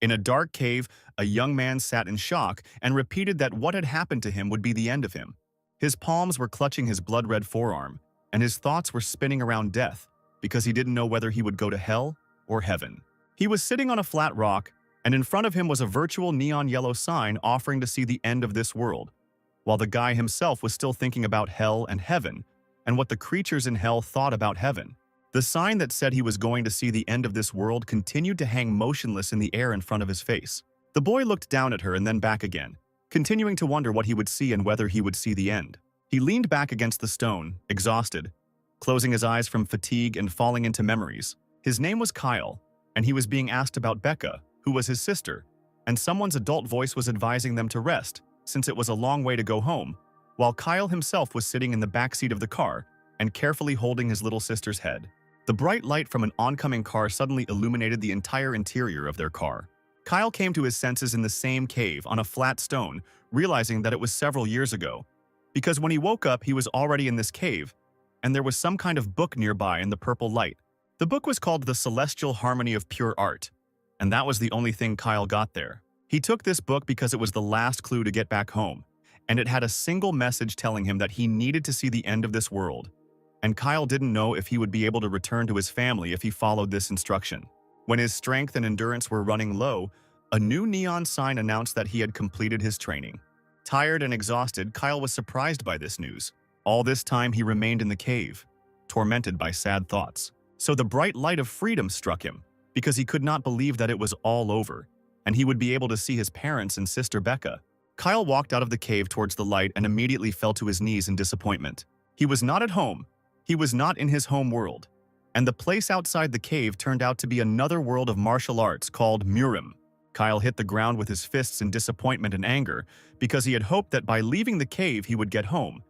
In a dark cave, a young man sat in shock and repeated that what had happened to him would be the end of him. His palms were clutching his blood-red forearm, and his thoughts were spinning around death because he didn't know whether he would go to hell or heaven. He was sitting on a flat rock, and in front of him was a virtual neon yellow sign offering to see the end of this world, while the guy himself was still thinking about hell and heaven and what the creatures in hell thought about heaven. The sign that said he was going to see the end of this world continued to hang motionless in the air in front of his face. The boy looked down at her and then back again, continuing to wonder what he would see and whether he would see the end. He leaned back against the stone, exhausted, closing his eyes from fatigue and falling into memories. His name was Kyle, and he was being asked about Becca, who was his sister, and someone's adult voice was advising them to rest, since it was a long way to go home, while Kyle himself was sitting in the back seat of the car and carefully holding his little sister's head. The bright light from an oncoming car suddenly illuminated the entire interior of their car. Kyle came to his senses in the same cave on a flat stone, realizing that it was several years ago, because when he woke up, he was already in this cave, and there was some kind of book nearby in the purple light. The book was called The Celestial Harmony of Pure Art, and that was the only thing Kyle got there. He took this book because it was the last clue to get back home, and it had a single message telling him that he needed to see the end of this world. And Kyle didn't know if he would be able to return to his family if he followed this instruction. When his strength and endurance were running low, a new neon sign announced that he had completed his training. Tired and exhausted, Kyle was surprised by this news. All this time he remained in the cave, tormented by sad thoughts. So the bright light of freedom struck him, because he could not believe that it was all over, and he would be able to see his parents and sister Becca. Kyle walked out of the cave towards the light and immediately fell to his knees in disappointment. He was not at home. He was not in his home world, and the place outside the cave turned out to be another world of martial arts called Murim. Kyle hit the ground with his fists in disappointment and anger because he had hoped that by leaving the cave he would get home,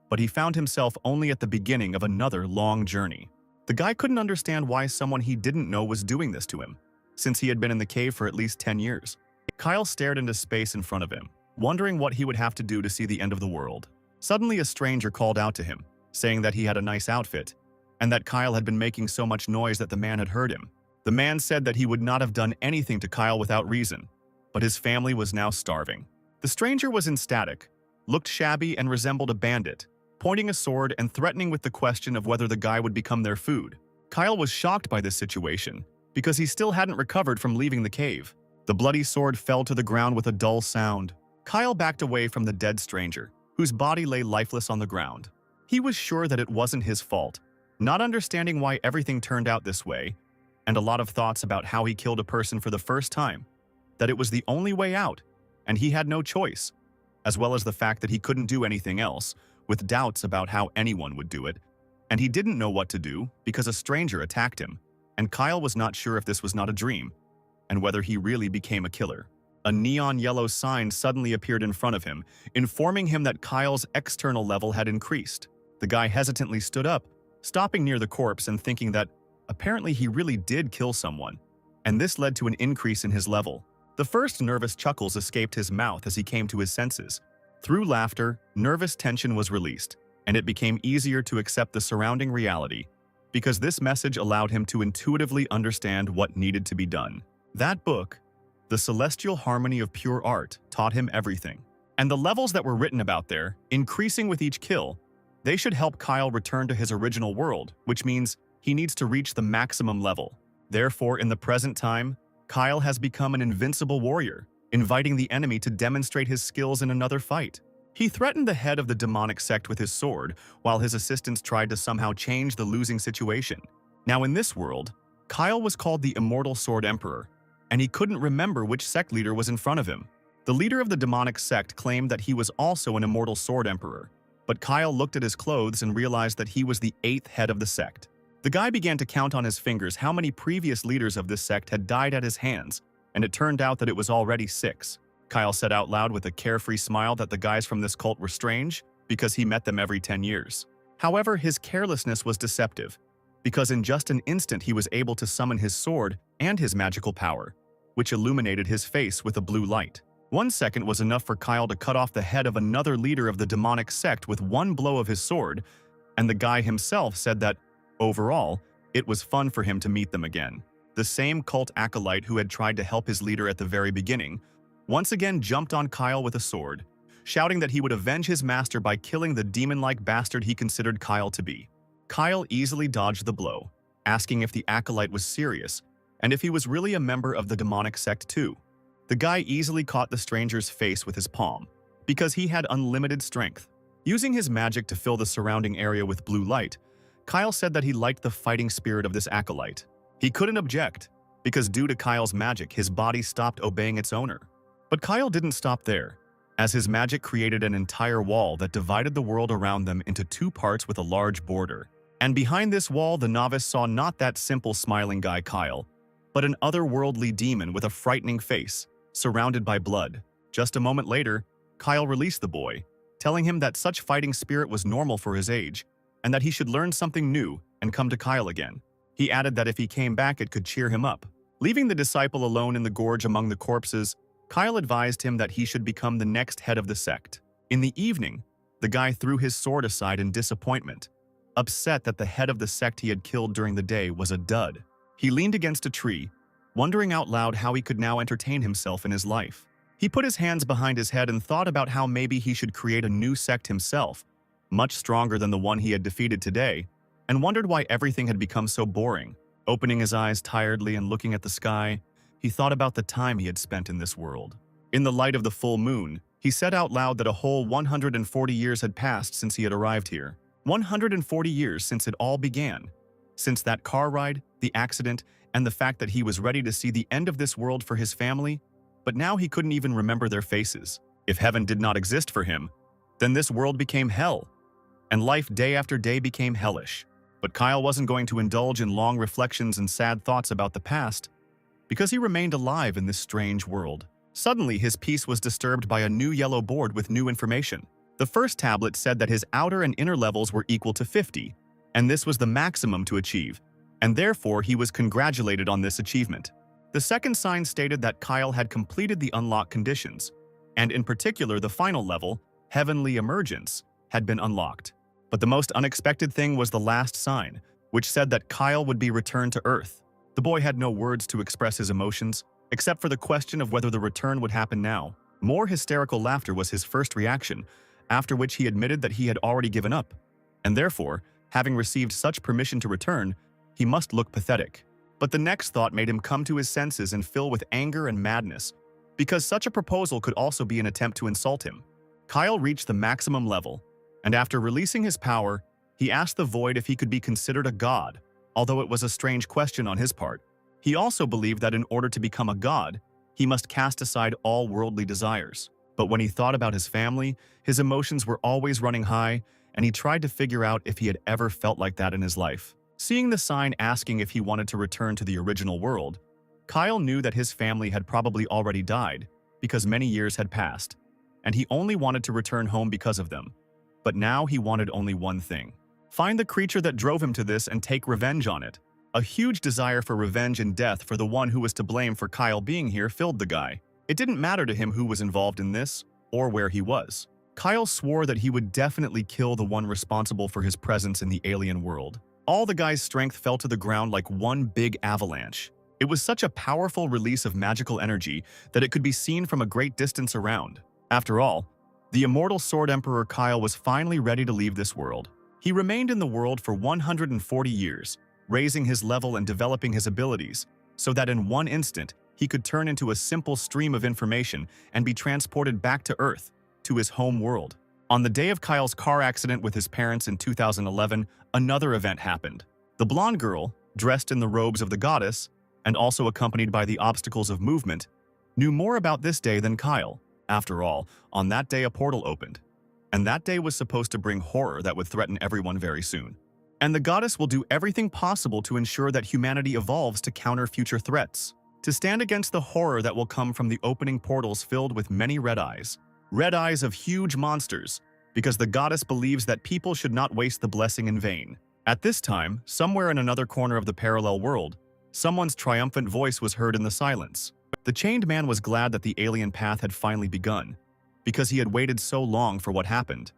but he found himself only at the beginning of another long journey. The guy couldn't understand why someone he didn't know was doing this to him, since he had been in the cave for at least 10 years. Kyle stared into space in front of him, wondering what he would have to do to see the end of the world. Suddenly a stranger called out to him, saying that he had a nice outfit, and that Kyle had been making so much noise that the man had heard him. The man said that he would not have done anything to Kyle without reason, but his family was now starving. The stranger was ecstatic, looked shabby and resembled a bandit, pointing a sword and threatening with the question of whether the guy would become their food. Kyle was shocked by this situation, because he still hadn't recovered from leaving the cave. The bloody sword fell to the ground with a dull sound. Kyle backed away from the dead stranger, whose body lay lifeless on the ground. He was sure that it wasn't his fault, not understanding why everything turned out this way, and a lot of thoughts about how he killed a person for the first time, that it was the only way out, and he had no choice, as well as the fact that he couldn't do anything else, with doubts about how anyone would do it, and he didn't know what to do because a stranger attacked him, and Kyle was not sure if this was not a dream, and whether he really became a killer. A neon yellow sign suddenly appeared in front of him, informing him that Kyle's external level had increased. The guy hesitantly stood up, stopping near the corpse and thinking that apparently he really did kill someone, and this led to an increase in his level. The first nervous chuckles escaped his mouth as he came to his senses. Through laughter, nervous tension was released, and it became easier to accept the surrounding reality, because this message allowed him to intuitively understand what needed to be done. That book, The Celestial Harmony of Pure Art, taught him everything. And the levels that were written about there, increasing with each kill, they should help Kyle return to his original world, which means he needs to reach the maximum level. Therefore, in the present time, Kyle has become an invincible warrior, inviting the enemy to demonstrate his skills in another fight. He threatened the head of the demonic sect with his sword, while his assistants tried to somehow change the losing situation. Now in this world, Kyle was called the Immortal Sword Emperor, and he couldn't remember which sect leader was in front of him. The leader of the demonic sect claimed that he was also an Immortal Sword Emperor, but Kyle looked at his clothes and realized that he was the 8th head of the sect. The guy began to count on his fingers how many previous leaders of this sect had died at his hands, and it turned out that it was already 6. Kyle said out loud with a carefree smile that the guys from this cult were strange because he met them every 10 years. However, his carelessness was deceptive, because in just an instant he was able to summon his sword and his magical power, which illuminated his face with a blue light. 1 second was enough for Kyle to cut off the head of another leader of the demonic sect with one blow of his sword, and the guy himself said that, overall, it was fun for him to meet them again. the same cult acolyte who had tried to help his leader at the very beginning, once again jumped on Kyle with a sword, shouting that he would avenge his master by killing the demon-like bastard he considered Kyle to be. Kyle easily dodged the blow, asking if the acolyte was serious and if he was really a member of the demonic sect too. The guy easily caught the stranger's face with his palm, because he had unlimited strength. Using his magic to fill the surrounding area with blue light, Kyle said that he liked the fighting spirit of this acolyte. He couldn't object, because due to Kyle's magic, his body stopped obeying its owner. But Kyle didn't stop there, as his magic created an entire wall that divided the world around them into two parts with a large border. And behind this wall, the novice saw not that simple smiling guy Kyle, but an otherworldly demon with a frightening face, surrounded by blood. Just a moment later, Kyle released the boy, telling him that such fighting spirit was normal for his age, and that he should learn something new and come to Kyle again. He added that if he came back, it could cheer him up. Leaving the disciple alone in the gorge among the corpses, Kyle advised him that he should become the next head of the sect. In the evening, the guy threw his sword aside in disappointment, upset that the head of the sect he had killed during the day was a dud. He leaned against a tree, wondering out loud how he could now entertain himself in his life. He put his hands behind his head and thought about how maybe he should create a new sect himself, much stronger than the one he had defeated today, and wondered why everything had become so boring. Opening his eyes tiredly and looking at the sky, he thought about the time he had spent in this world. In the light of the full moon, he said out loud that a whole 140 years had passed since he had arrived here. 140 years since it all began. Since that car ride, the accident, and the fact that he was ready to see the end of this world for his family, but now he couldn't even remember their faces. If heaven did not exist for him, then this world became hell, and life day after day became hellish. But Kyle wasn't going to indulge in long reflections and sad thoughts about the past, because he remained alive in this strange world. Suddenly, his peace was disturbed by a new yellow board with new information. The first tablet said that his outer and inner levels were equal to 50, and this was the maximum to achieve, and therefore he was congratulated on this achievement. The second sign stated that Kyle had completed the unlock conditions, and in particular the final level, Heavenly Emergence, had been unlocked. But the most unexpected thing was the last sign, which said that Kyle would be returned to Earth. The boy had no words to express his emotions, except for the question of whether the return would happen now. More hysterical laughter was his first reaction, after which he admitted that he had already given up, and therefore, having received such permission to return, he must look pathetic. But the next thought made him come to his senses and fill with anger and madness, because such a proposal could also be an attempt to insult him. Kyle reached the maximum level, and after releasing his power, he asked the void if he could be considered a god, although it was a strange question on his part. He also believed that in order to become a god, he must cast aside all worldly desires. But when he thought about his family, his emotions were always running high, and he tried to figure out if he had ever felt like that in his life. Seeing the sign asking if he wanted to return to the original world, Kyle knew that his family had probably already died, because many years had passed, and he only wanted to return home because of them. But now he wanted only one thing: find the creature that drove him to this and take revenge on it. A huge desire for revenge and death for the one who was to blame for Kyle being here filled the guy. It didn't matter to him who was involved in this, or where he was. Kyle swore that he would definitely kill the one responsible for his presence in the alien world. All the guy's strength fell to the ground like one big avalanche. It was such a powerful release of magical energy that it could be seen from a great distance around. After all, the immortal Sword Emperor Kyle was finally ready to leave this world. He remained in the world for 140 years, raising his level and developing his abilities, so that in one instant, he could turn into a simple stream of information and be transported back to Earth, to his home world. On the day of Kyle's car accident with his parents in 2011, another event happened. The blonde girl, dressed in the robes of the goddess, and also accompanied by the obstacles of movement, knew more about this day than Kyle. After all, on that day a portal opened, and that day was supposed to bring horror that would threaten everyone very soon. And the goddess will do everything possible to ensure that humanity evolves to counter future threats, to stand against the horror that will come from the opening portals filled with many red eyes of huge monsters, because the goddess believes that people should not waste the blessing in vain. At this time, somewhere in another corner of the parallel world, someone's triumphant voice was heard in the silence. The chained man was glad that the alien path had finally begun, because he had waited so long for what happened,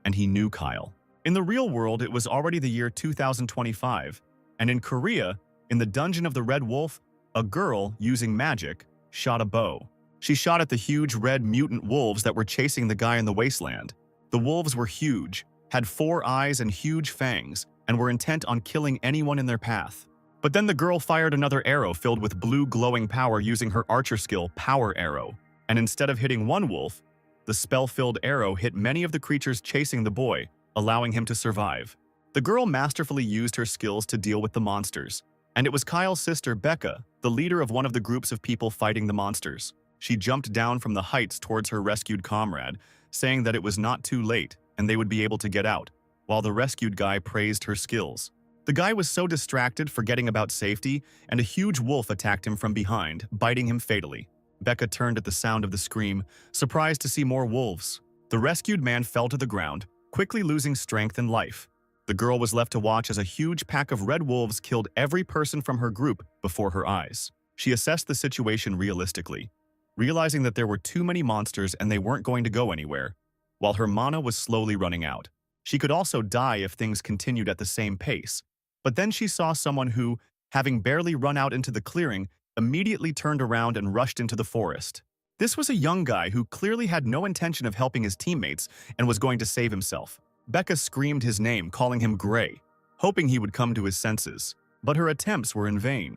and he knew Kyle. In the real world, it was already the year 2025, and in Korea, In the dungeon of the Red Wolf, a girl, using magic, shot a bow. She shot at the huge red mutant wolves that were chasing the guy in the wasteland. The wolves were huge, had 4 eyes and huge fangs, and were intent on killing anyone in their path. But then the girl fired another arrow filled with blue glowing power using her archer skill, Power Arrow. And instead of hitting one wolf, the spell-filled arrow hit many of the creatures chasing the boy, allowing him to survive. The girl masterfully used her skills to deal with the monsters. And it was Kyle's sister, Becca, the leader of one of the groups of people fighting the monsters. She jumped down from the heights towards her rescued comrade, saying that it was not too late and they would be able to get out, while the rescued guy praised her skills. The guy was so distracted, forgetting about safety, and a huge wolf attacked him from behind, biting him fatally. Becca turned at the sound of the scream, surprised to see more wolves. The rescued man fell to the ground, quickly losing strength and life. The girl was left to watch as a huge pack of red wolves killed every person from her group before her eyes. She assessed the situation realistically, realizing that there were too many monsters and they weren't going to go anywhere, while her mana was slowly running out. She could also die if things continued at the same pace. But then she saw someone who, having barely run out into the clearing, immediately turned around and rushed into the forest. This was a young guy who clearly had no intention of helping his teammates and was going to save himself. Becca screamed his name, calling him Gray, hoping he would come to his senses. But her attempts were in vain.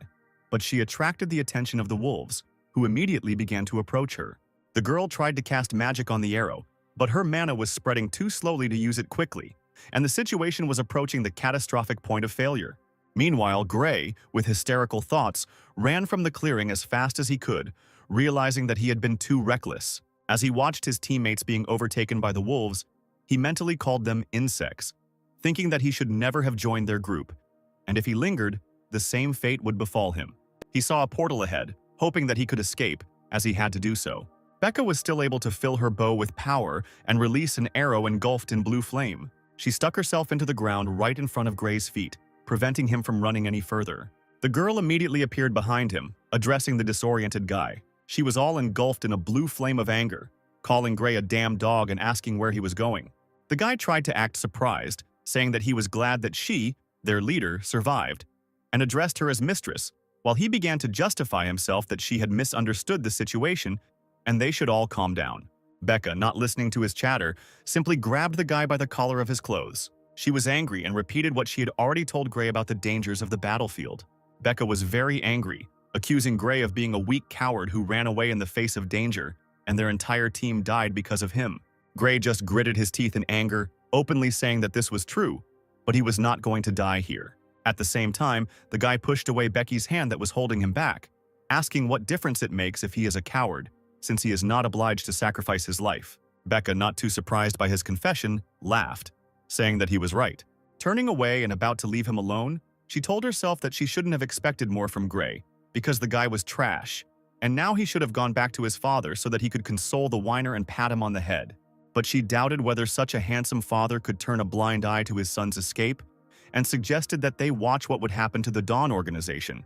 But she attracted the attention of the wolves, who immediately began to approach her. The girl tried to cast magic on the arrow, but her mana was spreading too slowly to use it quickly, and the situation was approaching the catastrophic point of failure. Meanwhile, Gray, with hysterical thoughts, ran from the clearing as fast as he could, realizing that he had been too reckless. As he watched his teammates being overtaken by the wolves, he mentally called them insects, thinking that he should never have joined their group, and if he lingered, the same fate would befall him. He saw a portal ahead, hoping that he could escape, as he had to do so. Becca was still able to fill her bow with power and release an arrow engulfed in blue flame. She stuck herself into the ground right in front of Gray's feet, preventing him from running any further. The girl immediately appeared behind him, addressing the disoriented guy. She was all engulfed in a blue flame of anger, calling Gray a damn dog and asking where he was going. The guy tried to act surprised, saying that he was glad that she, their leader, survived, and addressed her as mistress, while he began to justify himself that she had misunderstood the situation and they should all calm down. Becca, not listening to his chatter, simply grabbed the guy by the collar of his clothes. She was angry and repeated what she had already told Gray about the dangers of the battlefield. Becca was very angry, accusing Gray of being a weak coward who ran away in the face of danger, and their entire team died because of him. Gray just gritted his teeth in anger, openly saying that this was true, but he was not going to die here. At the same time, the guy pushed away Becky's hand that was holding him back, asking what difference it makes if he is a coward, since he is not obliged to sacrifice his life. Becca, not too surprised by his confession, laughed, saying that he was right. Turning away and about to leave him alone, she told herself that she shouldn't have expected more from Gray, because the guy was trash, and now he should have gone back to his father so that he could console the whiner and pat him on the head. But she doubted whether such a handsome father could turn a blind eye to his son's escape, and suggested that they watch what would happen to the Dawn organization,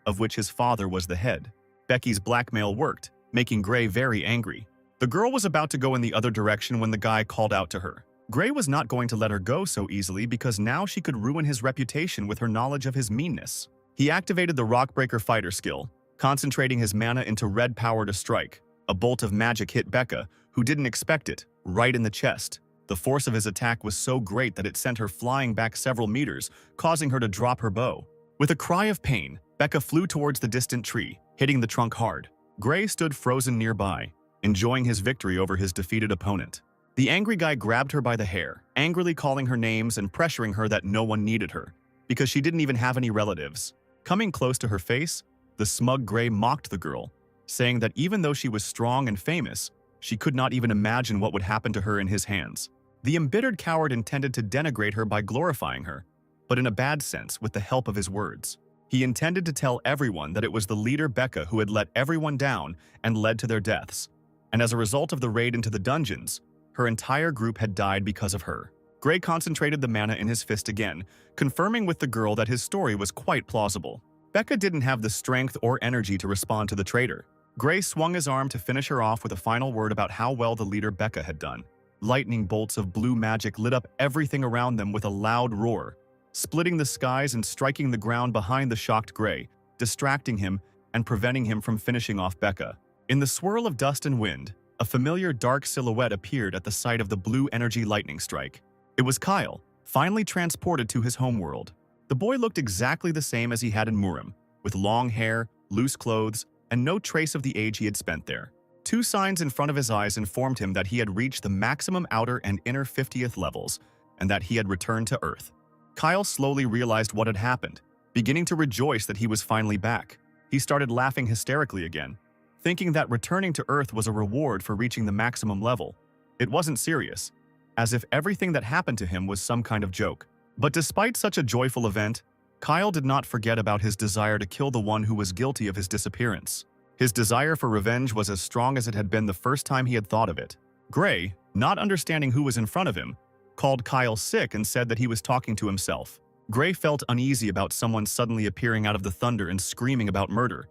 of which his father was the head. Becky's blackmail worked, making Gray very angry. The girl was about to go in the other direction when the guy called out to her. Gray was not going to let her go so easily because now she could ruin his reputation with her knowledge of his meanness. He activated the Rockbreaker fighter skill, concentrating his mana into red power to strike. A bolt of magic hit Becca, who didn't expect it, right in the chest. The force of his attack was so great that it sent her flying back several meters, causing her to drop her bow. With a cry of pain, Becca flew towards the distant tree, hitting the trunk hard. Gray stood frozen nearby, enjoying his victory over his defeated opponent. The angry guy grabbed her by the hair, angrily calling her names and pressuring her that no one needed her, because she didn't even have any relatives. Coming close to her face, the smug Gray mocked the girl, saying that even though she was strong and famous, she could not even imagine what would happen to her in his hands. The embittered coward intended to denigrate her by glorifying her, but in a bad sense with the help of his words. He intended to tell everyone that it was the leader Becca who had let everyone down and led to their deaths. And as a result of the raid into the dungeons, her entire group had died because of her. Gray concentrated the mana in his fist again, confirming with the girl that his story was quite plausible. Becca didn't have the strength or energy to respond to the traitor. Gray swung his arm to finish her off with a final word about how well the leader Becca had done. Lightning bolts of blue magic lit up everything around them with a loud roar, splitting the skies and striking the ground behind the shocked Gray, distracting him and preventing him from finishing off Becca. In the swirl of dust and wind, a familiar dark silhouette appeared at the sight of the blue energy lightning strike. It was Kyle, finally transported to his homeworld. The boy looked exactly the same as he had in Murim, with long hair, loose clothes, and no trace of the age he had spent there. Two signs in front of his eyes informed him that he had reached the maximum outer and inner 50th levels, and that he had returned to Earth. Kyle slowly realized what had happened, beginning to rejoice that he was finally back. He started laughing hysterically again, thinking that returning to Earth was a reward for reaching the maximum level. It wasn't serious, as if everything that happened to him was some kind of joke. But despite such a joyful event, Kyle did not forget about his desire to kill the one who was guilty of his disappearance. His desire for revenge was as strong as it had been the first time he had thought of it. Gray, not understanding who was in front of him, called Kyle sick and said that he was talking to himself. Gray felt uneasy about someone suddenly appearing out of the thunder and screaming about murder.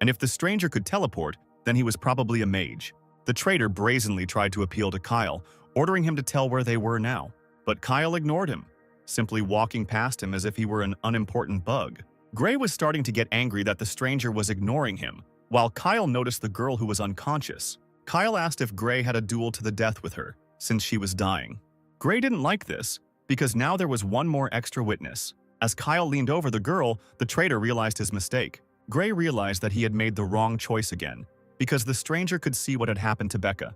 And if the stranger could teleport, then he was probably a mage. The traitor brazenly tried to appeal to Kyle, ordering him to tell where they were now. But Kyle ignored him, simply walking past him as if he were an unimportant bug. Gray was starting to get angry that the stranger was ignoring him, while Kyle noticed the girl who was unconscious. Kyle asked if Gray had a duel to the death with her, since she was dying. Gray didn't like this, because now there was one more extra witness. As Kyle leaned over the girl, the traitor realized his mistake. Gray realized that he had made the wrong choice again, because the stranger could see what had happened to Becca,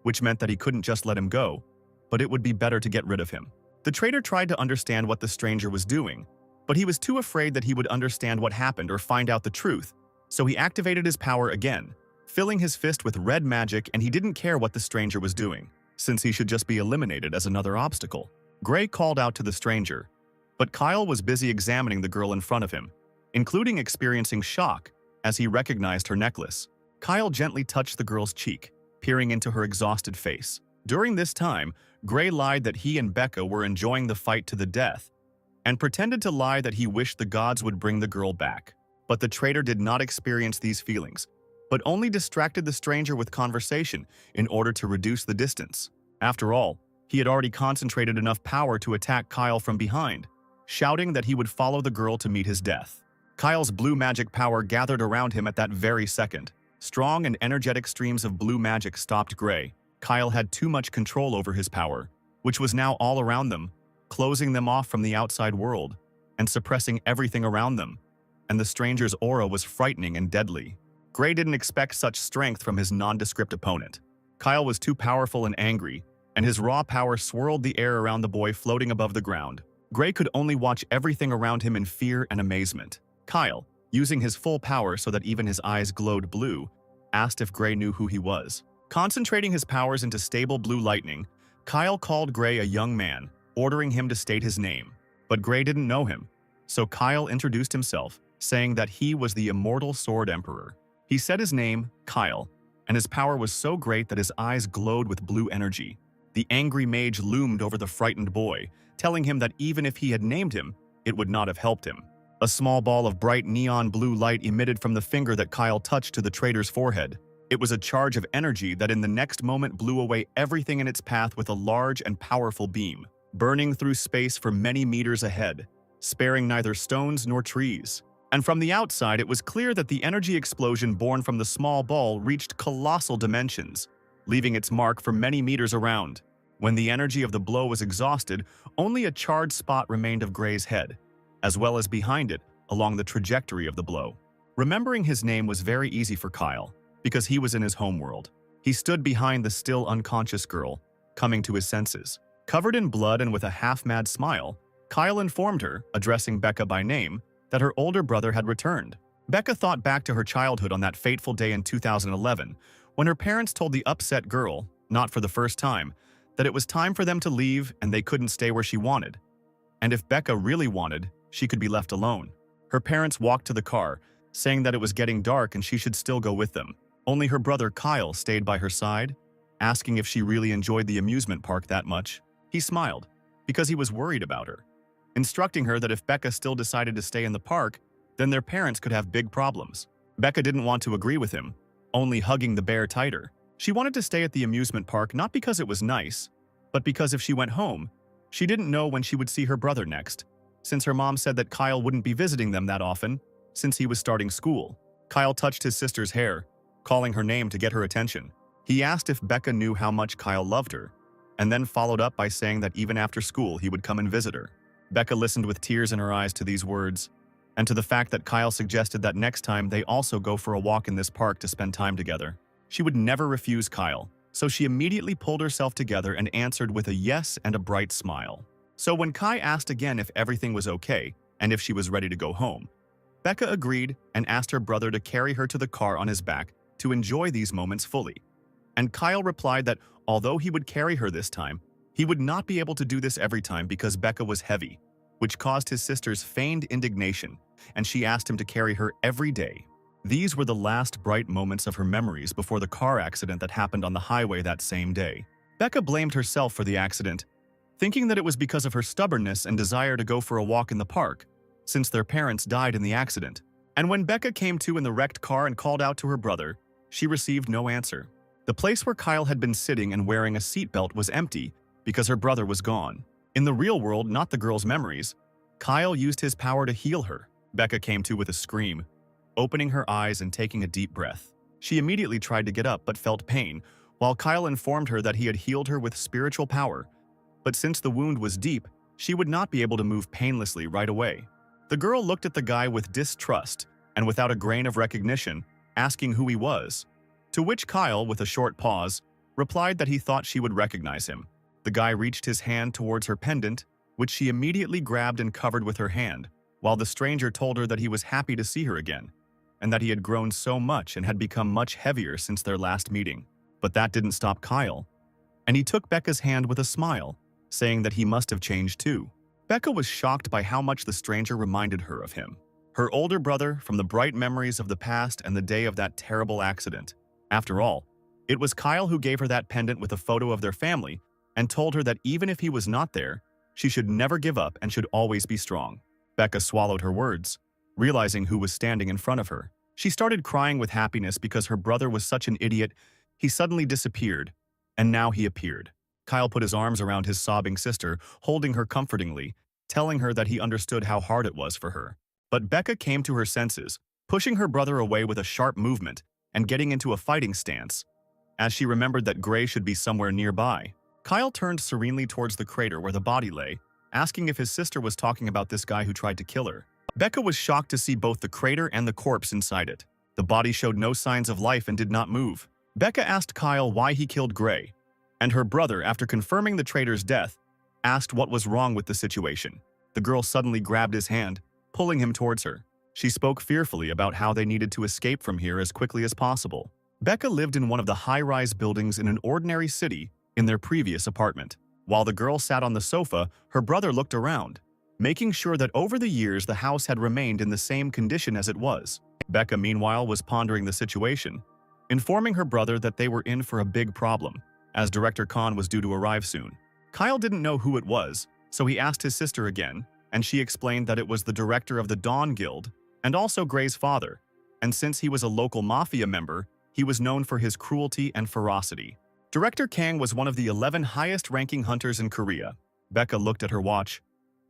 which meant that he couldn't just let him go, but it would be better to get rid of him. The traitor tried to understand what the stranger was doing, but he was too afraid that he would understand what happened or find out the truth, so he activated his power again, filling his fist with red magic, and he didn't care what the stranger was doing, since he should just be eliminated as another obstacle. Gray called out to the stranger, but Kyle was busy examining the girl in front of him, including experiencing shock as he recognized her necklace. Kyle gently touched the girl's cheek, peering into her exhausted face. During this time, Gray lied that he and Becca were enjoying the fight to the death, and pretended to lie that he wished the gods would bring the girl back. But the traitor did not experience these feelings, but only distracted the stranger with conversation in order to reduce the distance. After all, he had already concentrated enough power to attack Kyle from behind, shouting that he would follow the girl to meet his death. Kyle's blue magic power gathered around him at that very second. Strong and energetic streams of blue magic stopped Gray. Kyle had too much control over his power, which was now all around them, closing them off from the outside world and suppressing everything around them. And the stranger's aura was frightening and deadly. Gray didn't expect such strength from his nondescript opponent. Kyle was too powerful and angry, and his raw power swirled the air around the boy floating above the ground. Gray could only watch everything around him in fear and amazement. Kyle, using his full power so that even his eyes glowed blue, asked if Gray knew who he was. Concentrating his powers into stable blue lightning, Kyle called Gray a young man, ordering him to state his name. But Gray didn't know him, so Kyle introduced himself, saying that he was the immortal Sword Emperor. He said his name, Kyle, and his power was so great that his eyes glowed with blue energy. The angry mage loomed over the frightened boy, telling him that even if he had named him, it would not have helped him. A small ball of bright neon blue light emitted from the finger that Kyle touched to the traitor's forehead. It was a charge of energy that in the next moment blew away everything in its path with a large and powerful beam, burning through space for many meters ahead, sparing neither stones nor trees. And from the outside, it was clear that the energy explosion born from the small ball reached colossal dimensions, leaving its mark for many meters around. When the energy of the blow was exhausted, only a charred spot remained of Gray's head, as well as behind it, along the trajectory of the blow. Remembering his name was very easy for Kyle, because he was in his homeworld. He stood behind the still unconscious girl, coming to his senses. Covered in blood and with a half-mad smile, Kyle informed her, addressing Becca by name, that her older brother had returned. Becca thought back to her childhood on that fateful day in 2011, when her parents told the upset girl, not for the first time, that it was time for them to leave and they couldn't stay where she wanted. And if Becca really wanted, she could be left alone. Her parents walked to the car, saying that it was getting dark and she should still go with them. Only her brother Kyle stayed by her side, asking if she really enjoyed the amusement park that much. He smiled, because he was worried about her, instructing her that if Becca still decided to stay in the park, then their parents could have big problems. Becca didn't want to agree with him, only hugging the bear tighter. She wanted to stay at the amusement park not because it was nice, but because if she went home, she didn't know when she would see her brother next, since her mom said that Kyle wouldn't be visiting them that often since he was starting school. Kyle touched his sister's hair, calling her name to get her attention. He asked if Becca knew how much Kyle loved her, and then followed up by saying that even after school he would come and visit her. Becca listened with tears in her eyes to these words, and to the fact that Kyle suggested that next time they also go for a walk in this park to spend time together. She would never refuse Kyle, so she immediately pulled herself together and answered with a yes and a bright smile. So when Kai asked again if everything was okay and if she was ready to go home, Becca agreed and asked her brother to carry her to the car on his back to enjoy these moments fully. And Kyle replied that although he would carry her this time, he would not be able to do this every time because Becca was heavy, which caused his sister's feigned indignation, and she asked him to carry her every day. These were the last bright moments of her memories before the car accident that happened on the highway that same day. Becca blamed herself for the accident, thinking that it was because of her stubbornness and desire to go for a walk in the park, since their parents died in the accident. And when Becca came to in the wrecked car and called out to her brother, she received no answer. The place where Kyle had been sitting and wearing a seatbelt was empty because her brother was gone. In the real world, not the girl's memories, Kyle used his power to heal her. Becca came to with a scream, opening her eyes and taking a deep breath. She immediately tried to get up but felt pain, while Kyle informed her that he had healed her with spiritual power. But since the wound was deep, she would not be able to move painlessly right away. The girl looked at the guy with distrust and without a grain of recognition, asking who he was. To which Kyle, with a short pause, replied that he thought she would recognize him. The guy reached his hand towards her pendant, which she immediately grabbed and covered with her hand, while the stranger told her that he was happy to see her again, and that he had grown so much and had become much heavier since their last meeting. But that didn't stop Kyle, and he took Becca's hand with a smile, saying that he must have changed too. Becca was shocked by how much the stranger reminded her of him, her older brother from the bright memories of the past and the day of that terrible accident. After all, it was Kyle who gave her that pendant with a photo of their family and told her that even if he was not there, she should never give up and should always be strong. Becca swallowed her words, realizing who was standing in front of her. She started crying with happiness because her brother was such an idiot. He suddenly disappeared, and now he appeared. Kyle put his arms around his sobbing sister, holding her comfortingly, telling her that he understood how hard it was for her. But Becca came to her senses, pushing her brother away with a sharp movement and getting into a fighting stance, as she remembered that Gray should be somewhere nearby. Kyle turned serenely towards the crater where the body lay, asking if his sister was talking about this guy who tried to kill her. Becca was shocked to see both the crater and the corpse inside it. The body showed no signs of life and did not move. Becca asked Kyle why he killed Gray, and her brother, after confirming the traitor's death, asked what was wrong with the situation. The girl suddenly grabbed his hand, pulling him towards her. She spoke fearfully about how they needed to escape from here as quickly as possible. Becca lived in one of the high-rise buildings in an ordinary city in their previous apartment. While the girl sat on the sofa, her brother looked around, making sure that over the years the house had remained in the same condition as it was. Becca, meanwhile, was pondering the situation, informing her brother that they were in for a big problem, as Director Khan was due to arrive soon. Kyle didn't know who it was, so he asked his sister again, and she explained that it was the director of the Dawn Guild and also Gray's father, and since he was a local mafia member, he was known for his cruelty and ferocity. Director Kang was one of the 11 highest-ranking hunters in Korea. Becca looked at her watch,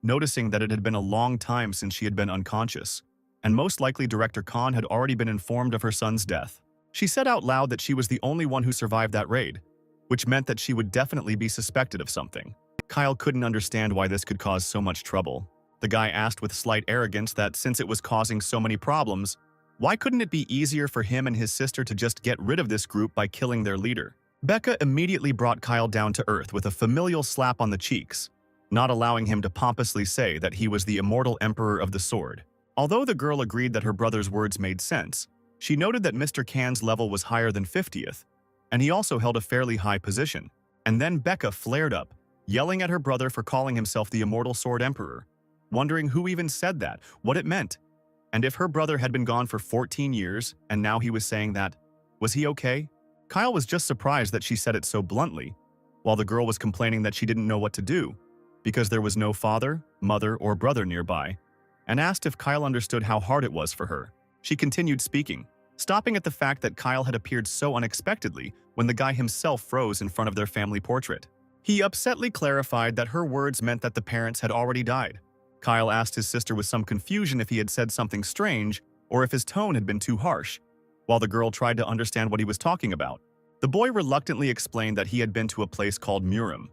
noticing that it had been a long time since she had been unconscious, and most likely Director Khan had already been informed of her son's death. She said out loud that she was the only one who survived that raid, which meant that she would definitely be suspected of something. Kyle couldn't understand why this could cause so much trouble. The guy asked with slight arrogance that since it was causing so many problems, why couldn't it be easier for him and his sister to just get rid of this group by killing their leader? Becca immediately brought Kyle down to earth with a familial slap on the cheeks, not allowing him to pompously say that he was the immortal emperor of the sword. Although the girl agreed that her brother's words made sense, she noted that Mr. Kan's level was higher than 50th, and he also held a fairly high position. And then Becca flared up, yelling at her brother for calling himself the immortal sword emperor, wondering who even said that, what it meant, and if her brother had been gone for 14 years and now he was saying that. Was he okay? Kyle was just surprised that she said it so bluntly, while the girl was complaining that she didn't know what to do, because there was no father, mother, or brother nearby, and asked if Kyle understood how hard it was for her. She continued speaking, stopping at the fact that Kyle had appeared so unexpectedly when the guy himself froze in front of their family portrait. He upsetly clarified that her words meant that the parents had already died, Kyle asked his sister with some confusion if he had said something strange or if his tone had been too harsh, while the girl tried to understand what he was talking about. The boy reluctantly explained that he had been to a place called Murim,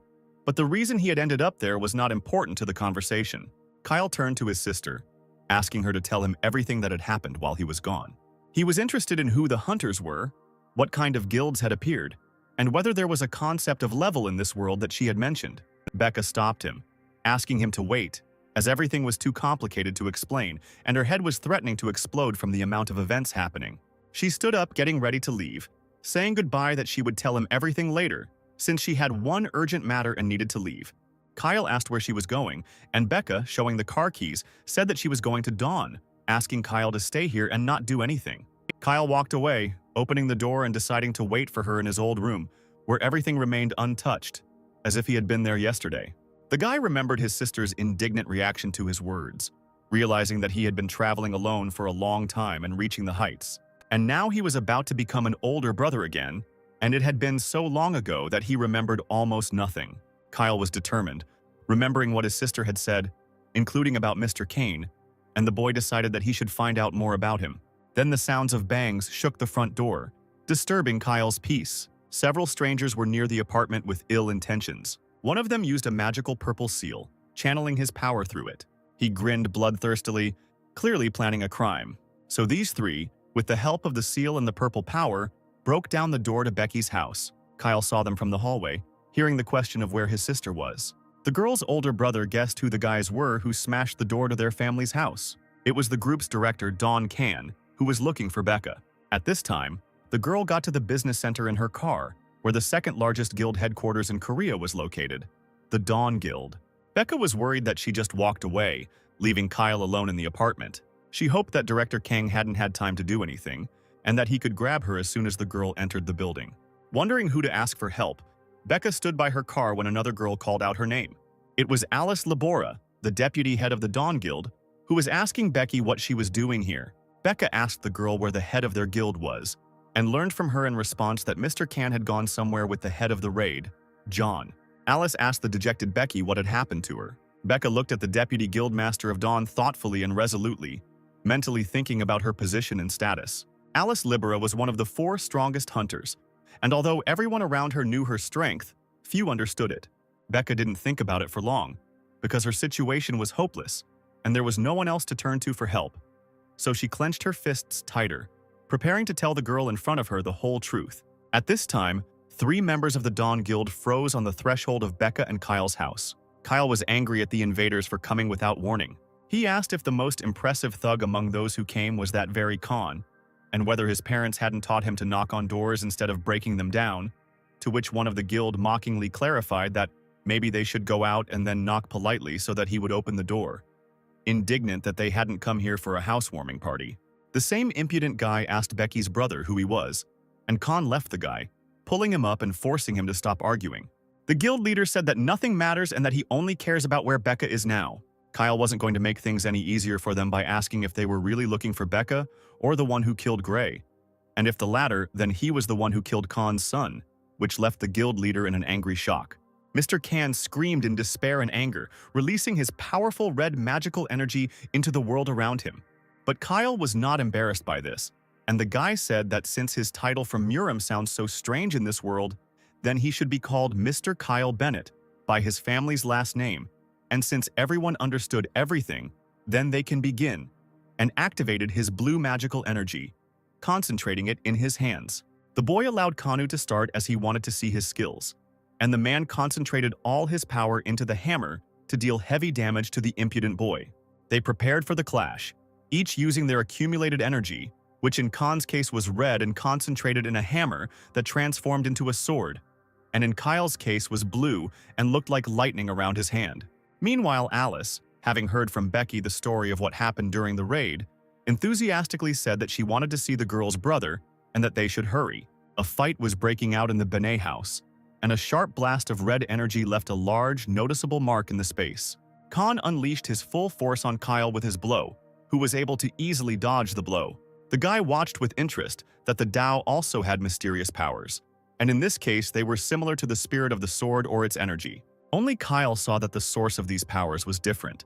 but the reason he had ended up there was not important to the conversation. Kyle turned to his sister, asking her to tell him everything that had happened while he was gone. He was interested in who the hunters were, what kind of guilds had appeared, and whether there was a concept of level in this world that she had mentioned. Becca stopped him, asking him to wait, as everything was too complicated to explain, and her head was threatening to explode from the amount of events happening. She stood up, getting ready to leave, saying goodbye that she would tell him everything later, since she had one urgent matter and needed to leave. Kyle asked where she was going, and Becca, showing the car keys, said that she was going to Dawn, asking Kyle to stay here and not do anything. Kyle walked away, opening the door and deciding to wait for her in his old room, where everything remained untouched, as if he had been there yesterday. The guy remembered his sister's indignant reaction to his words, realizing that he had been traveling alone for a long time and reaching the heights. And now he was about to become an older brother again, and it had been so long ago that he remembered almost nothing. Kyle was determined, remembering what his sister had said, including about Mr. Kane, and the boy decided that he should find out more about him. Then the sounds of bangs shook the front door, disturbing Kyle's peace. Several strangers were near the apartment with ill intentions. One of them used a magical purple seal, channeling his power through it. He grinned bloodthirstily, clearly planning a crime. So these three, with the help of the seal and the purple power, broke down the door to Becky's house. Kyle saw them from the hallway, hearing the question of where his sister was. The girl's older brother guessed who the guys were who smashed the door to their family's house. It was the group's director, Dawn Kan, who was looking for Becca. At this time, the girl got to the business center in her car, where the second largest guild headquarters in Korea was located, the Dawn Guild. Becca was worried that she just walked away, leaving Kyle alone in the apartment. She hoped that Director Kang hadn't had time to do anything, and that he could grab her as soon as the girl entered the building. Wondering who to ask for help, Becca stood by her car when another girl called out her name. It was Alice Labora, the deputy head of the Dawn Guild, who was asking Becky what she was doing here. Becca asked the girl where the head of their guild was, and learned from her in response that Mr. Kan had gone somewhere with the head of the raid, John. Alice asked the dejected Becky what had happened to her. Becca looked at the deputy guildmaster of Dawn thoughtfully and resolutely, mentally thinking about her position and status. Alice Libera was one of the 4 strongest hunters, and although everyone around her knew her strength, few understood it. Becca didn't think about it for long, because her situation was hopeless, and there was no one else to turn to for help. So she clenched her fists tighter, preparing to tell the girl in front of her the whole truth. At this time, 3 members of the Dawn Guild froze on the threshold of Becca and Kyle's house. Kyle was angry at the invaders for coming without warning. He asked if the most impressive thug among those who came was that very Khan, and whether his parents hadn't taught him to knock on doors instead of breaking them down, to which one of the guild mockingly clarified that maybe they should go out and then knock politely so that he would open the door, indignant that they hadn't come here for a housewarming party. The same impudent guy asked Becky's brother who he was, and Khan left the guy, pulling him up and forcing him to stop arguing. The guild leader said that nothing matters and that he only cares about where Becca is now. Kyle wasn't going to make things any easier for them by asking if they were really looking for Becca or the one who killed Gray. And if the latter, then he was the one who killed Khan's son, which left the guild leader in an angry shock. Mr. Kan screamed in despair and anger, releasing his powerful red magical energy into the world around him. But Kyle was not embarrassed by this, and the guy said that since his title from Murim sounds so strange in this world, then he should be called Mr. Kyle Bennett by his family's last name. And since everyone understood everything, then they can begin, and activated his blue magical energy, concentrating it in his hands. The boy allowed Kanu to start as he wanted to see his skills, and the man concentrated all his power into the hammer to deal heavy damage to the impudent boy. They prepared for the clash, each using their accumulated energy, which in Khan's case was red and concentrated in a hammer that transformed into a sword, and in Kyle's case was blue and looked like lightning around his hand. Meanwhile, Alice, having heard from Becky the story of what happened during the raid, enthusiastically said that she wanted to see the girl's brother and that they should hurry. A fight was breaking out in the Benet house, and a sharp blast of red energy left a large, noticeable mark in the space. Khan unleashed his full force on Kyle with his blow, who was able to easily dodge the blow. The guy watched with interest that the Tao also had mysterious powers, and in this case they were similar to the spirit of the sword or its energy. Only Kyle saw that the source of these powers was different.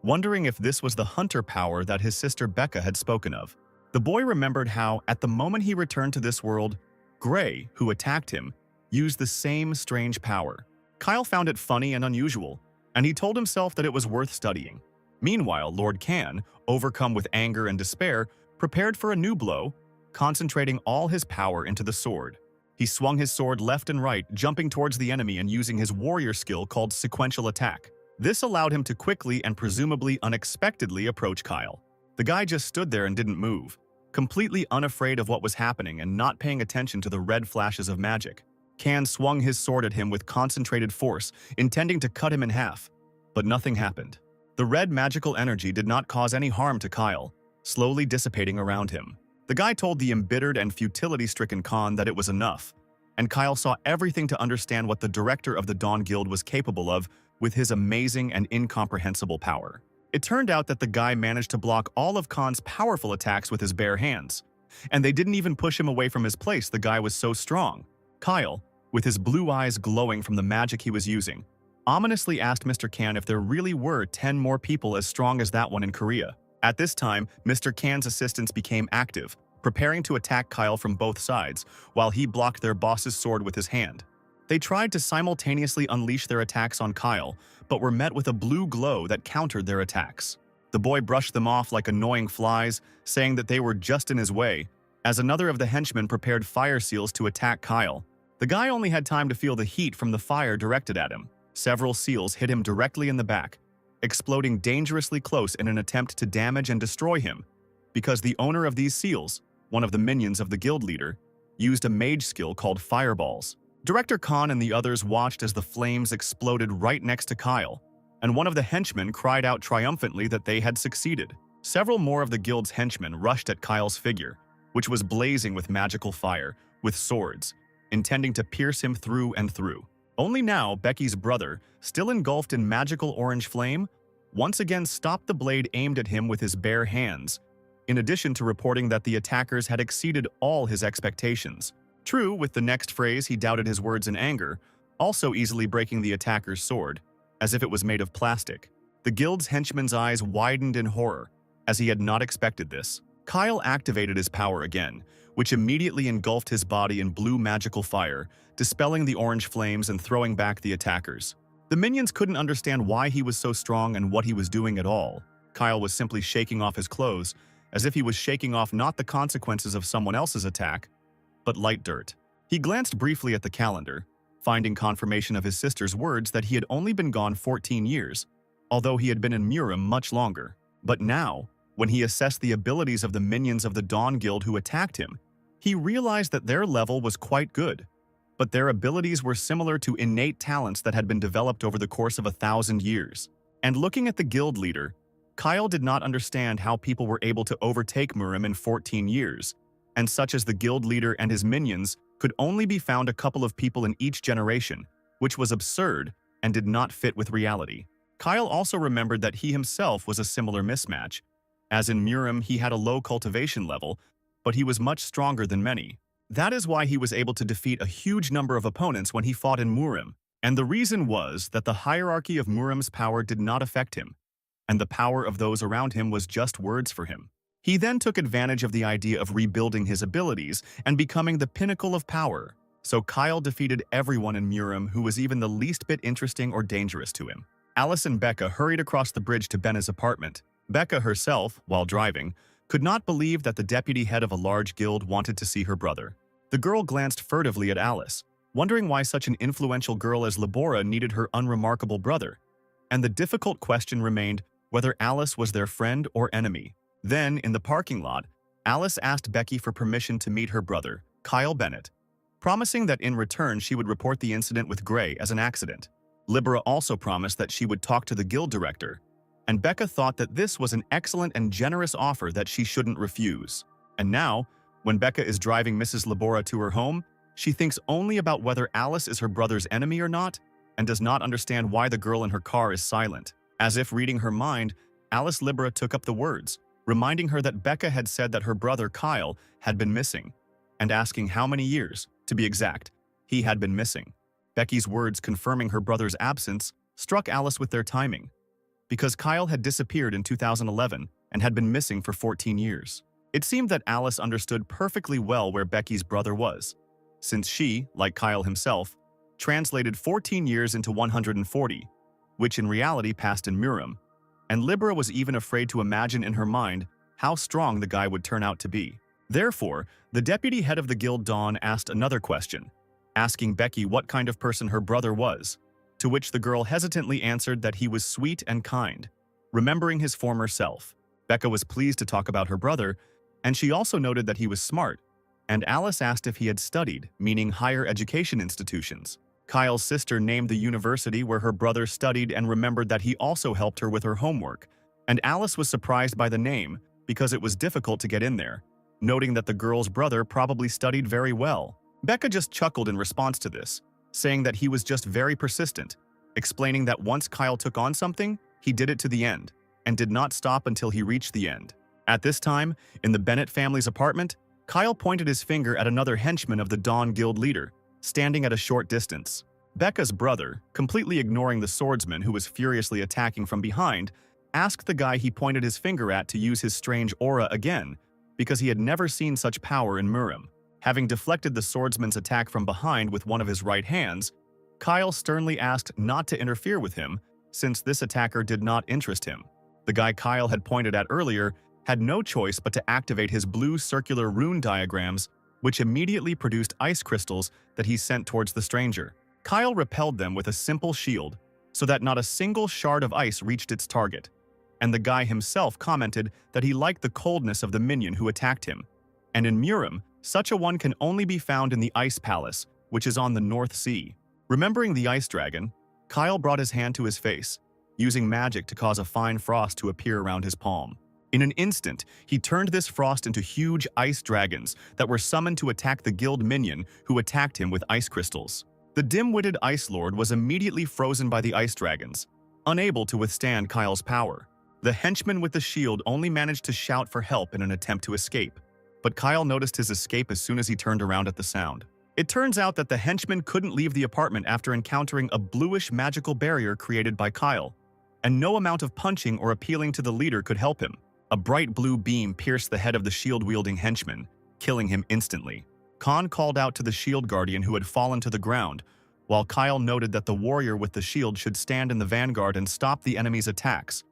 wondering if this was the hunter power that his sister Becca had spoken of. The boy remembered how, at the moment he returned to this world, Gray, who attacked him, used the same strange power. Kyle found it funny and unusual, and he told himself that it was worth studying. Meanwhile, Lord Can, overcome with anger and despair, prepared for a new blow, concentrating all his power into the sword. He swung his sword left and right, jumping towards the enemy and using his warrior skill called sequential attack. This allowed him to quickly and presumably unexpectedly approach Kyle. The guy just stood there and didn't move, completely unafraid of what was happening and not paying attention to the red flashes of magic. Can swung his sword at him with concentrated force, intending to cut him in half. But nothing happened. The red magical energy did not cause any harm to Kyle, slowly dissipating around him. The guy told the embittered and futility-stricken Khan that it was enough, and Kyle saw everything to understand what the director of the Dawn Guild was capable of with his amazing and incomprehensible power. It turned out that the guy managed to block all of Khan's powerful attacks with his bare hands, and they didn't even push him away from his place. The guy was so strong. Kyle, with his blue eyes glowing from the magic he was using, ominously asked Mr. Can if there really were 10 more people as strong as that one in Korea. At this time, Mr. Can's assistants became active, preparing to attack Kyle from both sides, while he blocked their boss's sword with his hand. They tried to simultaneously unleash their attacks on Kyle, but were met with a blue glow that countered their attacks. The boy brushed them off like annoying flies, saying that they were just in his way, as another of the henchmen prepared fire seals to attack Kyle. The guy only had time to feel the heat from the fire directed at him. Several seals hit him directly in the back, exploding dangerously close in an attempt to damage and destroy him, because the owner of these seals, one of the minions of the guild leader, used a mage skill called fireballs. Director Khan and the others watched as the flames exploded right next to Kyle, and one of the henchmen cried out triumphantly that they had succeeded. Several more of the guild's henchmen rushed at Kyle's figure, which was blazing with magical fire, with swords, intending to pierce him through and through. Only now, Becky's brother, still engulfed in magical orange flame, once again stopped the blade aimed at him with his bare hands, in addition to reporting that the attackers had exceeded all his expectations. True, with the next phrase he doubted his words in anger, also easily breaking the attacker's sword, as if it was made of plastic. The guild's henchman's eyes widened in horror, as he had not expected this. Kyle activated his power again, which immediately engulfed his body in blue magical fire, dispelling the orange flames and throwing back the attackers. The minions couldn't understand why he was so strong and what he was doing at all. Kyle was simply shaking off his clothes, as if he was shaking off not the consequences of someone else's attack, but light dirt. He glanced briefly at the calendar, finding confirmation of his sister's words that he had only been gone 14 years, although he had been in Murim much longer. But now, when he assessed the abilities of the minions of the Dawn Guild who attacked him, he realized that their level was quite good, but their abilities were similar to innate talents that had been developed over the course of 1,000 years. And looking at the guild leader, Kyle did not understand how people were able to overtake Murim in 14 years, and such as the guild leader and his minions could only be found a couple of people in each generation, which was absurd and did not fit with reality. Kyle also remembered that he himself was a similar mismatch, as in Murim he had a low cultivation level, but he was much stronger than many. That is why he was able to defeat a huge number of opponents when he fought in Murim, and the reason was that the hierarchy of Murim's power did not affect him, and the power of those around him was just words for him. He then took advantage of the idea of rebuilding his abilities and becoming the pinnacle of power, so Kyle defeated everyone in Murim who was even the least bit interesting or dangerous to him. Alice and Becca hurried across the bridge to Benna's apartment. Becca herself, while driving, could not believe that the deputy head of a large guild wanted to see her brother. The girl glanced furtively at Alice, wondering why such an influential girl as Labora needed her unremarkable brother, and the difficult question remained whether Alice was their friend or enemy. Then, in the parking lot, Alice asked Becky for permission to meet her brother, Kyle Bennett, promising that in return she would report the incident with Gray as an accident. Libera also promised that she would talk to the guild director, and Becca thought that this was an excellent and generous offer that she shouldn't refuse. And now, when Becca is driving Mrs. Labora to her home, she thinks only about whether Alice is her brother's enemy or not, and does not understand why the girl in her car is silent. As if reading her mind, Alice Libera took up the words, reminding her that Becca had said that her brother Kyle had been missing, and asking how many years, to be exact, he had been missing. Becky's words confirming her brother's absence struck Alice with their timing, because Kyle had disappeared in 2011 and had been missing for 14 years. It seemed that Alice understood perfectly well where Becky's brother was, since she, like Kyle himself, translated 14 years into 140, which in reality passed in Murim, and Libra was even afraid to imagine in her mind how strong the guy would turn out to be. Therefore, the deputy head of the guild Dawn asked another question, asking Becky what kind of person her brother was, to which the girl hesitantly answered that he was sweet and kind, remembering his former self. Becca was pleased to talk about her brother, and she also noted that he was smart, and Alice asked if he had studied, meaning higher education institutions. Kyle's sister named the university where her brother studied and remembered that he also helped her with her homework, and Alice was surprised by the name because it was difficult to get in there, noting that the girl's brother probably studied very well. Becca just chuckled in response to this, saying that he was just very persistent, explaining that once Kyle took on something, he did it to the end, and did not stop until he reached the end. At this time, in the Bennett family's apartment, Kyle pointed his finger at another henchman of the Dawn Guild leader, standing at a short distance. Becca's brother, completely ignoring the swordsman who was furiously attacking from behind, asked the guy he pointed his finger at to use his strange aura again, because he had never seen such power in Murim. Having deflected the swordsman's attack from behind with one of his right hands, Kyle sternly asked not to interfere with him, since this attacker did not interest him. The guy Kyle had pointed at earlier had no choice but to activate his blue circular rune diagrams, which immediately produced ice crystals that he sent towards the stranger. Kyle repelled them with a simple shield, so that not a single shard of ice reached its target, and the guy himself commented that he liked the coldness of the minion who attacked him. And in Murim, such a one can only be found in the Ice Palace, which is on the North Sea. Remembering the ice dragon, Kyle brought his hand to his face, using magic to cause a fine frost to appear around his palm. In an instant, he turned this frost into huge ice dragons that were summoned to attack the guild minion who attacked him with ice crystals. The dim-witted Ice Lord was immediately frozen by the ice dragons, unable to withstand Kyle's power. The henchman with the shield only managed to shout for help in an attempt to escape, but Kyle noticed his escape as soon as he turned around at the sound. It turns out that the henchman couldn't leave the apartment after encountering a bluish magical barrier created by Kyle, and no amount of punching or appealing to the leader could help him. A bright blue beam pierced the head of the shield-wielding henchman, killing him instantly. Khan called out to the shield guardian who had fallen to the ground, while Kyle noted that the warrior with the shield should stand in the vanguard and stop the enemy's attacks.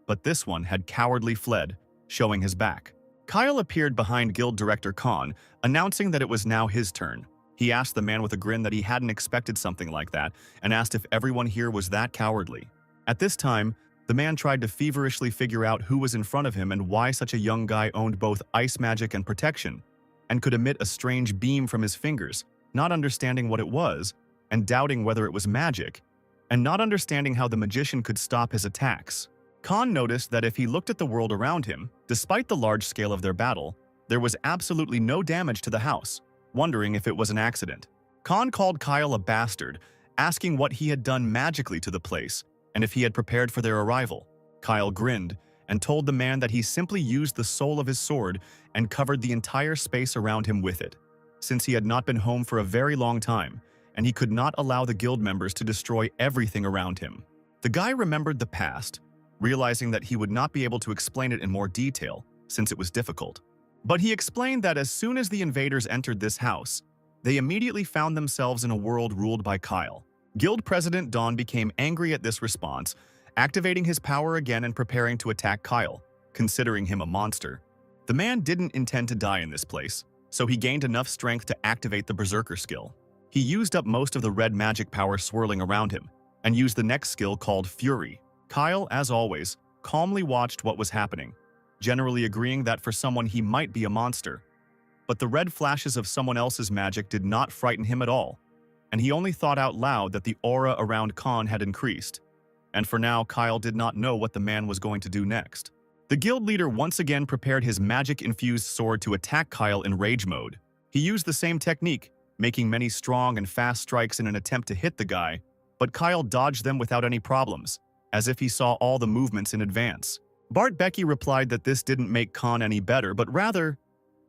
But this one had cowardly fled, showing his back. Kyle appeared behind Guild Director Khan, announcing that it was now his turn. He asked the man with a grin that he hadn't expected something like that, and asked if everyone here was that cowardly. At this time, the man tried to feverishly figure out who was in front of him and why such a young guy owned both ice magic and protection, and could emit a strange beam from his fingers, not understanding what it was, and doubting whether it was magic, and not understanding how the magician could stop his attacks. Khan noticed that if he looked at the world around him, despite the large scale of their battle, there was absolutely no damage to the house, wondering if it was an accident. Khan called Kyle a bastard, asking what he had done magically to the place, and if he had prepared for their arrival. Kyle grinned and told the man that he simply used the soul of his sword and covered the entire space around him with it, since he had not been home for a very long time, and he could not allow the guild members to destroy everything around him. The guy remembered the past, realizing that he would not be able to explain it in more detail, since it was difficult. But he explained that as soon as the invaders entered this house, they immediately found themselves in a world ruled by Kyle. Guild President Dawn became angry at this response, activating his power again and preparing to attack Kyle, considering him a monster. The man didn't intend to die in this place, so he gained enough strength to activate the Berserker skill. He used up most of the red magic power swirling around him, and used the next skill called Fury. Kyle, as always, calmly watched what was happening, generally agreeing that for someone he might be a monster. But the red flashes of someone else's magic did not frighten him at all, and he only thought out loud that the aura around Khan had increased. And for now, Kyle did not know what the man was going to do next. The guild leader once again prepared his magic-infused sword to attack Kyle in rage mode. He used the same technique, making many strong and fast strikes in an attempt to hit the guy, but Kyle dodged them without any problems, as if he saw all the movements in advance. Bart Becky replied that this didn't make Khan any better, but rather,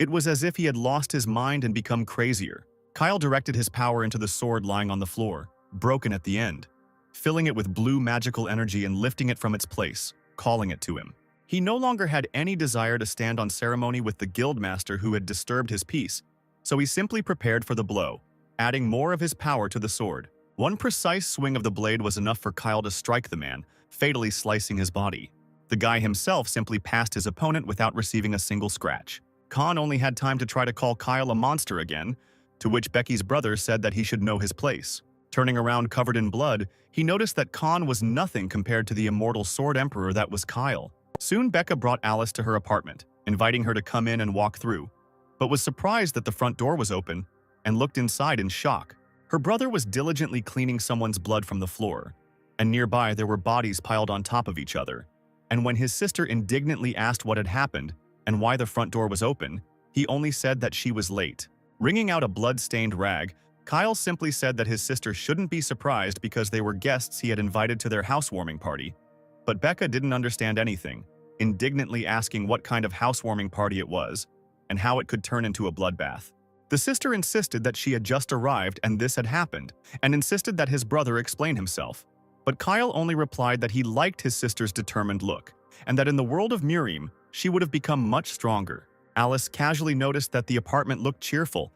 it was as if he had lost his mind and become crazier. Kyle directed his power into the sword lying on the floor, broken at the end, filling it with blue magical energy and lifting it from its place, calling it to him. He no longer had any desire to stand on ceremony with the guildmaster who had disturbed his peace, so he simply prepared for the blow, adding more of his power to the sword. One precise swing of the blade was enough for Kyle to strike the man, fatally slicing his body. The guy himself simply passed his opponent without receiving a single scratch. Khan only had time to try to call Kyle a monster again, to which Becky's brother said that he should know his place. Turning around covered in blood, he noticed that Khan was nothing compared to the immortal sword emperor that was Kyle. Soon Becca brought Alice to her apartment, inviting her to come in and walk through, but was surprised that the front door was open and looked inside in shock. Her brother was diligently cleaning someone's blood from the floor, and nearby there were bodies piled on top of each other. And when his sister indignantly asked what had happened and why the front door was open, he only said that she was late. Wringing out a blood-stained rag, Kyle simply said that his sister shouldn't be surprised because they were guests he had invited to their housewarming party. But Becca didn't understand anything, indignantly asking what kind of housewarming party it was and how it could turn into a bloodbath. The sister insisted that she had just arrived and this had happened, and insisted that his brother explain himself. But Kyle only replied that he liked his sister's determined look, and that in the world of Miriam, she would have become much stronger. Alice casually noticed that the apartment looked cheerful,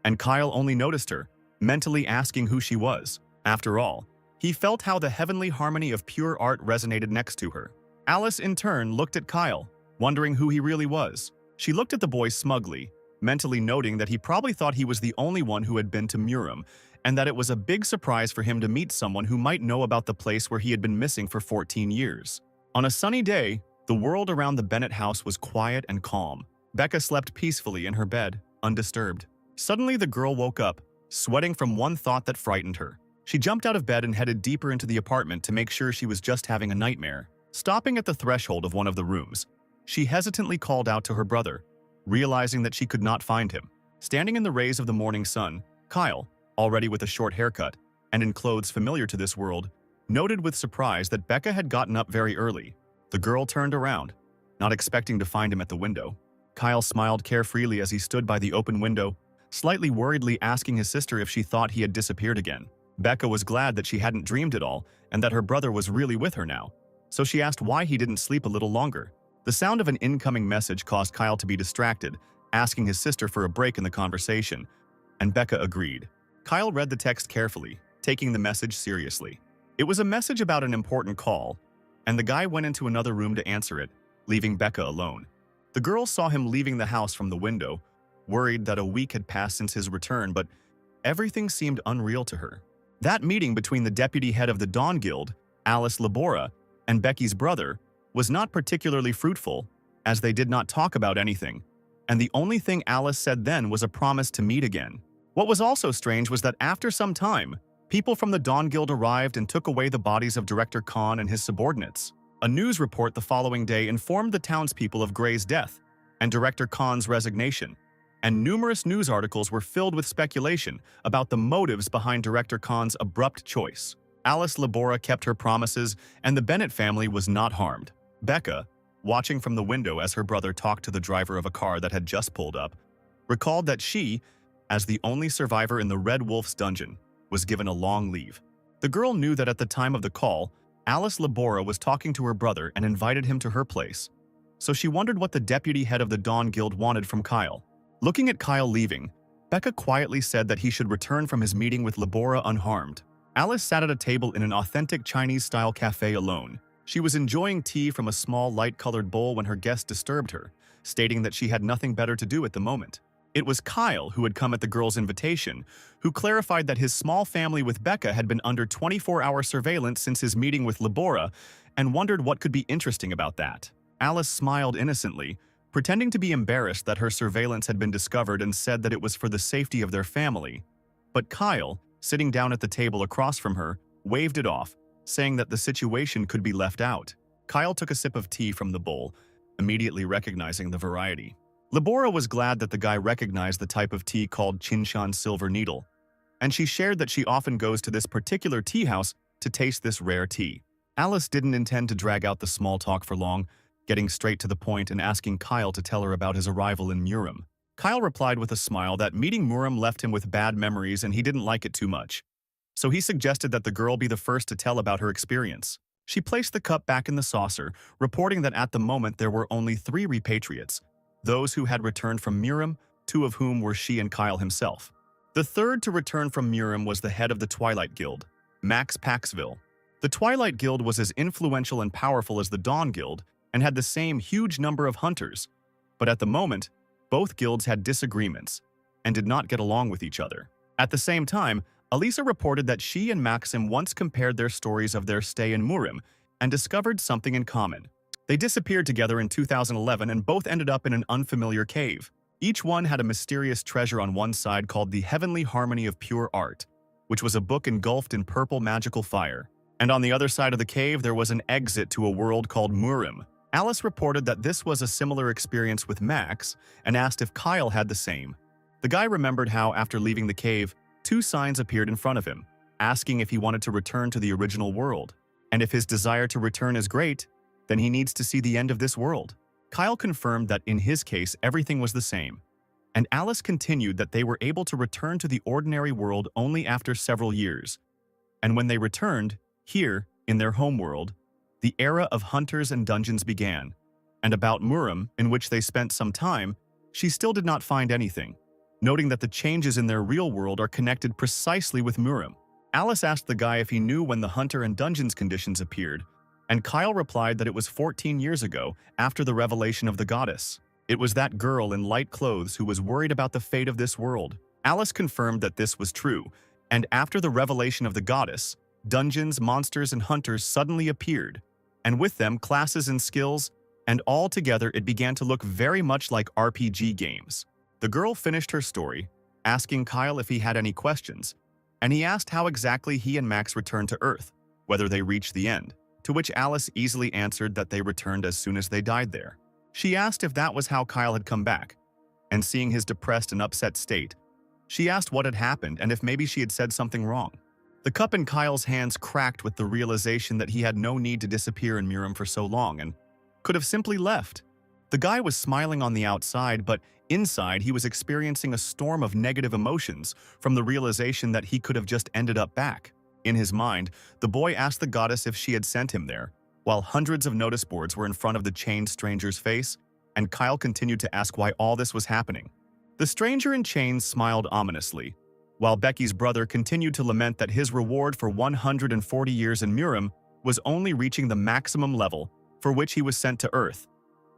and Kyle only noticed her, mentally asking who she was. After all, he felt how the heavenly harmony of pure art resonated next to her. Alice in turn looked at Kyle, wondering who he really was. She looked at the boy smugly, mentally noting that he probably thought he was the only one who had been to Miriam, and that it was a big surprise for him to meet someone who might know about the place where he had been missing for 14 years. On a sunny day, the world around the Bennett house was quiet and calm. Becca slept peacefully in her bed, undisturbed. Suddenly the girl woke up, sweating from one thought that frightened her. She jumped out of bed and headed deeper into the apartment to make sure she was just having a nightmare. Stopping at the threshold of one of the rooms, she hesitantly called out to her brother, realizing that she could not find him. Standing in the rays of the morning sun, Kyle, already with a short haircut and in clothes familiar to this world, noted with surprise that Becca had gotten up very early. The girl turned around, not expecting to find him at the window. Kyle smiled carefreely as he stood by the open window, slightly worriedly asking his sister if she thought he had disappeared again. Becca was glad that she hadn't dreamed it all and that her brother was really with her now, so she asked why he didn't sleep a little longer. The sound of an incoming message caused Kyle to be distracted, asking his sister for a break in the conversation, and Becca agreed. Kyle read the text carefully, taking the message seriously. It was a message about an important call, and the guy went into another room to answer it, leaving Becca alone. The girl saw him leaving the house from the window, worried that a week had passed since his return, but everything seemed unreal to her. That meeting between the deputy head of the Dawn Guild, Alice Labora, and Becky's brother was not particularly fruitful, as they did not talk about anything, and the only thing Alice said then was a promise to meet again. What was also strange was that after some time, people from the Dawn Guild arrived and took away the bodies of Director Khan and his subordinates. A news report the following day informed the townspeople of Gray's death and Director Khan's resignation, and numerous news articles were filled with speculation about the motives behind Director Khan's abrupt choice. Alice Labora kept her promises, and the Bennett family was not harmed. Becca, watching from the window as her brother talked to the driver of a car that had just pulled up, recalled that she, as the only survivor in the Red Wolf's dungeon, was given a long leave. The girl knew that at the time of the call, Alice Labora was talking to her brother and invited him to her place, so she wondered what the deputy head of the Dawn Guild wanted from Kyle. Looking at Kyle leaving, Becca quietly said that he should return from his meeting with Labora unharmed. Alice sat at a table in an authentic Chinese-style cafe alone. She was enjoying tea from a small, light-colored bowl when her guest disturbed her, stating that she had nothing better to do at the moment. It was Kyle, who had come at the girl's invitation, who clarified that his small family with Becca had been under 24-hour surveillance since his meeting with Labora, and wondered what could be interesting about that. Alice smiled innocently, pretending to be embarrassed that her surveillance had been discovered, and said that it was for the safety of their family. But Kyle, sitting down at the table across from her, waved it off, saying that the situation could be left out. Kyle took a sip of tea from the bowl, immediately recognizing the variety. Labora was glad that the guy recognized the type of tea called Chinshan Silver Needle, and she shared that she often goes to this particular tea house to taste this rare tea. Alice didn't intend to drag out the small talk for long, getting straight to the point and asking Kyle to tell her about his arrival in Muriam. Kyle replied with a smile that meeting Muriam left him with bad memories and he didn't like it too much, so he suggested that the girl be the first to tell about her experience. She placed the cup back in the saucer, reporting that at the moment there were only 3 repatriates, those who had returned from Murim, 2 of whom were she and Kyle himself. The third to return from Murim was the head of the Twilight Guild, Max Paxville. The Twilight Guild was as influential and powerful as the Dawn Guild and had the same huge number of hunters, but at the moment, both guilds had disagreements and did not get along with each other. At the same time, Elisa reported that she and Maxim once compared their stories of their stay in Murim and discovered something in common. They disappeared together in 2011 and both ended up in an unfamiliar cave. Each one had a mysterious treasure on one side called the Heavenly Harmony of Pure Art, which was a book engulfed in purple magical fire. And on the other side of the cave, there was an exit to a world called Murim. Alice reported that this was a similar experience with Max and asked if Kyle had the same. The guy remembered how, after leaving the cave, 2 signs appeared in front of him, asking if he wanted to return to the original world. And if his desire to return is great, then he needs to see the end of this world. Kyle confirmed that in his case, everything was the same. And Alice continued that they were able to return to the ordinary world only after several years. And when they returned, here, in their homeworld, the era of hunters and dungeons began. And about Murim, in which they spent some time, she still did not find anything, noting that the changes in their real world are connected precisely with Murim. Alice asked the guy if he knew when the hunter and dungeons conditions appeared, and Kyle replied that it was 14 years ago, after the revelation of the goddess. It was that girl in light clothes who was worried about the fate of this world. Alice confirmed that this was true, and after the revelation of the goddess, dungeons, monsters, and hunters suddenly appeared, and with them classes and skills, and all together it began to look very much like RPG games. The girl finished her story, asking Kyle if he had any questions, and he asked how exactly he and Max returned to Earth, whether they reached the end, to which Alice easily answered that they returned as soon as they died there. She asked if that was how Kyle had come back, and seeing his depressed and upset state, she asked what had happened and if maybe she had said something wrong. The cup in Kyle's hands cracked with the realization that he had no need to disappear in Murim for so long and could have simply left. The guy was smiling on the outside, but inside he was experiencing a storm of negative emotions from the realization that he could have just ended up back. In his mind, the boy asked the goddess if she had sent him there, while hundreds of notice boards were in front of the chained stranger's face, and Kyle continued to ask why all this was happening. The stranger in chains smiled ominously, while Becky's brother continued to lament that his reward for 140 years in Murim was only reaching the maximum level for which he was sent to Earth.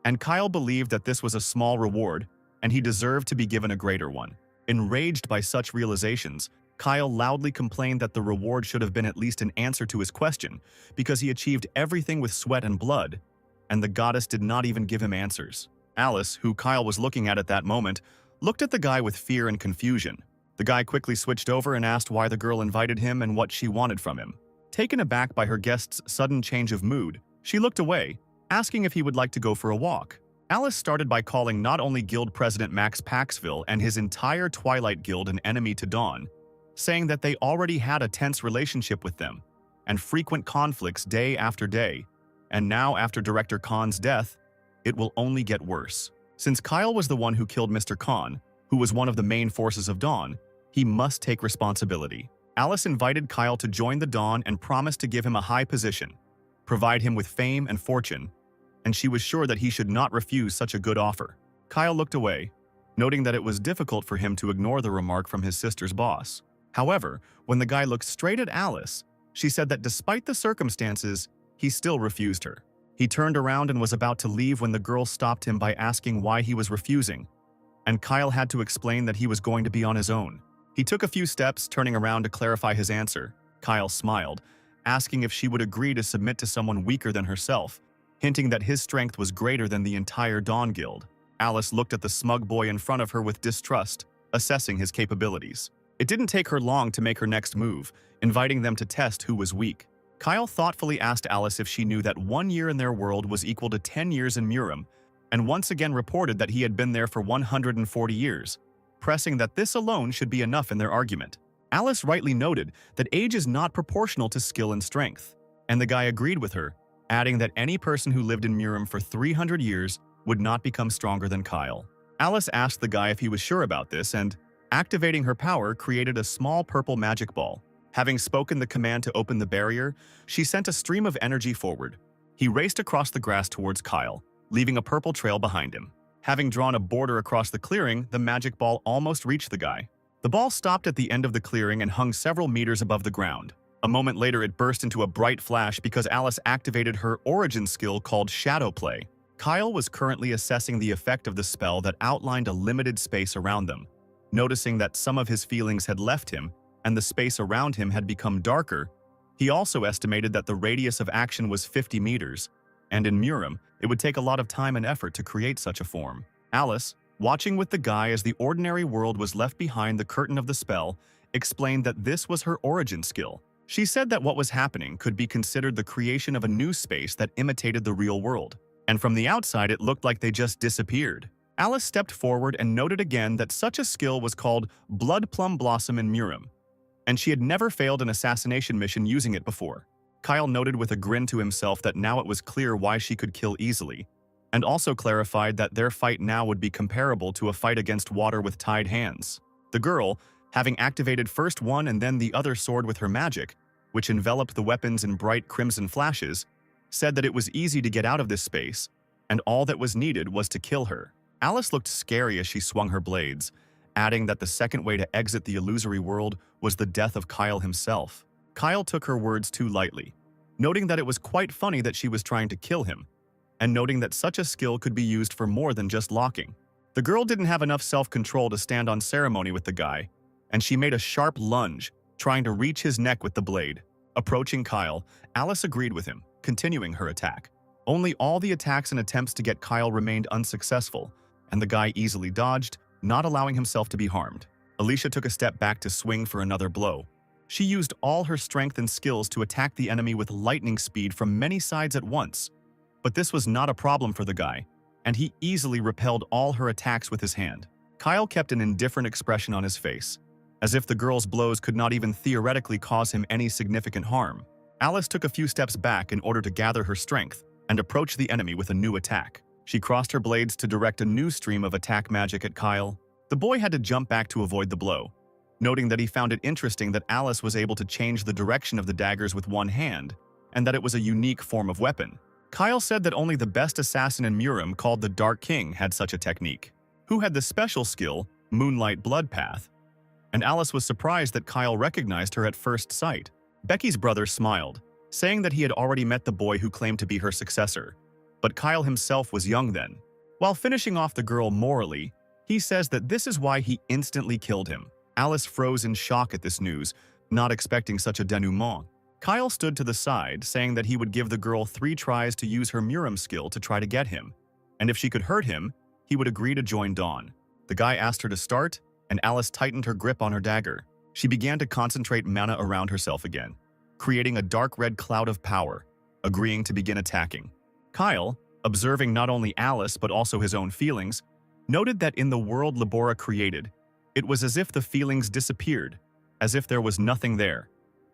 And Kyle believed that this was a small reward, and he deserved to be given a greater one. Enraged by such realizations, Kyle loudly complained that the reward should have been at least an answer to his question, because he achieved everything with sweat and blood, and the goddess did not even give him answers. Alice, who Kyle was looking at that moment, looked at the guy with fear and confusion. The guy quickly switched over and asked why the girl invited him and what she wanted from him. Taken aback by her guest's sudden change of mood, she looked away, asking if he would like to go for a walk. Alice started by calling not only Guild President Max Paxville and his entire Twilight Guild an enemy to Dawn, saying that they already had a tense relationship with them, and frequent conflicts day after day, and now after Director Khan's death, it will only get worse. Since Kyle was the one who killed Mr. Khan, who was one of the main forces of Dawn, he must take responsibility. Alice invited Kyle to join the Dawn and promised to give him a high position, provide him with fame and fortune, and she was sure that he should not refuse such a good offer. Kyle looked away, noting that it was difficult for him to ignore the remark from his sister's boss. However, when the guy looked straight at Alice, she said that despite the circumstances, he still refused her. He turned around and was about to leave when the girl stopped him by asking why he was refusing, and Kyle had to explain that he was going to be on his own. He took a few steps, turning around to clarify his answer. Kyle smiled, asking if she would agree to submit to someone weaker than herself, hinting that his strength was greater than the entire Dawn Guild. Alice looked at the smug boy in front of her with distrust, assessing his capabilities. It didn't take her long to make her next move, inviting them to test who was weak. Kyle thoughtfully asked Alice if she knew that 1 year in their world was equal to 10 years in Murim, and once again reported that he had been there for 140 years, pressing that this alone should be enough in their argument. Alice rightly noted that age is not proportional to skill and strength, and the guy agreed with her, adding that any person who lived in Murim for 300 years would not become stronger than Kyle. Alice asked the guy if he was sure about this and, activating her power, created a small purple magic ball, Having spoken the command to open the barrier, she sent a stream of energy forward. He raced across the grass towards Kyle, leaving a purple trail behind him. Having drawn a border across the clearing, the magic ball almost reached the guy. The ball stopped at the end of the clearing and hung several meters above the ground. A moment later, it burst into a bright flash because Alice activated her origin skill called Shadow Play. Kyle was currently assessing the effect of the spell that outlined a limited space around them. Noticing that some of his feelings had left him and the space around him had become darker, he also estimated that the radius of action was 50 meters, and in Murim, it would take a lot of time and effort to create such a form. Alice, watching with the guy as the ordinary world was left behind the curtain of the spell, explained that this was her origin skill. She said that what was happening could be considered the creation of a new space that imitated the real world, and from the outside it looked like they just disappeared. Alice stepped forward and noted again that such a skill was called Blood Plum Blossom in Murim, and she had never failed an assassination mission using it before. Kyle noted with a grin to himself that now it was clear why she could kill easily, and also clarified that their fight now would be comparable to a fight against water with tied hands. The girl, having activated first one and then the other sword with her magic, which enveloped the weapons in bright crimson flashes, said that it was easy to get out of this space, and all that was needed was to kill her. Alice looked scary as she swung her blades, adding that the second way to exit the illusory world was the death of Kyle himself. Kyle took her words too lightly, noting that it was quite funny that she was trying to kill him, and noting that such a skill could be used for more than just locking. The girl didn't have enough self-control to stand on ceremony with the guy, and she made a sharp lunge, trying to reach his neck with the blade. Approaching Kyle, Alice agreed with him, continuing her attack. Only all the attacks and attempts to get Kyle remained unsuccessful, and the guy easily dodged, not allowing himself to be harmed. Alicia took a step back to swing for another blow. She used all her strength and skills to attack the enemy with lightning speed from many sides at once. But this was not a problem for the guy, and he easily repelled all her attacks with his hand. Kyle kept an indifferent expression on his face, as if the girl's blows could not even theoretically cause him any significant harm. Alice took a few steps back in order to gather her strength and approach the enemy with a new attack. She crossed her blades to direct a new stream of attack magic at Kyle. The boy had to jump back to avoid the blow, noting that he found it interesting that Alice was able to change the direction of the daggers with one hand, and that it was a unique form of weapon. Kyle said that only the best assassin in Murim, called the Dark King, had such a technique, who had the special skill, Moonlight Blood Path, and Alice was surprised that Kyle recognized her at first sight. Becky's brother smiled, saying that he had already met the boy who claimed to be her successor, but Kyle himself was young then. While finishing off the girl morally, he says that this is why he instantly killed him. Alice froze in shock at this news, not expecting such a denouement. Kyle stood to the side, saying that he would give the girl 3 tries to use her Murim skill to try to get him, and if she could hurt him, he would agree to join Dawn. The guy asked her to start, and Alice tightened her grip on her dagger. She began to concentrate mana around herself again, creating a dark red cloud of power, agreeing to begin attacking. Kyle, observing not only Alice but also his own feelings, noted that in the world Labora created, it was as if the feelings disappeared, as if there was nothing there,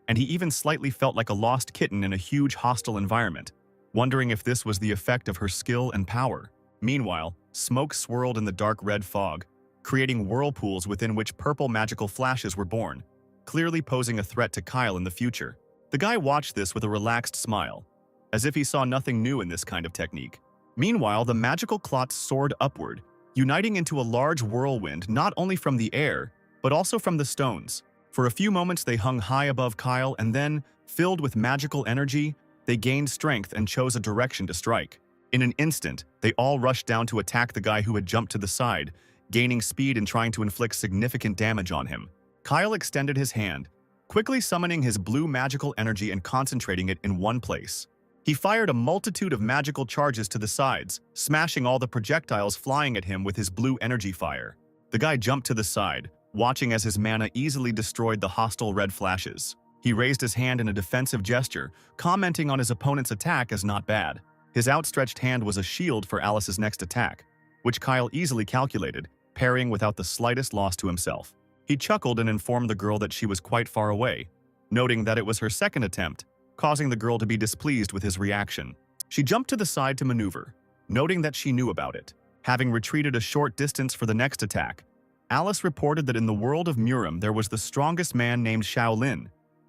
and he even slightly felt like a lost kitten in a huge hostile environment, wondering if this was the effect of her skill and power. Meanwhile, smoke swirled in the dark red fog, creating whirlpools within which purple magical flashes were born, clearly posing a threat to Kyle in the future. The guy watched this with a relaxed smile, as if he saw nothing new in this kind of technique. Meanwhile, the magical clots soared upward, uniting into a large whirlwind not only from the air, but also from the stones. For a few moments they hung high above Kyle, and then, filled with magical energy, they gained strength and chose a direction to strike. In an instant, they all rushed down to attack the guy who had jumped to the side, gaining speed and trying to inflict significant damage on him. Kyle extended his hand, quickly summoning his blue magical energy and concentrating it in one place. He fired a multitude of magical charges to the sides, smashing all the projectiles flying at him with his blue energy fire. The guy jumped to the side, watching as his mana easily destroyed the hostile red flashes. He raised his hand in a defensive gesture, commenting on his opponent's attack as not bad. His outstretched hand was a shield for Alice's next attack, which Kyle easily calculated, parrying without the slightest loss to himself. He chuckled and informed the girl that she was quite far away, noting that it was her second attempt, causing the girl to be displeased with his reaction. She jumped to the side to maneuver, noting that she knew about it. Having retreated a short distance for the next attack, Alice reported that in the world of Murim there was the strongest man named Shaolin,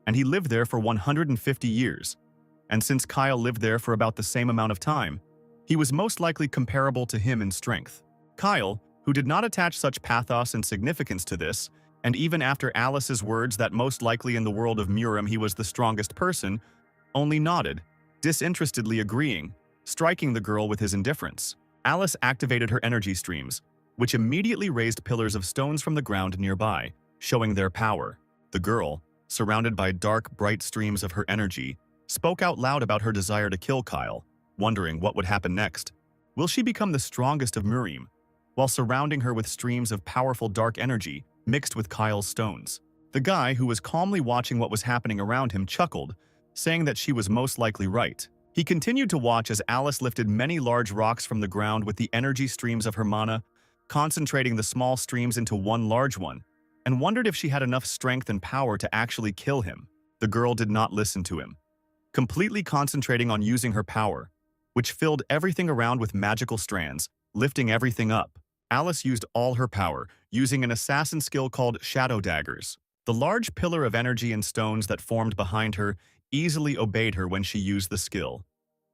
and he lived there for 150 years. And since Kyle lived there for about the same amount of time, he was most likely comparable to him in strength. Kyle, who did not attach such pathos and significance to this, and even after Alice's words that most likely in the world of Murim he was the strongest person, only nodded, disinterestedly agreeing, striking the girl with his indifference. Alice activated her energy streams, which immediately raised pillars of stones from the ground nearby, showing their power. The girl, surrounded by dark, bright streams of her energy, spoke out loud about her desire to kill Kyle, wondering what would happen next. Will she become the strongest of Murim, while surrounding her with streams of powerful dark energy mixed with Kyle's stones? The guy, who was calmly watching what was happening around him, chuckled, saying that she was most likely right. He continued to watch as Alice lifted many large rocks from the ground with the energy streams of her mana, concentrating the small streams into one large one, and wondered if she had enough strength and power to actually kill him. The girl did not listen to him, completely concentrating on using her power, which filled everything around with magical strands, lifting everything up. Alice used all her power, using an assassin skill called Shadow Daggers. The large pillar of energy and stones that formed behind her easily obeyed her when she used the skill,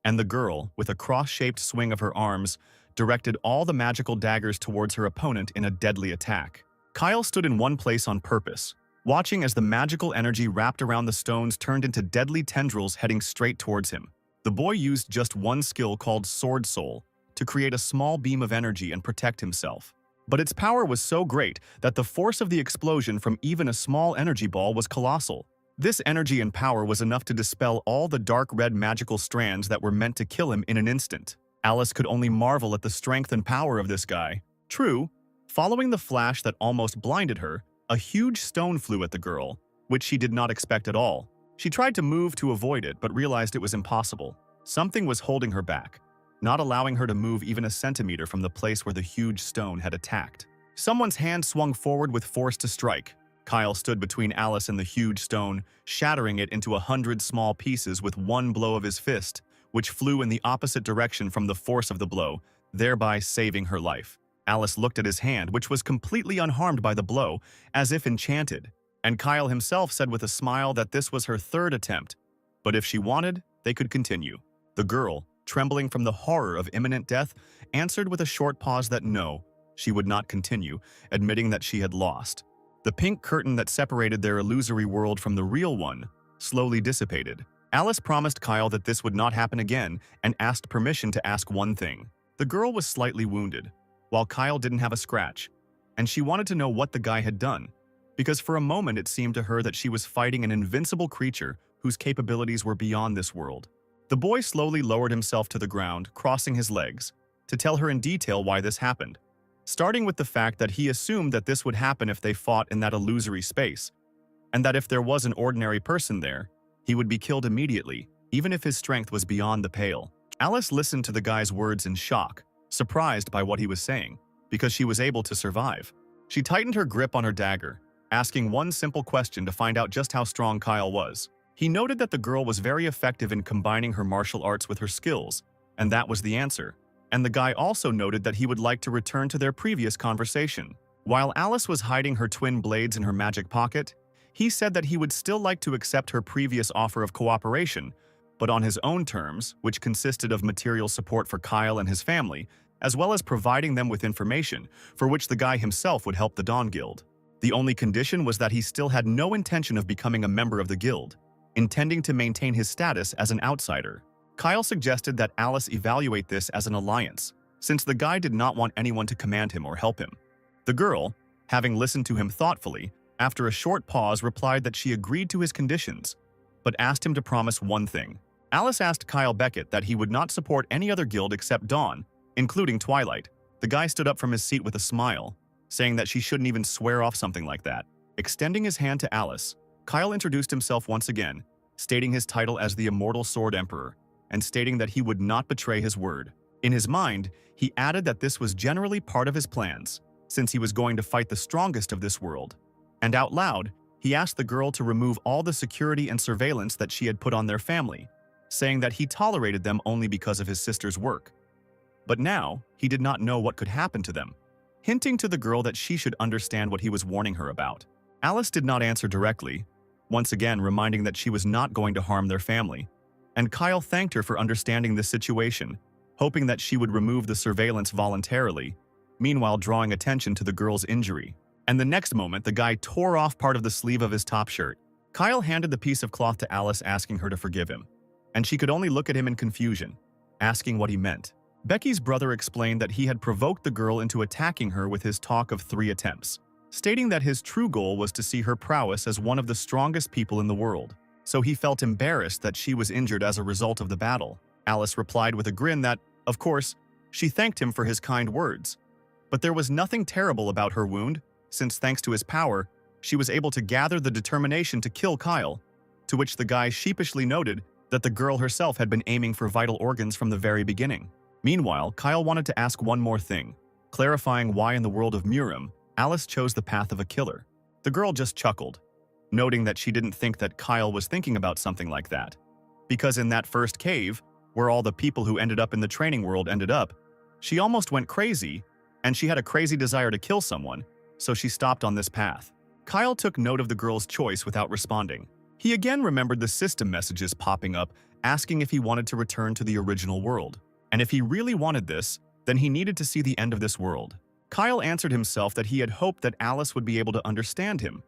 and the girl, with a cross-shaped swing of her arms, directed all the magical daggers towards her opponent in a deadly attack. Kyle stood in one place on purpose, watching as the magical energy wrapped around the stones turned into deadly tendrils heading straight towards him. The boy used just one skill called Sword Soul to create a small beam of energy and protect himself. But its power was so great that the force of the explosion from even a small energy ball was colossal. This energy and power was enough to dispel all the dark red magical strands that were meant to kill him in an instant. Alice could only marvel at the strength and power of this guy. True, following the flash that almost blinded her, a huge stone flew at the girl, which she did not expect at all. She tried to move to avoid it, but realized it was impossible. Something was holding her back, not allowing her to move even a centimeter from the place where the huge stone had attacked. Someone's hand swung forward with force to strike. Kyle stood between Alice and the huge stone, shattering it into 100 small pieces with one blow of his fist, which flew in the opposite direction from the force of the blow, thereby saving her life. Alice looked at his hand, which was completely unharmed by the blow, as if enchanted, and Kyle himself said with a smile that this was her third attempt, but if she wanted, they could continue. The girl, trembling from the horror of imminent death, answered with a short pause that no, she would not continue, admitting that she had lost. The pink curtain that separated their illusory world from the real one slowly dissipated. Alice promised Kyle that this would not happen again and asked permission to ask one thing. The girl was slightly wounded, while Kyle didn't have a scratch, and she wanted to know what the guy had done, because for a moment it seemed to her that she was fighting an invincible creature whose capabilities were beyond this world. The boy slowly lowered himself to the ground, crossing his legs, to tell her in detail why this happened, starting with the fact that he assumed that this would happen if they fought in that illusory space, and that if there was an ordinary person there, he would be killed immediately, even if his strength was beyond the pale. Alice listened to the guy's words in shock, surprised by what he was saying, because she was able to survive. She tightened her grip on her dagger, asking one simple question to find out just how strong Kyle was. He noted that the girl was very effective in combining her martial arts with her skills, and that was the answer. And the guy also noted that he would like to return to their previous conversation. While Alice was hiding her twin blades in her magic pocket, he said that he would still like to accept her previous offer of cooperation, but on his own terms, which consisted of material support for Kyle and his family, as well as providing them with information, for which the guy himself would help the Dawn Guild. The only condition was that he still had no intention of becoming a member of the guild, intending to maintain his status as an outsider. Kyle suggested that Alice evaluate this as an alliance, since the guy did not want anyone to command him or help him. The girl, having listened to him thoughtfully, after a short pause replied that she agreed to his conditions, but asked him to promise one thing. Alice asked Kyle Beckett that he would not support any other guild except Dawn, including Twilight. The guy stood up from his seat with a smile, saying that she shouldn't even swear off something like that. Extending his hand to Alice, Kyle introduced himself once again, stating his title as the Immortal Sword Emperor, and stating that he would not betray his word. In his mind, he added that this was generally part of his plans, since he was going to fight the strongest of this world. And out loud, he asked the girl to remove all the security and surveillance that she had put on their family, saying that he tolerated them only because of his sister's work. But now, he did not know what could happen to them, hinting to the girl that she should understand what he was warning her about. Alice did not answer directly, once again reminding that she was not going to harm their family. And Kyle thanked her for understanding this situation, hoping that she would remove the surveillance voluntarily, meanwhile drawing attention to the girl's injury. And the next moment, the guy tore off part of the sleeve of his top shirt. Kyle handed the piece of cloth to Alice, asking her to forgive him, and she could only look at him in confusion, asking what he meant. Becky's brother explained that he had provoked the girl into attacking her with his talk of 3 attempts, stating that his true goal was to see her prowess as one of the strongest people in the world. So he felt embarrassed that she was injured as a result of the battle. Alice replied with a grin that, of course, she thanked him for his kind words. But there was nothing terrible about her wound, since thanks to his power, she was able to gather the determination to kill Kyle, to which the guy sheepishly noted that the girl herself had been aiming for vital organs from the very beginning. Meanwhile, Kyle wanted to ask one more thing, clarifying why in the world of Murim, Alice chose the path of a killer. The girl just chuckled, noting that she didn't think that Kyle was thinking about something like that. Because in that first cave, where all the people who ended up in the training world ended up, she almost went crazy, and she had a crazy desire to kill someone, so she stopped on this path. Kyle took note of the girl's choice without responding. He again remembered the system messages popping up, asking if he wanted to return to the original world. And if he really wanted this, then he needed to see the end of this world. Kyle answered himself that he had hoped that Alice would be able to understand him,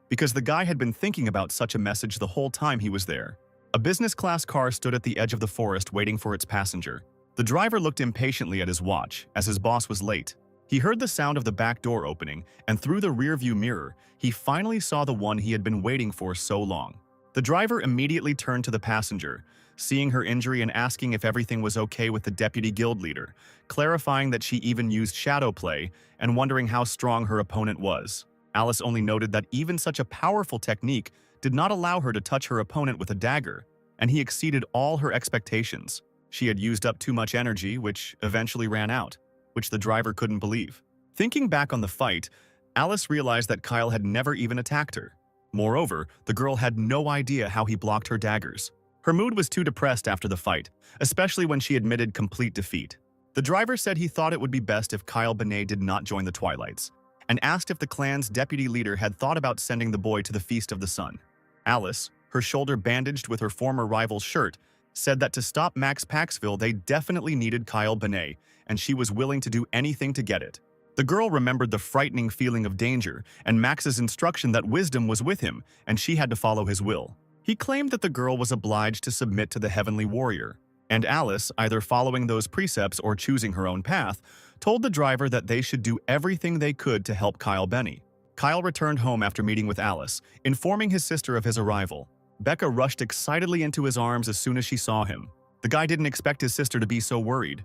because the guy had been thinking about such a message the whole time he was there. A business-class car stood at the edge of the forest waiting for its passenger. The driver looked impatiently at his watch, as his boss was late. He heard the sound of the back door opening, and through the rearview mirror, he finally saw the one he had been waiting for so long. The driver immediately turned to the passenger, seeing her injury and asking if everything was okay with the deputy guild leader, clarifying that she even used shadow play and wondering how strong her opponent was. Alice only noted that even such a powerful technique did not allow her to touch her opponent with a dagger, and he exceeded all her expectations. She had used up too much energy, which eventually ran out, which the driver couldn't believe. Thinking back on the fight, Alice realized that Kyle had never even attacked her. Moreover, the girl had no idea how he blocked her daggers. Her mood was too depressed after the fight, especially when she admitted complete defeat. The driver said he thought it would be best if Kyle Benet did not join the Twilights, and asked if the clan's deputy leader had thought about sending the boy to the Feast of the Sun. Alice, her shoulder bandaged with her former rival's shirt, said that to stop Max Paxville they definitely needed Kyle Benet, and she was willing to do anything to get it. The girl remembered the frightening feeling of danger and Max's instruction that wisdom was with him and she had to follow his will. He claimed that the girl was obliged to submit to the heavenly warrior, and Alice, either following those precepts or choosing her own path, told the driver that they should do everything they could to help Kyle Benet. Kyle returned home after meeting with Alice, informing his sister of his arrival. Becca rushed excitedly into his arms as soon as she saw him. The guy didn't expect his sister to be so worried,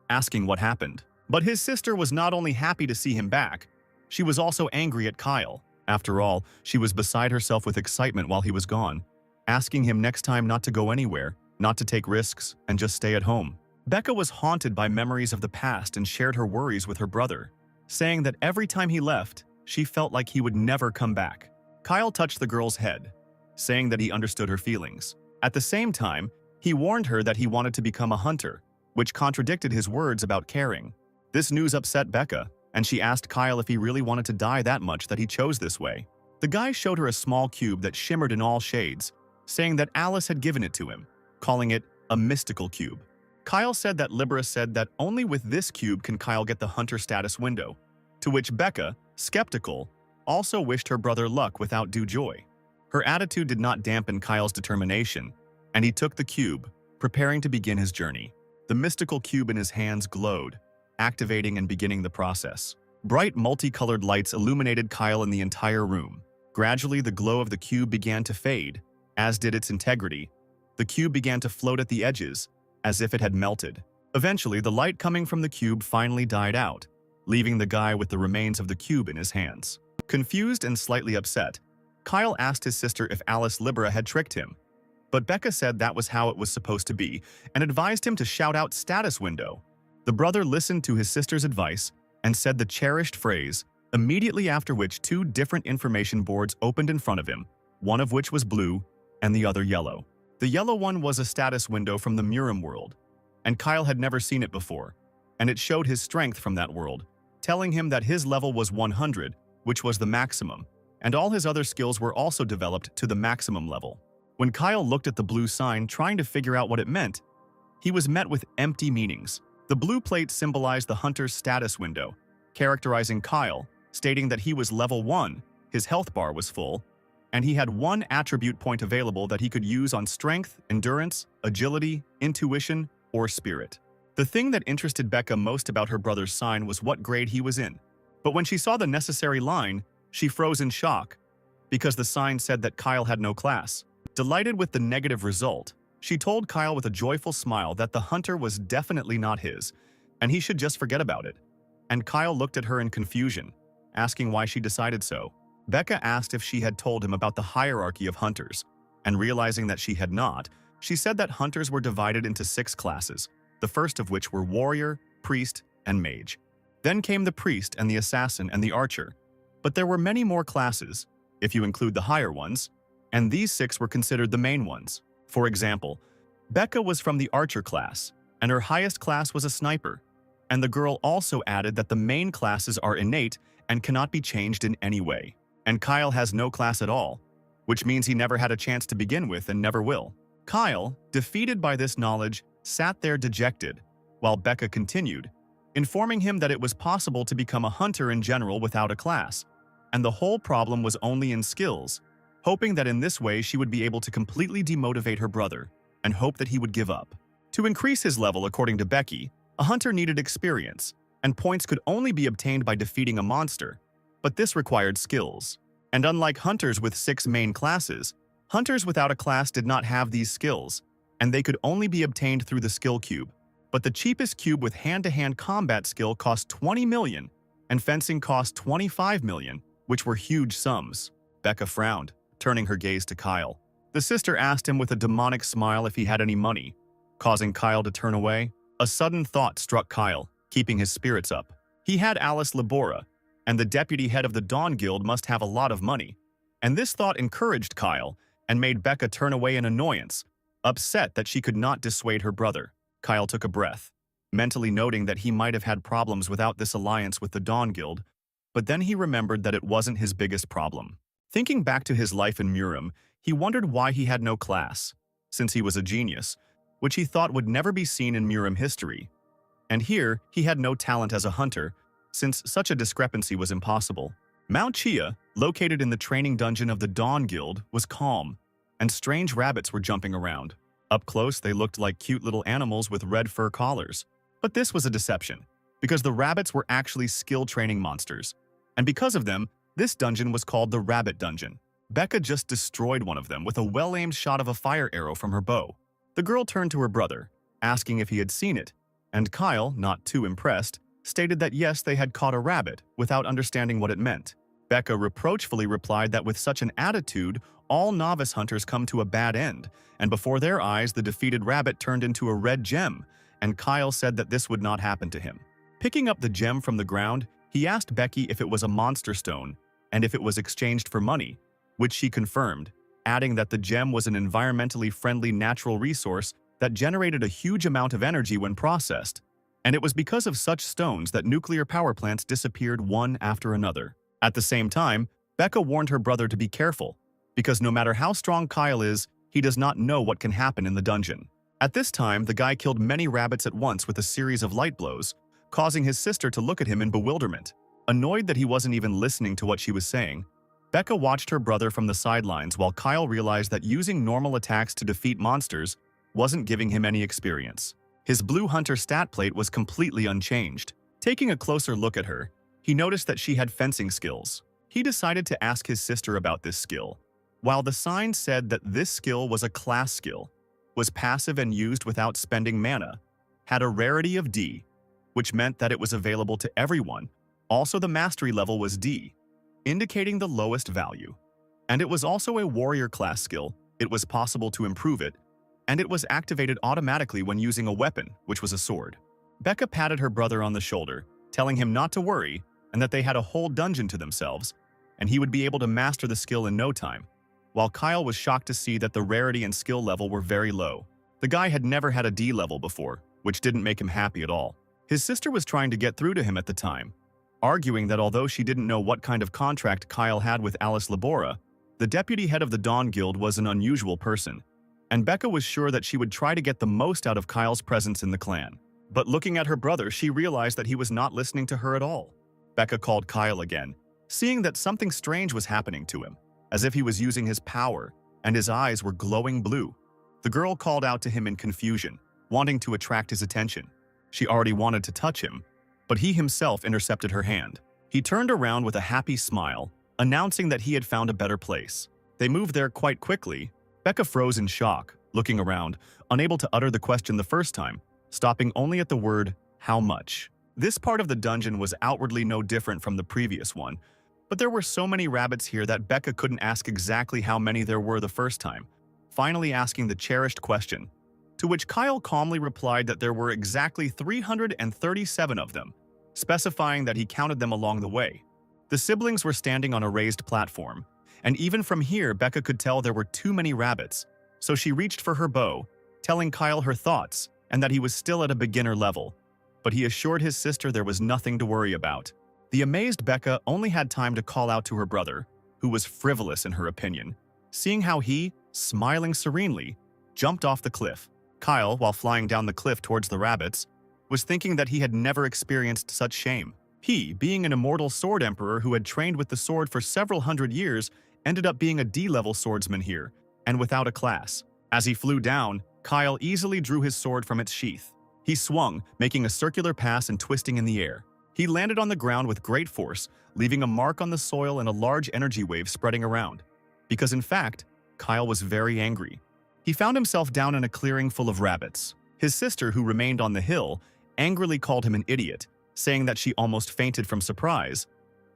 asking what happened. But his sister was not only happy to see him back, she was also angry at Kyle. After all, she was beside herself with excitement while he was gone, asking him next time not to go anywhere, not to take risks, and just stay at home. Becca was haunted by memories of the past and shared her worries with her brother, saying that every time he left, she felt like he would never come back. Kyle touched the girl's head, saying that he understood her feelings. At the same time, he warned her that he wanted to become a hunter, which contradicted his words about caring. This news upset Becca, and she asked Kyle if he really wanted to die that much that he chose this way. The guy showed her a small cube that shimmered in all shades, saying that Alice had given it to him, calling it a mystical cube. Kyle said that Libera said that only with this cube can Kyle get the hunter status window, to which Becca, skeptical, also wished her brother luck without due joy. Her attitude did not dampen Kyle's determination, and he took the cube, preparing to begin his journey. The mystical cube in his hands glowed, activating and beginning the process. Bright multicolored lights illuminated Kyle in the entire room. Gradually, the glow of the cube began to fade, as did its integrity. The cube began to float at the edges, as if it had melted. Eventually, the light coming from the cube finally died out, leaving the guy with the remains of the cube in his hands. Confused and slightly upset, Kyle asked his sister if Alice Libera had tricked him, but Becca said that was how it was supposed to be and advised him to shout out status window. The brother listened to his sister's advice and said the cherished phrase, immediately after which 2 different information boards opened in front of him, one of which was blue and the other yellow. The yellow one was a status window from the Murim world, and Kyle had never seen it before, and it showed his strength from that world, telling him that his level was 100, which was the maximum, and all his other skills were also developed to the maximum level. When Kyle looked at the blue sign trying to figure out what it meant, he was met with empty meanings. The blue plate symbolized the hunter's status window, characterizing Kyle, stating that he was level 1, his health bar was full, and he had one attribute point available that he could use on strength, endurance, agility, intuition, or spirit. The thing that interested Becca most about her brother's sign was what grade he was in. But when she saw the necessary line, she froze in shock, because the sign said that Kyle had no class. Delighted with the negative result, she told Kyle with a joyful smile that the hunter was definitely not his, and he should just forget about it. And Kyle looked at her in confusion, asking why she decided so. Becca asked if she had told him about the hierarchy of hunters, and realizing that she had not, she said that hunters were divided into 6 classes, the first of which were warrior, priest, and mage. Then came the priest and the assassin and the archer. But there were many more classes, if you include the higher ones, and these 6 were considered the main ones. For example, Becca was from the archer class, and her highest class was a sniper. And the girl also added that the main classes are innate and cannot be changed in any way. And Kyle has no class at all, which means he never had a chance to begin with and never will. Kyle, defeated by this knowledge, sat there dejected, while Becca continued, informing him that it was possible to become a hunter in general without a class, and the whole problem was only in skills, hoping that in this way she would be able to completely demotivate her brother, and hope that he would give up. To increase his level, according to Becky, a hunter needed experience, and points could only be obtained by defeating a monster, but this required skills. And unlike hunters with 6 main classes, hunters without a class did not have these skills, and they could only be obtained through the skill cube. But the cheapest cube with hand-to-hand combat skill cost 20 million, and fencing cost 25 million, which were huge sums. Becca frowned, turning her gaze to Kyle. The sister asked him with a demonic smile if he had any money, causing Kyle to turn away. A sudden thought struck Kyle, keeping his spirits up. He had Alice Labora, and the deputy head of the Dawn Guild must have a lot of money. And this thought encouraged Kyle and made Becca turn away in annoyance, upset that she could not dissuade her brother. Kyle took a breath, mentally noting that he might have had problems without this alliance with the Dawn Guild, but then he remembered that it wasn't his biggest problem. Thinking back to his life in Murim, he wondered why he had no class, since he was a genius, which he thought would never be seen in Murim history. And here, he had no talent as a hunter, since such a discrepancy was impossible. Mount Chia, located in the training dungeon of the Dawn Guild, was calm, and strange rabbits were jumping around. Up close, they looked like cute little animals with red fur collars. But this was a deception, because the rabbits were actually skill training monsters. And because of them, this dungeon was called the Rabbit Dungeon. Becca just destroyed one of them with a well-aimed shot of a fire arrow from her bow. The girl turned to her brother, asking if he had seen it, and Kyle, not too impressed, stated that yes, they had caught a rabbit, without understanding what it meant. Becca reproachfully replied that with such an attitude, all novice hunters come to a bad end, and before their eyes the defeated rabbit turned into a red gem, and Kyle said that this would not happen to him. Picking up the gem from the ground, he asked Becky if it was a monster stone, and if it was exchanged for money, which she confirmed, adding that the gem was an environmentally friendly natural resource that generated a huge amount of energy when processed, and it was because of such stones that nuclear power plants disappeared one after another. At the same time, Becca warned her brother to be careful, because no matter how strong Kyle is, he does not know what can happen in the dungeon. At this time, the guy killed many rabbits at once with a series of light blows, causing his sister to look at him in bewilderment. Annoyed that he wasn't even listening to what she was saying, Becca watched her brother from the sidelines while Kyle realized that using normal attacks to defeat monsters wasn't giving him any experience. His blue hunter stat plate was completely unchanged. Taking a closer look at her, he noticed that she had fencing skills. He decided to ask his sister about this skill. While the sign said that this skill was a class skill, was passive and used without spending mana, had a rarity of D, which meant that it was available to everyone. Also, the mastery level was D, indicating the lowest value. And it was also a warrior class skill. It was possible to improve it, and it was activated automatically when using a weapon, which was a sword. Becca patted her brother on the shoulder, telling him not to worry and that they had a whole dungeon to themselves, and he would be able to master the skill in no time, while Kyle was shocked to see that the rarity and skill level were very low. The guy had never had a D level before, which didn't make him happy at all. His sister was trying to get through to him at the time. arguing that although she didn't know what kind of contract Kyle had with Alice Labora, the deputy head of the Dawn Guild was an unusual person, and Becca was sure that she would try to get the most out of Kyle's presence in the clan. But looking at her brother, she realized that he was not listening to her at all. Becca called Kyle again, seeing that something strange was happening to him, as if he was using his power, and his eyes were glowing blue. The girl called out to him in confusion, wanting to attract his attention. She already wanted to touch him, but he himself intercepted her hand. He turned around with a happy smile, announcing that he had found a better place. They moved there quite quickly. Becca froze in shock, looking around, unable to utter the question the first time, stopping only at the word, "How much?" This part of the dungeon was outwardly no different from the previous one, but there were so many rabbits here that Becca couldn't ask exactly how many there were the first time, finally asking the cherished question, to which Kyle calmly replied that there were exactly 337 of them, specifying that he counted them along the way. The siblings were standing on a raised platform, and even from here Becca could tell there were too many rabbits, so she reached for her bow, telling Kyle her thoughts and that he was still at a beginner level, but he assured his sister there was nothing to worry about. The amazed Becca only had time to call out to her brother, who was frivolous in her opinion, seeing how he, smiling serenely, jumped off the cliff. Kyle, while flying down the cliff towards the rabbits, was thinking that he had never experienced such shame. He, being an immortal sword emperor who had trained with the sword for several hundred years, ended up being a D-level swordsman here, and without a class. As he flew down, Kyle easily drew his sword from its sheath. He swung, making a circular pass and twisting in the air. He landed on the ground with great force, leaving a mark on the soil and a large energy wave spreading around. Because in fact, Kyle was very angry. He found himself down in a clearing full of rabbits. His sister, who remained on the hill, angrily called him an idiot, saying that she almost fainted from surprise.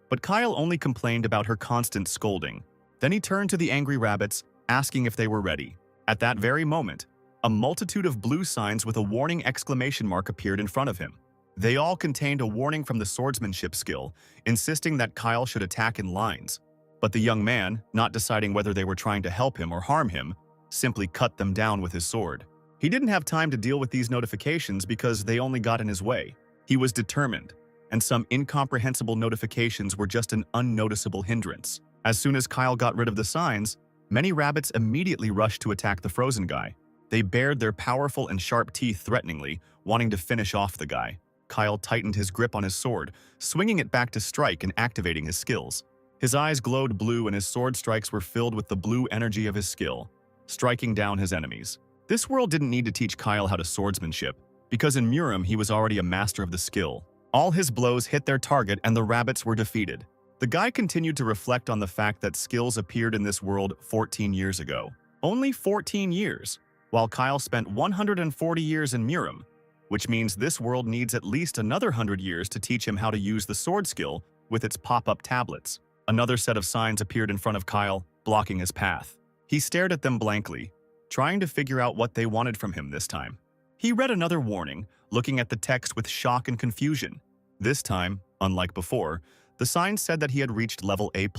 But Kyle only complained about her constant scolding. Then he turned to the angry rabbits, asking if they were ready. At that very moment, a multitude of blue signs with a warning exclamation mark appeared in front of him. They all contained a warning from the swordsmanship skill, insisting that Kyle should attack in lines. But the young man, not deciding whether they were trying to help him or harm him, simply cut them down with his sword. He didn't have time to deal with these notifications because they only got in his way. He was determined, and some incomprehensible notifications were just an unnoticeable hindrance. As soon as Kyle got rid of the signs, many rabbits immediately rushed to attack the frozen guy. They bared their powerful and sharp teeth threateningly, wanting to finish off the guy. Kyle tightened his grip on his sword, swinging it back to strike and activating his skills. His eyes glowed blue and his sword strikes were filled with the blue energy of his skill, striking down his enemies. This world didn't need to teach Kyle how to swordsmanship, because in Murim he was already a master of the skill. All his blows hit their target and the rabbits were defeated. The guy continued to reflect on the fact that skills appeared in this world 14 years ago. Only 14 years, while Kyle spent 140 years in Murim, which means this world needs at least another 100 years to teach him how to use the sword skill with its pop-up tablets. Another set of signs appeared in front of Kyle, blocking his path. He stared at them blankly, trying to figure out what they wanted from him this time. He read another warning, looking at the text with shock and confusion. This time, unlike before, the sign said that he had reached level A+,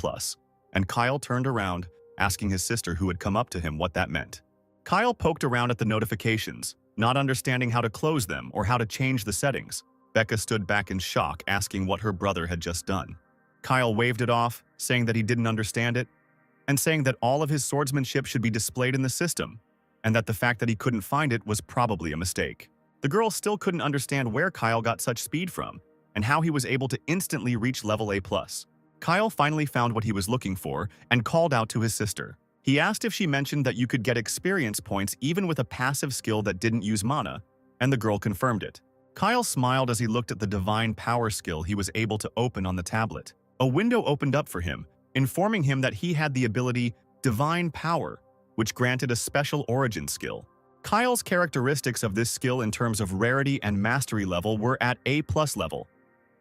and Kyle turned around, asking his sister who had come up to him what that meant. Kyle poked around at the notifications, not understanding how to close them or how to change the settings. Becca stood back in shock, asking what her brother had just done. Kyle waved it off, saying that he didn't understand it, and saying that all of his swordsmanship should be displayed in the system, and that the fact that he couldn't find it was probably a mistake. The girl still couldn't understand where Kyle got such speed from, and how he was able to instantly reach level A+. Kyle finally found what he was looking for and called out to his sister. He asked if she mentioned that you could get experience points even with a passive skill that didn't use mana, and the girl confirmed it. Kyle smiled as he looked at the divine power skill he was able to open on the tablet. A window opened up for him, informing him that he had the ability Divine Power, which granted a special origin skill. Kyle's characteristics of this skill in terms of rarity and mastery level were at A+ level,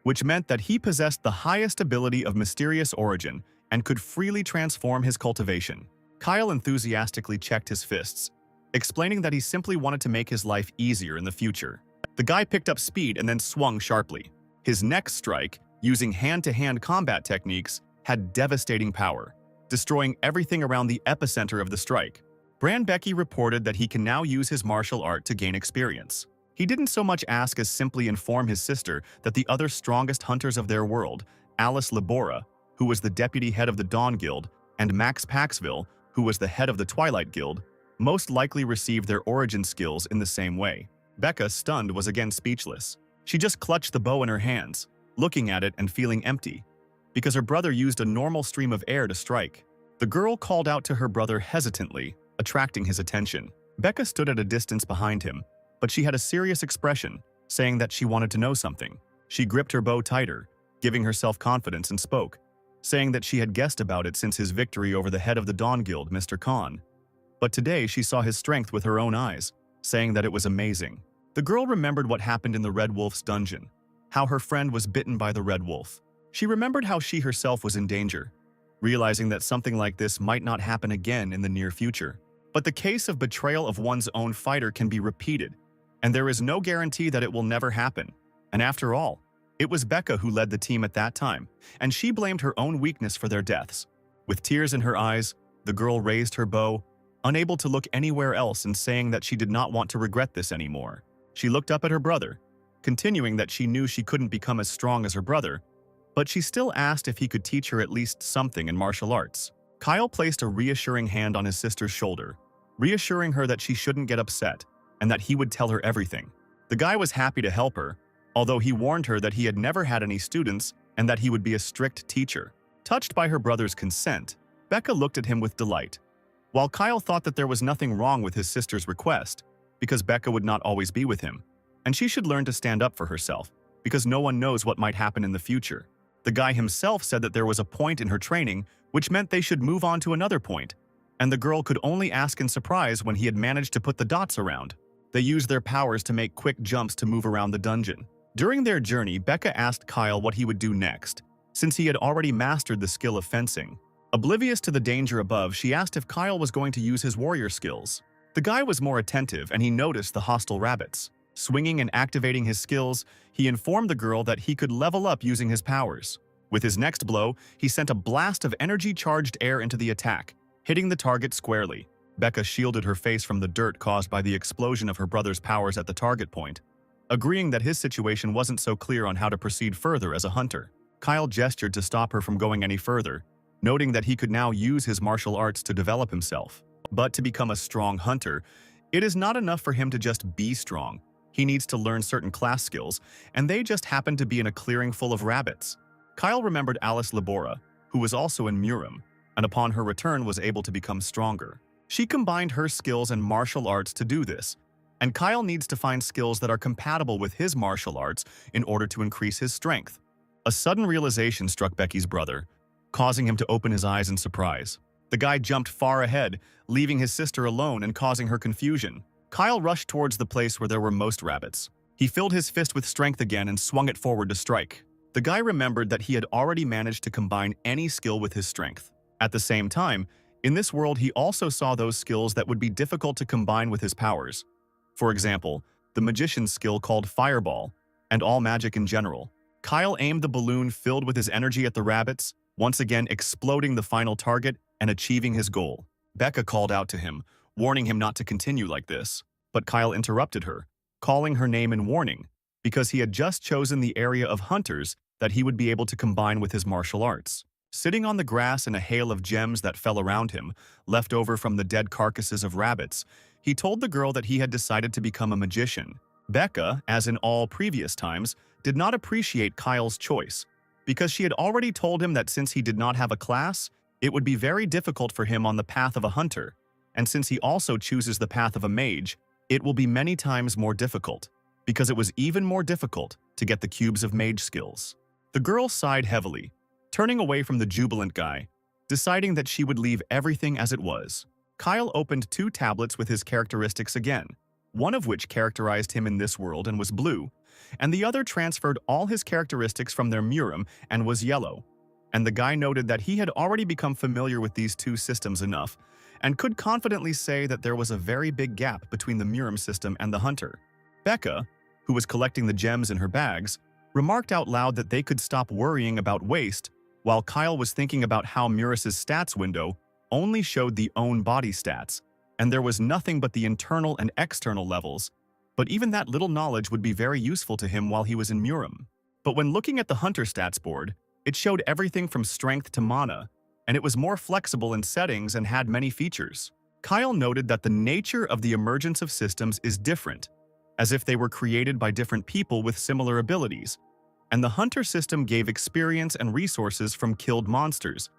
which meant that he possessed the highest ability of mysterious origin and could freely transform his cultivation. Kyle enthusiastically checked his fists, explaining that he simply wanted to make his life easier in the future. The guy picked up speed and then swung sharply. His next strike, using hand-to-hand combat techniques, had devastating power, destroying everything around the epicenter of the strike. Becky reported that he can now use his martial art to gain experience. He didn't so much ask as simply inform his sister that the other strongest hunters of their world, Alice Labora, who was the deputy head of the Dawn Guild, and Max Paxville, who was the head of the Twilight Guild, most likely received their origin skills in the same way. Becca, stunned, was again speechless. She just clutched the bow in her hands, looking at it and feeling empty, because her brother used a normal stream of air to strike. The girl called out to her brother hesitantly, attracting his attention. Becca stood at a distance behind him, but she had a serious expression, saying that she wanted to know something. She gripped her bow tighter, giving herself confidence, and spoke, saying that she had guessed about it since his victory over the head of the Dawn Guild, Mr. Khan. But today she saw his strength with her own eyes, saying that it was amazing. The girl remembered what happened in the Red Wolf's dungeon, how her friend was bitten by the Red Wolf. She remembered how she herself was in danger, realizing that something like this might not happen again in the near future. But the case of betrayal of one's own fighter can be repeated, and there is no guarantee that it will never happen. And after all, it was Becca who led the team at that time, and she blamed her own weakness for their deaths. With tears in her eyes, the girl raised her bow, unable to look anywhere else and saying that she did not want to regret this anymore. She looked up at her brother, continuing that she knew she couldn't become as strong as her brother, but she still asked if he could teach her at least something in martial arts. Kyle placed a reassuring hand on his sister's shoulder, reassuring her that she shouldn't get upset and that he would tell her everything. The guy was happy to help her, although he warned her that he had never had any students and that he would be a strict teacher. Touched by her brother's consent, Becca looked at him with delight. While Kyle thought that there was nothing wrong with his sister's request, because Becca would not always be with him, and she should learn to stand up for herself, because no one knows what might happen in the future. The guy himself said that there was a point in her training which meant they should move on to another point, and the girl could only ask in surprise when he had managed to put the dots around. They used their powers to make quick jumps to move around the dungeon. During their journey, Becca asked Kyle what he would do next, since he had already mastered the skill of fencing. Oblivious to the danger above, she asked if Kyle was going to use his warrior skills. The guy was more attentive and he noticed the hostile rabbits. Swinging and activating his skills, he informed the girl that he could level up using his powers. With his next blow, he sent a blast of energy-charged air into the attack, hitting the target squarely. Becca shielded her face from the dirt caused by the explosion of her brother's powers at the target point, agreeing that his situation wasn't so clear on how to proceed further as a hunter. Kyle gestured to stop her from going any further, noting that he could now use his martial arts to develop himself. But to become a strong hunter, it is not enough for him to just be strong. He needs to learn certain class skills, and they just happened to be in a clearing full of rabbits. Kyle remembered Alice Labora, who was also in Murim, and upon her return was able to become stronger. She combined her skills and martial arts to do this, and Kyle needs to find skills that are compatible with his martial arts in order to increase his strength. A sudden realization struck Becky's brother, causing him to open his eyes in surprise. The guy jumped far ahead, leaving his sister alone and causing her confusion. Kyle rushed towards the place where there were most rabbits. He filled his fist with strength again and swung it forward to strike. The guy remembered that he had already managed to combine any skill with his strength. At the same time, in this world he also saw those skills that would be difficult to combine with his powers. For example, the magician's skill called Fireball, and all magic in general. Kyle aimed the balloon filled with his energy at the rabbits, once again exploding the final target and achieving his goal. Becca called out to him, warning him not to continue like this. But Kyle interrupted her, calling her name in warning, because he had just chosen the area of hunters that he would be able to combine with his martial arts. Sitting on the grass in a hail of gems that fell around him, left over from the dead carcasses of rabbits, he told the girl that he had decided to become a magician. Becca, as in all previous times, did not appreciate Kyle's choice, because she had already told him that since he did not have a class, it would be very difficult for him on the path of a hunter, and since he also chooses the path of a mage, it will be many times more difficult, because it was even more difficult to get the cubes of mage skills. The girl sighed heavily, turning away from the jubilant guy, deciding that she would leave everything as it was. Kyle opened 2 tablets with his characteristics again, one of which characterized him in this world and was blue, and the other transferred all his characteristics from their Murim and was yellow. And the guy noted that he had already become familiar with these 2 systems enough, and could confidently say that there was a very big gap between the Murim system and the hunter. Becca, who was collecting the gems in her bags, remarked out loud that they could stop worrying about waste, while Kyle was thinking about how Muris's stats window only showed the own body stats, and there was nothing but the internal and external levels, but even that little knowledge would be very useful to him while he was in Murim. But when looking at the hunter stats board, it showed everything from strength to mana, and it was more flexible in settings and had many features. Kyle noted that the nature of the emergence of systems is different, as if they were created by different people with similar abilities, and the hunter system gave experience and resources from killed monsters,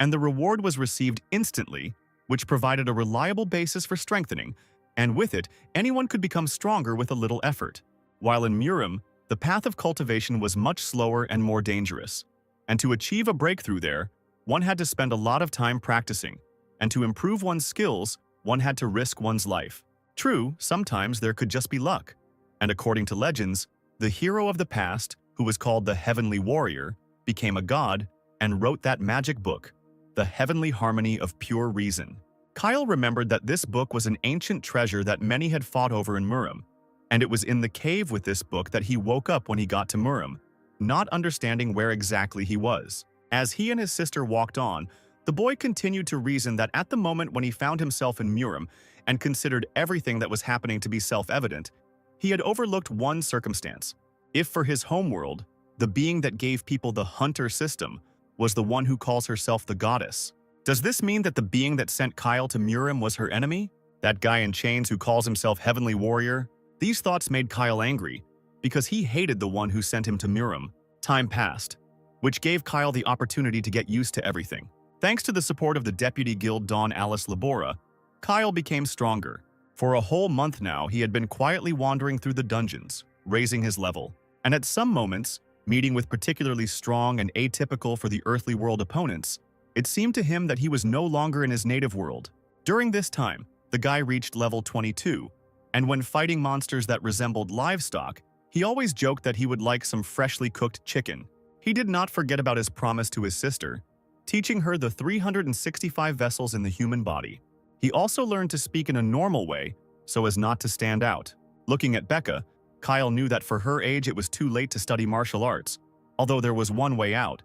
and the reward was received instantly, which provided a reliable basis for strengthening, and with it, anyone could become stronger with a little effort. While in Murim, the path of cultivation was much slower and more dangerous, and to achieve a breakthrough there, one had to spend a lot of time practicing, and to improve one's skills, one had to risk one's life. True, sometimes there could just be luck, and according to legends, the hero of the past, who was called the Heavenly Warrior, became a god and wrote that magic book, The Heavenly Harmony of Pure Reason. Kyle remembered that this book was an ancient treasure that many had fought over in Murim, and it was in the cave with this book that he woke up when he got to Murim, not understanding where exactly he was. As he and his sister walked on, the boy continued to reason that at the moment when he found himself in Murim and considered everything that was happening to be self-evident, he had overlooked one circumstance. If for his homeworld, the being that gave people the hunter system was the one who calls herself the goddess. Does this mean that the being that sent Kyle to Murim was her enemy? That guy in chains who calls himself Heavenly Warrior? These thoughts made Kyle angry, because he hated the one who sent him to Murim. Time passed, which gave Kyle the opportunity to get used to everything. Thanks to the support of the Deputy Guild Don Alice Labora, Kyle became stronger. For a whole month now, he had been quietly wandering through the dungeons, raising his level, and at some moments, meeting with particularly strong and atypical for the earthly world opponents, it seemed to him that he was no longer in his native world. During this time, the guy reached level 22, and when fighting monsters that resembled livestock, he always joked that he would like some freshly cooked chicken. He did not forget about his promise to his sister, teaching her the 365 vessels in the human body. He also learned to speak in a normal way so as not to stand out. Looking at Becca, Kyle knew that for her age it was too late to study martial arts, although there was one way out.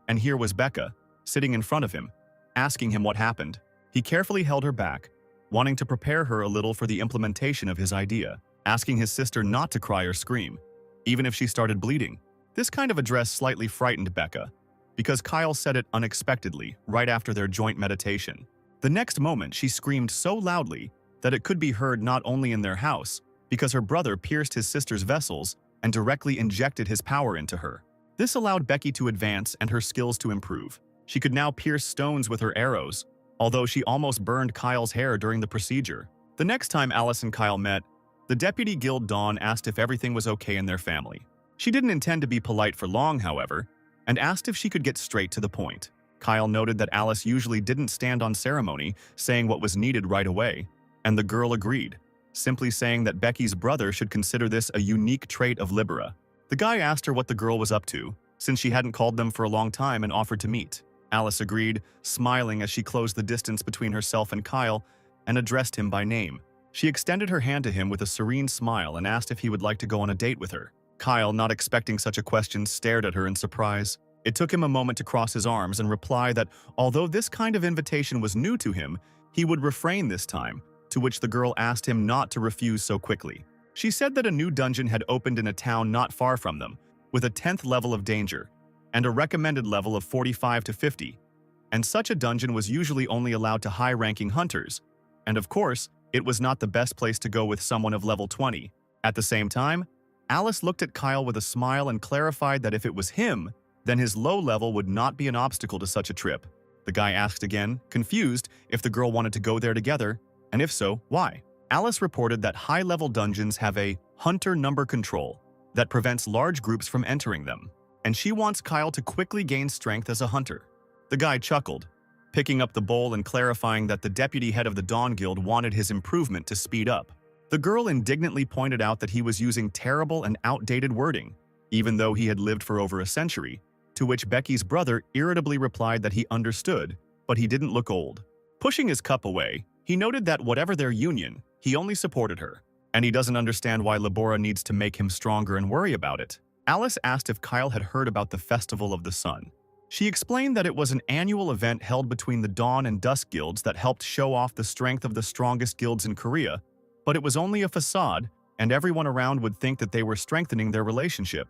And here was Becca, sitting in front of him, asking him what happened. He carefully held her back, wanting to prepare her a little for the implementation of his idea, asking his sister not to cry or scream, even if she started bleeding. This kind of address slightly frightened Becca, because Kyle said it unexpectedly right after their joint meditation. The next moment, she screamed so loudly that it could be heard not only in their house, because her brother pierced his sister's vessels and directly injected his power into her. This allowed Becky to advance and her skills to improve. She could now pierce stones with her arrows, although she almost burned Kyle's hair during the procedure. The next time Alice and Kyle met, the Deputy Guild Dawn asked if everything was okay in their family. She didn't intend to be polite for long, however, and asked if she could get straight to the point. Kyle noted that Alice usually didn't stand on ceremony, saying what was needed right away, and the girl agreed, simply saying that Becky's brother should consider this a unique trait of Libera. The guy asked her what the girl was up to, since she hadn't called them for a long time and offered to meet. Alice agreed, smiling as she closed the distance between herself and Kyle and addressed him by name. She extended her hand to him with a serene smile and asked if he would like to go on a date with her. Kyle, not expecting such a question, stared at her in surprise. It took him a moment to cross his arms and reply that although this kind of invitation was new to him, he would refrain this time, to which the girl asked him not to refuse so quickly. She said that a new dungeon had opened in a town not far from them, with a 10th level of danger, and a recommended level of 45 to 50, and such a dungeon was usually only allowed to high-ranking hunters, and of course, it was not the best place to go with someone of level 20. At the same time, Alice looked at Kyle with a smile and clarified that if it was him, then his low level would not be an obstacle to such a trip. The guy asked again, confused, if the girl wanted to go there together, and if so, why? Alice reported that high-level dungeons have a hunter number control that prevents large groups from entering them, and she wants Kyle to quickly gain strength as a hunter. The guy chuckled, picking up the bowl and clarifying that the deputy head of the Dawn Guild wanted his improvement to speed up. The girl indignantly pointed out that he was using terrible and outdated wording, even though he had lived for over a century, to which Becky's brother irritably replied that he understood, but he didn't look old. Pushing his cup away, he noted that whatever their union, he only supported her, and he doesn't understand why Labora needs to make him stronger and worry about it. Alice asked if Kyle had heard about the Festival of the Sun. She explained that it was an annual event held between the Dawn and Dusk guilds that helped show off the strength of the strongest guilds in Korea, but it was only a facade and everyone around would think that they were strengthening their relationship.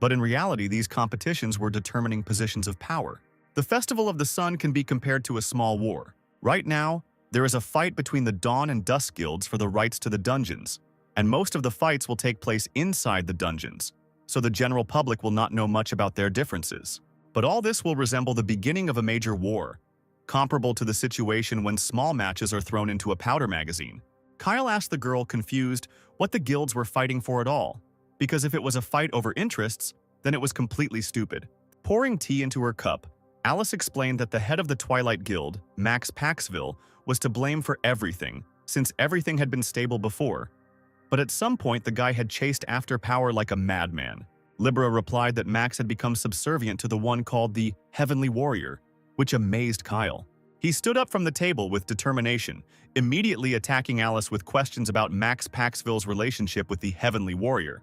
But in reality, these competitions were determining positions of power. The Festival of the Sun can be compared to a small war. Right now, there is a fight between the Dawn and Dusk guilds for the rights to the dungeons, and most of the fights will take place inside the dungeons, so the general public will not know much about their differences. But all this will resemble the beginning of a major war, comparable to the situation when small matches are thrown into a powder magazine. Kyle asked the girl, confused, what the guilds were fighting for at all, because if it was a fight over interests, then it was completely stupid. Pouring tea into her cup, Alice explained that the head of the Twilight Guild, Max Paxville, was to blame for everything, since everything had been stable before. But at some point, the guy had chased after power like a madman. Libra replied that Max had become subservient to the one called the Heavenly Warrior, which amazed Kyle. He stood up from the table with determination, immediately attacking Alice with questions about Max Paxville's relationship with the Heavenly Warrior.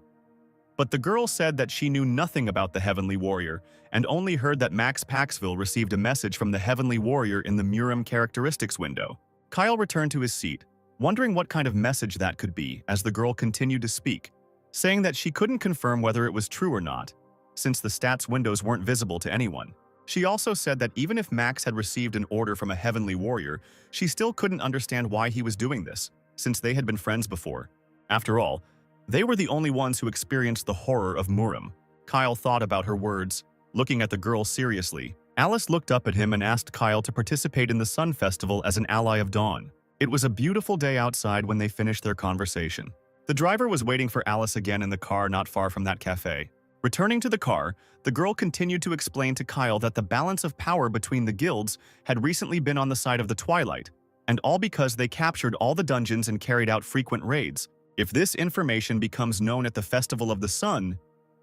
But the girl said that she knew nothing about the Heavenly Warrior and only heard that Max Paxville received a message from the Heavenly Warrior in the Murim characteristics window. Kyle returned to his seat, wondering what kind of message that could be as the girl continued to speak, saying that she couldn't confirm whether it was true or not, since the stats windows weren't visible to anyone. She also said that even if Max had received an order from a Heavenly Warrior, she still couldn't understand why he was doing this, since they had been friends before. After all, they were the only ones who experienced the horror of Murim. Kyle thought about her words, looking at the girl seriously. Alice looked up at him and asked Kyle to participate in the Sun Festival as an ally of Dawn. It was a beautiful day outside when they finished their conversation. The driver was waiting for Alice again in the car not far from that cafe. Returning to the car, the girl continued to explain to Kyle that the balance of power between the guilds had recently been on the side of the Twilight, and all because they captured all the dungeons and carried out frequent raids. If this information becomes known at the Festival of the Sun,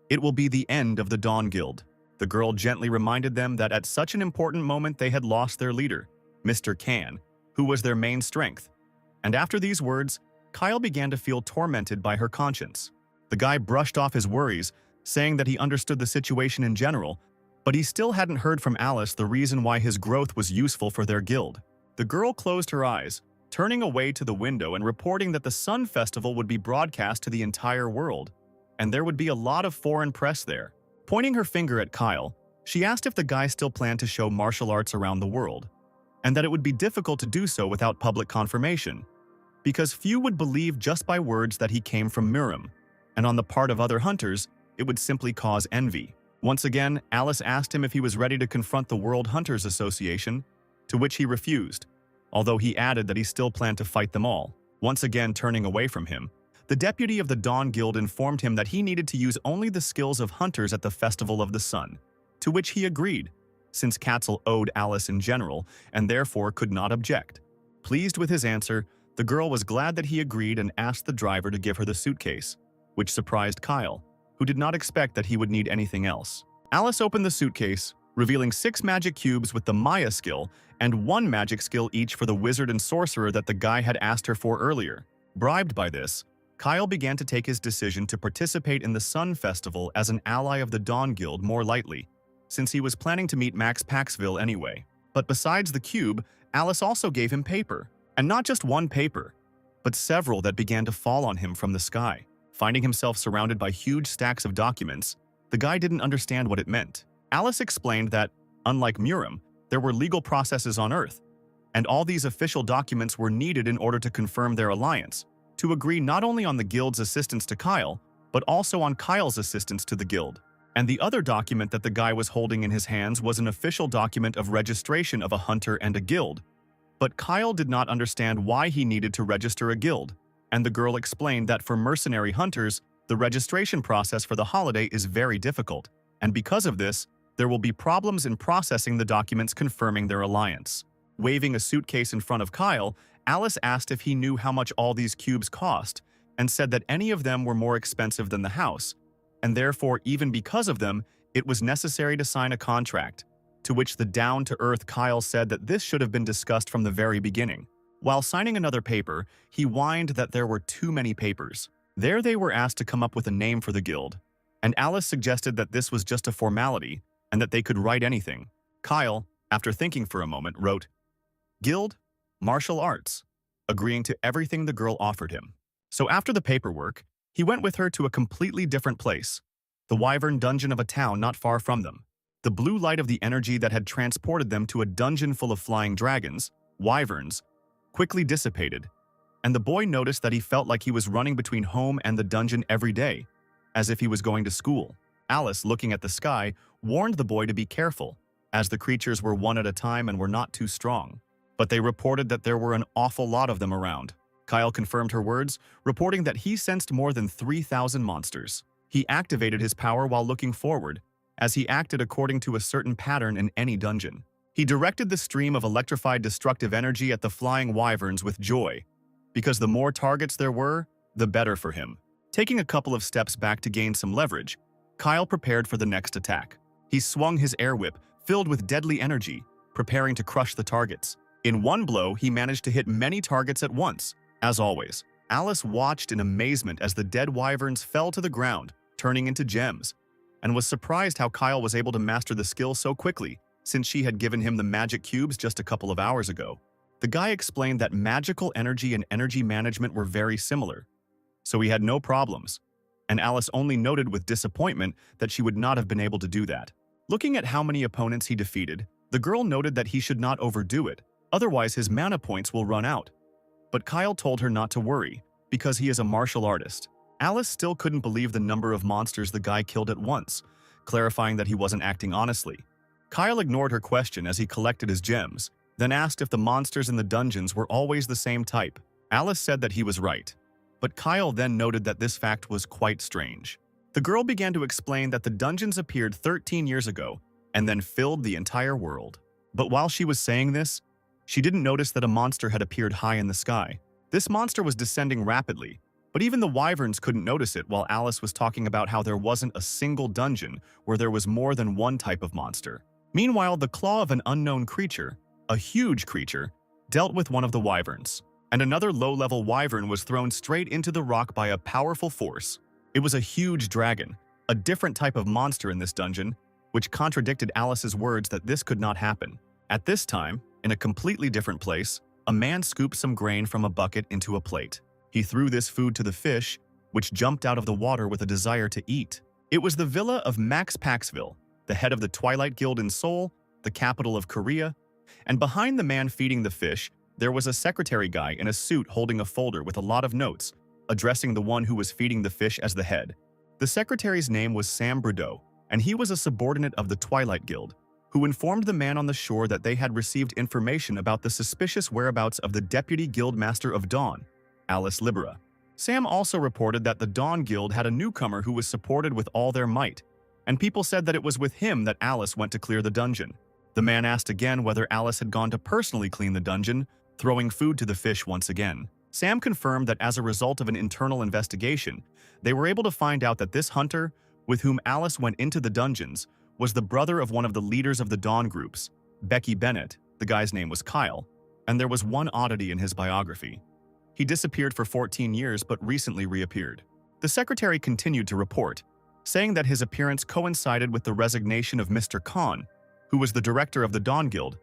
it will be the end of the Dawn Guild. The girl gently reminded them that at such an important moment they had lost their leader, Mr. Can, who was their main strength. And after these words, Kyle began to feel tormented by her conscience. The guy brushed off his worries, saying that he understood the situation in general, but he still hadn't heard from Alice the reason why his growth was useful for their guild. The girl closed her eyes, turning away to the window and reporting that the Sun Festival would be broadcast to the entire world, and there would be a lot of foreign press there. Pointing her finger at Kyle, she asked if the guy still planned to show martial arts around the world, and that it would be difficult to do so without public confirmation, because few would believe just by words that he came from Murim, and on the part of other hunters, it would simply cause envy. Once again, Alice asked him if he was ready to confront the World Hunters Association, to which he refused, although he added that he still planned to fight them all. Once again turning away from him, the deputy of the Dawn Guild informed him that he needed to use only the skills of hunters at the Festival of the Sun, to which he agreed, since Katzel owed Alice in general and therefore could not object. Pleased with his answer, the girl was glad that he agreed and asked the driver to give her the suitcase, which surprised Kyle, who did not expect that he would need anything else. Alice opened the suitcase, revealing 6 magic cubes with the Maya skill and 1 magic skill each for the wizard and sorcerer that the guy had asked her for earlier. Bribed by this, Kyle began to take his decision to participate in the Sun Festival as an ally of the Dawn Guild more lightly, since he was planning to meet Max Paxville anyway. But besides the cube, Alice also gave him paper, and not just one paper, but several that began to fall on him from the sky. Finding himself surrounded by huge stacks of documents, the guy didn't understand what it meant. Alice explained that, unlike Murim, there were legal processes on Earth, and all these official documents were needed in order to confirm their alliance, to agree not only on the guild's assistance to Kyle, but also on Kyle's assistance to the guild. And the other document that the guy was holding in his hands was an official document of registration of a hunter and a guild. But Kyle did not understand why he needed to register a guild, and the girl explained that for mercenary hunters, the registration process for the holiday is very difficult, and because of this, there will be problems in processing the documents confirming their alliance. Waving a suitcase in front of Kyle, Alice asked if he knew how much all these cubes cost, and said that any of them were more expensive than the house, and therefore even because of them, it was necessary to sign a contract, to which the down-to-earth Kyle said that this should have been discussed from the very beginning. While signing another paper, he whined that there were too many papers. There they were asked to come up with a name for the guild, and Alice suggested that this was just a formality and that they could write anything. Kyle, after thinking for a moment, wrote, "Guild, Martial Arts," agreeing to everything the girl offered him. So after the paperwork, he went with her to a completely different place, the wyvern dungeon of a town not far from them. The blue light of the energy that had transported them to a dungeon full of flying dragons, wyverns, quickly dissipated, and the boy noticed that he felt like he was running between home and the dungeon every day, as if he was going to school. Alice, looking at the sky, warned the boy to be careful, as the creatures were one at a time and were not too strong. But they reported that there were an awful lot of them around. Kyle confirmed her words, reporting that he sensed more than 3,000 monsters. He activated his power while looking forward, as he acted according to a certain pattern in any dungeon. He directed the stream of electrified destructive energy at the flying wyverns with joy, because the more targets there were, the better for him. Taking a couple of steps back to gain some leverage, Kyle prepared for the next attack. He swung his air whip, filled with deadly energy, preparing to crush the targets. In one blow, he managed to hit many targets at once. As always, Alice watched in amazement as the dead wyverns fell to the ground, turning into gems, and was surprised how Kyle was able to master the skill so quickly, since she had given him the magic cubes just a couple of hours ago. The guy explained that magical energy and energy management were very similar, so he had no problems, and Alice only noted with disappointment that she would not have been able to do that. Looking at how many opponents he defeated, the girl noted that he should not overdo it, otherwise his mana points will run out. But Kyle told her not to worry, because he is a martial artist. Alice still couldn't believe the number of monsters the guy killed at once, clarifying that he wasn't acting honestly. Kyle ignored her question as he collected his gems, then asked if the monsters in the dungeons were always the same type. Alice said that he was right, but Kyle then noted that this fact was quite strange. The girl began to explain that the dungeons appeared 13 years ago and then filled the entire world. But while she was saying this, she didn't notice that a monster had appeared high in the sky. This monster was descending rapidly, but even the wyverns couldn't notice it while Alice was talking about how there wasn't a single dungeon where there was more than one type of monster. Meanwhile, the claw of an unknown creature, a huge creature, dealt with one of the wyverns, and another low-level wyvern was thrown straight into the rock by a powerful force. It was a huge dragon, a different type of monster in this dungeon, which contradicted Alice's words that this could not happen. At this time, in a completely different place, a man scooped some grain from a bucket into a plate. He threw this food to the fish, which jumped out of the water with a desire to eat. It was the villa of Max Paxville, the head of the Twilight Guild in Seoul, the capital of Korea, and behind the man feeding the fish, there was a secretary guy in a suit holding a folder with a lot of notes, addressing the one who was feeding the fish as the head. The secretary's name was Sam Brudeau, and he was a subordinate of the Twilight Guild, who informed the man on the shore that they had received information about the suspicious whereabouts of the Deputy Guildmaster of Dawn, Alice Libera. Sam also reported that the Dawn Guild had a newcomer who was supported with all their might, and people said that it was with him that Alice went to clear the dungeon. The man asked again whether Alice had gone to personally clean the dungeon, throwing food to the fish once again. Sam confirmed that as a result of an internal investigation, they were able to find out that this hunter, with whom Alice went into the dungeons, was the brother of one of the leaders of the Dawn groups, Becky Bennett. The guy's name was Kyle, and there was one oddity in his biography. He disappeared for 14 years but recently reappeared. The secretary continued to report, saying that his appearance coincided with the resignation of Mr. Khan, who was the director of the Dawn Guild.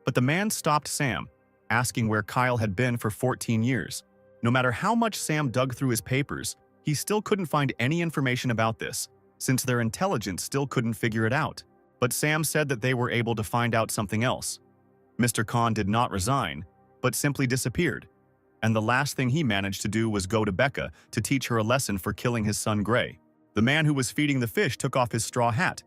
But the man stopped Sam, asking where Kyle had been for 14 years. No matter how much Sam dug through his papers, he still couldn't find any information about this, since their intelligence still couldn't figure it out. But Sam said that they were able to find out something else. Mr. Khan did not resign, but simply disappeared. And the last thing he managed to do was go to Becca to teach her a lesson for killing his son Gray. The man who was feeding the fish took off his straw hat,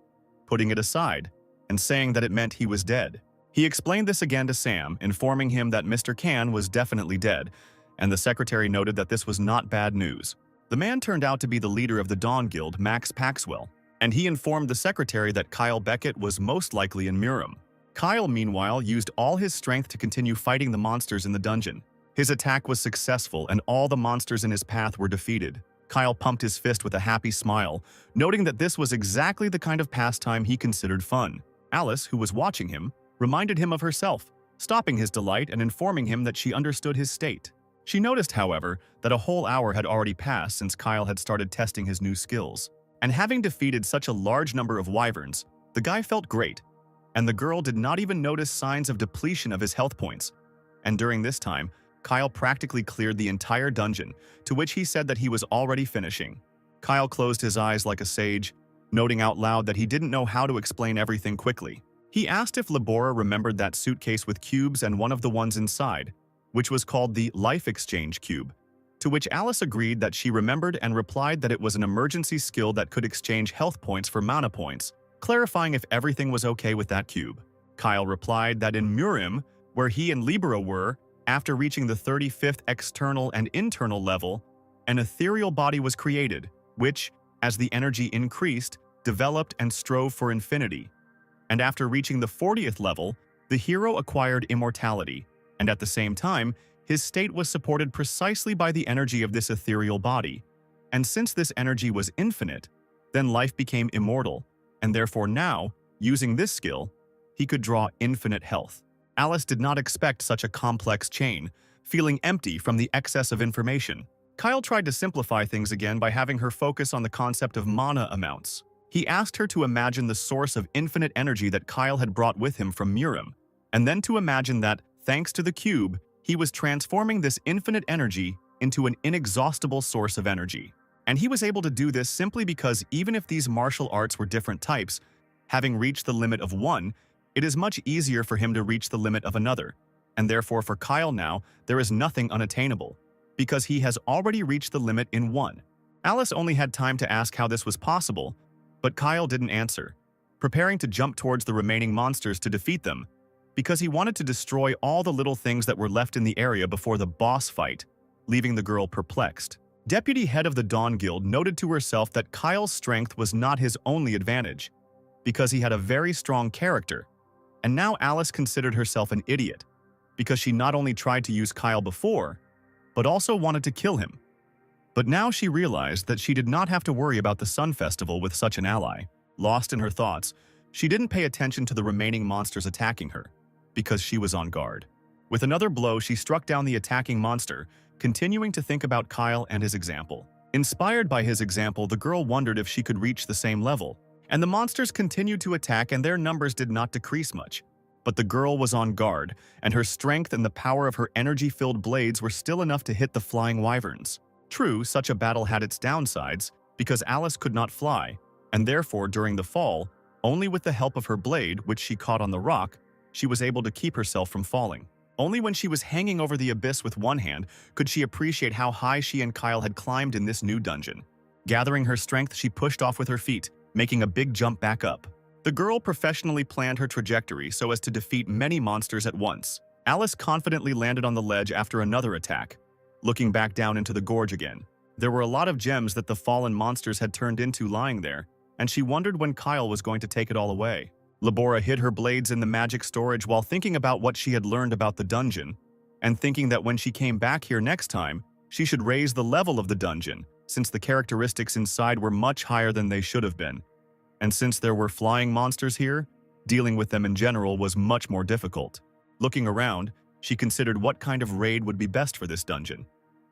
putting it aside, and saying that it meant he was dead. He explained this again to Sam, informing him that Mr. Khan was definitely dead, and the secretary noted that this was not bad news. The man turned out to be the leader of the Dawn Guild, Max Paxwell, and he informed the secretary that Kyle Beckett was most likely in Murim. Kyle, meanwhile, used all his strength to continue fighting the monsters in the dungeon. His attack was successful, and all the monsters in his path were defeated. Kyle pumped his fist with a happy smile, noting that this was exactly the kind of pastime he considered fun. Alice, who was watching him, reminded him of herself, stopping his delight and informing him that she understood his state. She noticed, however, that a whole hour had already passed since Kyle had started testing his new skills. And having defeated such a large number of wyverns, the guy felt great, and the girl did not even notice signs of depletion of his health points. And during this time, Kyle practically cleared the entire dungeon, to which he said that he was already finishing. Kyle closed his eyes like a sage, noting out loud that he didn't know how to explain everything quickly. He asked if Labora remembered that suitcase with cubes and one of the ones inside, which was called the Life Exchange Cube, to which Alice agreed that she remembered and replied that it was an emergency skill that could exchange health points for mana points, clarifying if everything was okay with that cube. Kyle replied that in Murim, where he and Libera were, after reaching the 35th external and internal level, an ethereal body was created, which, as the energy increased, developed and strove for infinity. And after reaching the 40th level, the hero acquired immortality, and at the same time, his state was supported precisely by the energy of this ethereal body. And since this energy was infinite, then life became immortal, and therefore now, using this skill, he could draw infinite health. Alice did not expect such a complex chain, feeling empty from the excess of information. Kyle tried to simplify things again by having her focus on the concept of mana amounts. He asked her to imagine the source of infinite energy that Kyle had brought with him from Murim, and then to imagine that, thanks to the cube, he was transforming this infinite energy into an inexhaustible source of energy. And he was able to do this simply because even if these martial arts were different types, having reached the limit of one, it is much easier for him to reach the limit of another. And therefore for Kyle now, there is nothing unattainable, because he has already reached the limit in one. Alice only had time to ask how this was possible, but Kyle didn't answer, preparing to jump towards the remaining monsters to defeat them, because he wanted to destroy all the little things that were left in the area before the boss fight, leaving the girl perplexed. Deputy head of the Dawn Guild noted to herself that Kyle's strength was not his only advantage, because he had a very strong character, and now Alice considered herself an idiot, because she not only tried to use Kyle before, but also wanted to kill him. But now she realized that she did not have to worry about the Sun Festival with such an ally. Lost in her thoughts, she didn't pay attention to the remaining monsters attacking her, because she was on guard. With another blow, she struck down the attacking monster, continuing to think about Kyle and his example. Inspired by his example, the girl wondered if she could reach the same level, and the monsters continued to attack and their numbers did not decrease much. But the girl was on guard, and her strength and the power of her energy-filled blades were still enough to hit the flying wyverns. True, such a battle had its downsides, because Alice could not fly, and therefore during the fall, only with the help of her blade, which she caught on the rock, she was able to keep herself from falling. Only when she was hanging over the abyss with one hand could she appreciate how high she and Kyle had climbed in this new dungeon. Gathering her strength, she pushed off with her feet, making a big jump back up. The girl professionally planned her trajectory so as to defeat many monsters at once. Alice confidently landed on the ledge after another attack, looking back down into the gorge again. There were a lot of gems that the fallen monsters had turned into lying there, and she wondered when Kyle was going to take it all away. Labora hid her blades in the magic storage while thinking about what she had learned about the dungeon, and thinking that when she came back here next time, she should raise the level of the dungeon, since the characteristics inside were much higher than they should have been. And since there were flying monsters here, dealing with them in general was much more difficult. Looking around, she considered what kind of raid would be best for this dungeon,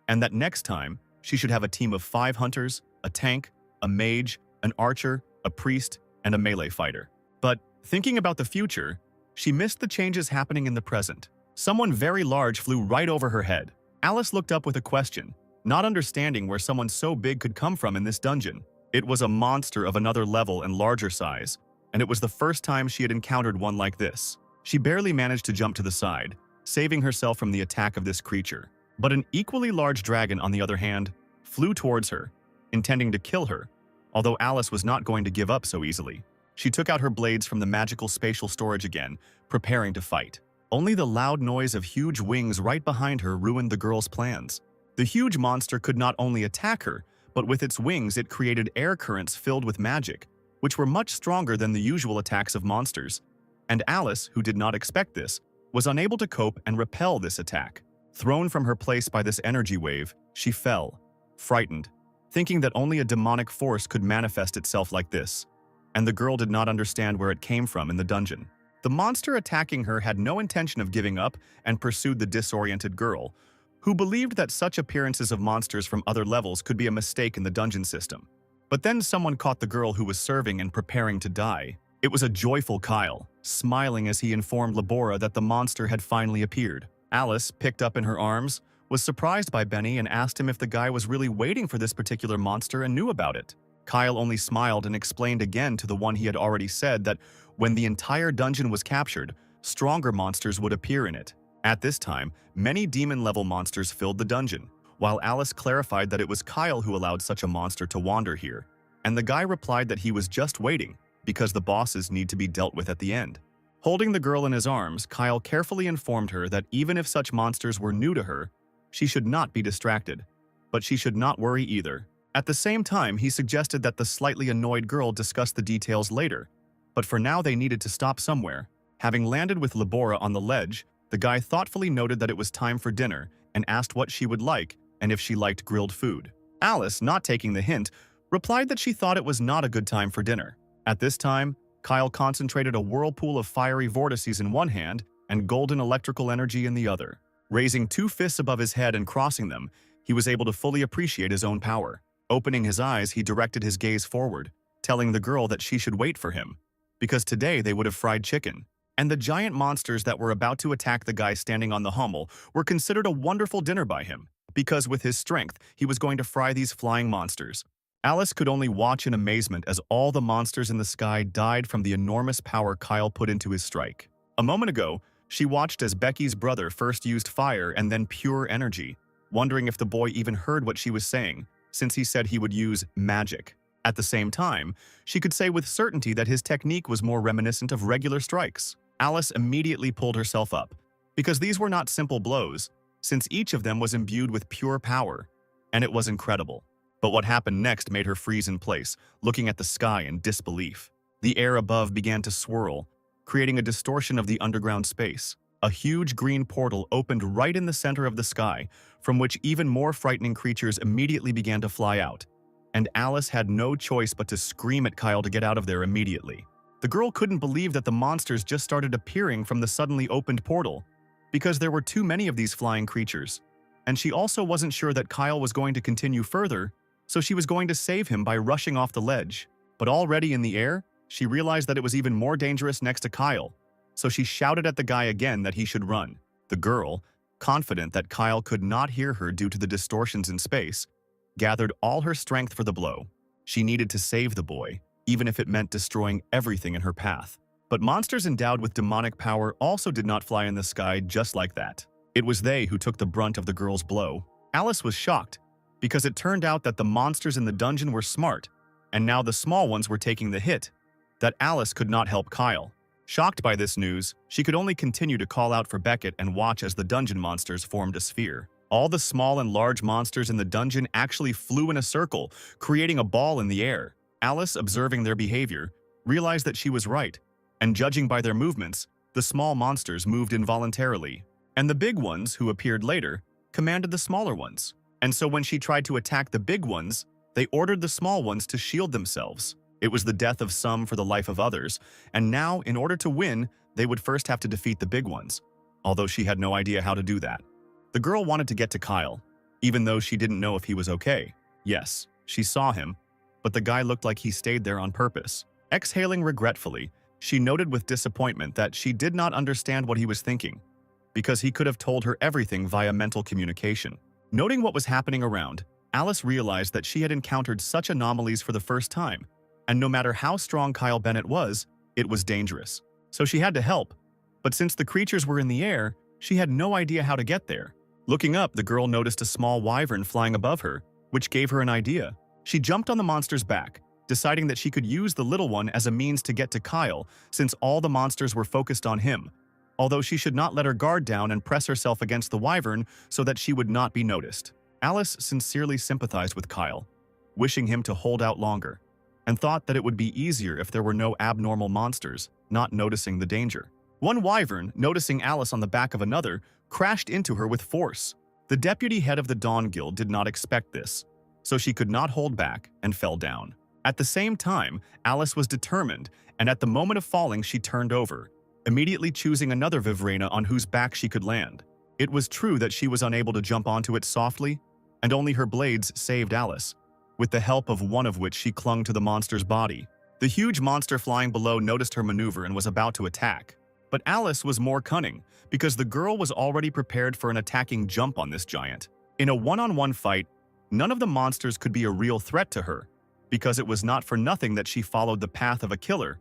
and that next time, she should have a team of 5 hunters, a tank, a mage, an archer, a priest, and a melee fighter. But thinking about the future, she missed the changes happening in the present. Someone very large flew right over her head. Alice looked up with a question, not understanding where someone so big could come from in this dungeon. It was a monster of another level and larger size, and it was the first time she had encountered one like this. She barely managed to jump to the side, saving herself from the attack of this creature. But an equally large dragon, on the other hand, flew towards her, intending to kill her, although Alice was not going to give up so easily. She took out her blades from the magical spatial storage again, preparing to fight. Only the loud noise of huge wings right behind her ruined the girl's plans. The huge monster could not only attack her, but with its wings it created air currents filled with magic, which were much stronger than the usual attacks of monsters. And Alice, who did not expect this, was unable to cope and repel this attack. Thrown from her place by this energy wave, she fell, frightened, thinking that only a demonic force could manifest itself like this. And the girl did not understand where it came from in the dungeon. The monster attacking her had no intention of giving up and pursued the disoriented girl, who believed that such appearances of monsters from other levels could be a mistake in the dungeon system. But then someone caught the girl who was serving and preparing to die. It was a joyful Kyle, smiling as he informed Labora that the monster had finally appeared. Alice, picked up in her arms, was surprised by Benny and asked him if the guy was really waiting for this particular monster and knew about it. Kyle only smiled and explained again to the one he had already said that when the entire dungeon was captured, stronger monsters would appear in it. At this time, many demon-level monsters filled the dungeon, while Alice clarified that it was Kyle who allowed such a monster to wander here. And the guy replied that he was just waiting, because the bosses need to be dealt with at the end. Holding the girl in his arms, Kyle carefully informed her that even if such monsters were new to her, she should not be distracted. But she should not worry either. At the same time, he suggested that the slightly annoyed girl discuss the details later. But for now, they needed to stop somewhere. Having landed with Labora on the ledge, the guy thoughtfully noted that it was time for dinner and asked what she would like and if she liked grilled food. Alice, not taking the hint, replied that she thought it was not a good time for dinner. At this time, Kyle concentrated a whirlpool of fiery vortices in one hand and golden electrical energy in the other. Raising two fists above his head and crossing them, he was able to fully appreciate his own power. Opening his eyes, he directed his gaze forward, telling the girl that she should wait for him, because today they would have fried chicken. And the giant monsters that were about to attack the guy standing on the hummel were considered a wonderful dinner by him, because with his strength, he was going to fry these flying monsters. Alice could only watch in amazement as all the monsters in the sky died from the enormous power Kyle put into his strike. A moment ago, she watched as Becky's brother first used fire and then pure energy, wondering if the boy even heard what she was saying, since he said he would use magic. At the same time, she could say with certainty that his technique was more reminiscent of regular strikes. Alice immediately pulled herself up, because these were not simple blows, since each of them was imbued with pure power, and it was incredible. But what happened next made her freeze in place, looking at the sky in disbelief. The air above began to swirl, creating a distortion of the underground space. A huge green portal opened right in the center of the sky, from which even more frightening creatures immediately began to fly out. And Alice had no choice but to scream at Kyle to get out of there immediately. The girl couldn't believe that the monsters just started appearing from the suddenly opened portal, because there were too many of these flying creatures. And she also wasn't sure that Kyle was going to continue further, so she was going to save him by rushing off the ledge. But already in the air, she realized that it was even more dangerous next to Kyle, so she shouted at the guy again that he should run. The girl, confident that Kyle could not hear her due to the distortions in space, gathered all her strength for the blow. She needed to save the boy, even if it meant destroying everything in her path. But monsters endowed with demonic power also did not fly in the sky just like that. It was they who took the brunt of the girl's blow. Alice was shocked, because it turned out that the monsters in the dungeon were smart, and now the small ones were taking the hit, that Alice could not help Kyle. Shocked by this news, she could only continue to call out for Beckett and watch as the dungeon monsters formed a sphere. All the small and large monsters in the dungeon actually flew in a circle, creating a ball in the air. Alice, observing their behavior, realized that she was right, and judging by their movements, the small monsters moved involuntarily, and the big ones, who appeared later, commanded the smaller ones. And so when she tried to attack the big ones, they ordered the small ones to shield themselves. It was the death of some for the life of others, and now, in order to win, they would first have to defeat the big ones, although she had no idea how to do that. The girl wanted to get to Kyle, even though she didn't know if he was okay. Yes, she saw him, but the guy looked like he stayed there on purpose. Exhaling regretfully, she noted with disappointment that she did not understand what he was thinking, because he could have told her everything via mental communication. Noting what was happening around, Alice realized that she had encountered such anomalies for the first time, and no matter how strong Kyle Bennett was, it was dangerous. So she had to help, but since the creatures were in the air, she had no idea how to get there. Looking up, the girl noticed a small wyvern flying above her, which gave her an idea. She jumped on the monster's back, deciding that she could use the little one as a means to get to Kyle, since all the monsters were focused on him, although she should not let her guard down and press herself against the wyvern so that she would not be noticed. Alice sincerely sympathized with Kyle, wishing him to hold out longer, and thought that it would be easier if there were no abnormal monsters, not noticing the danger. One wyvern, noticing Alice on the back of another, crashed into her with force. The deputy head of the Dawn Guild did not expect this, so she could not hold back and fell down. At the same time, Alice was determined, and at the moment of falling she turned over, immediately choosing another Vivrena on whose back she could land. It was true that she was unable to jump onto it softly, and only her blades saved Alice, with the help of one of which she clung to the monster's body. The huge monster flying below noticed her maneuver and was about to attack, But Alice was more cunning, because the girl was already prepared for an attacking jump on this giant. In a one-on-one fight, none of the monsters could be a real threat to her, because it was not for nothing that she followed the path of a killer.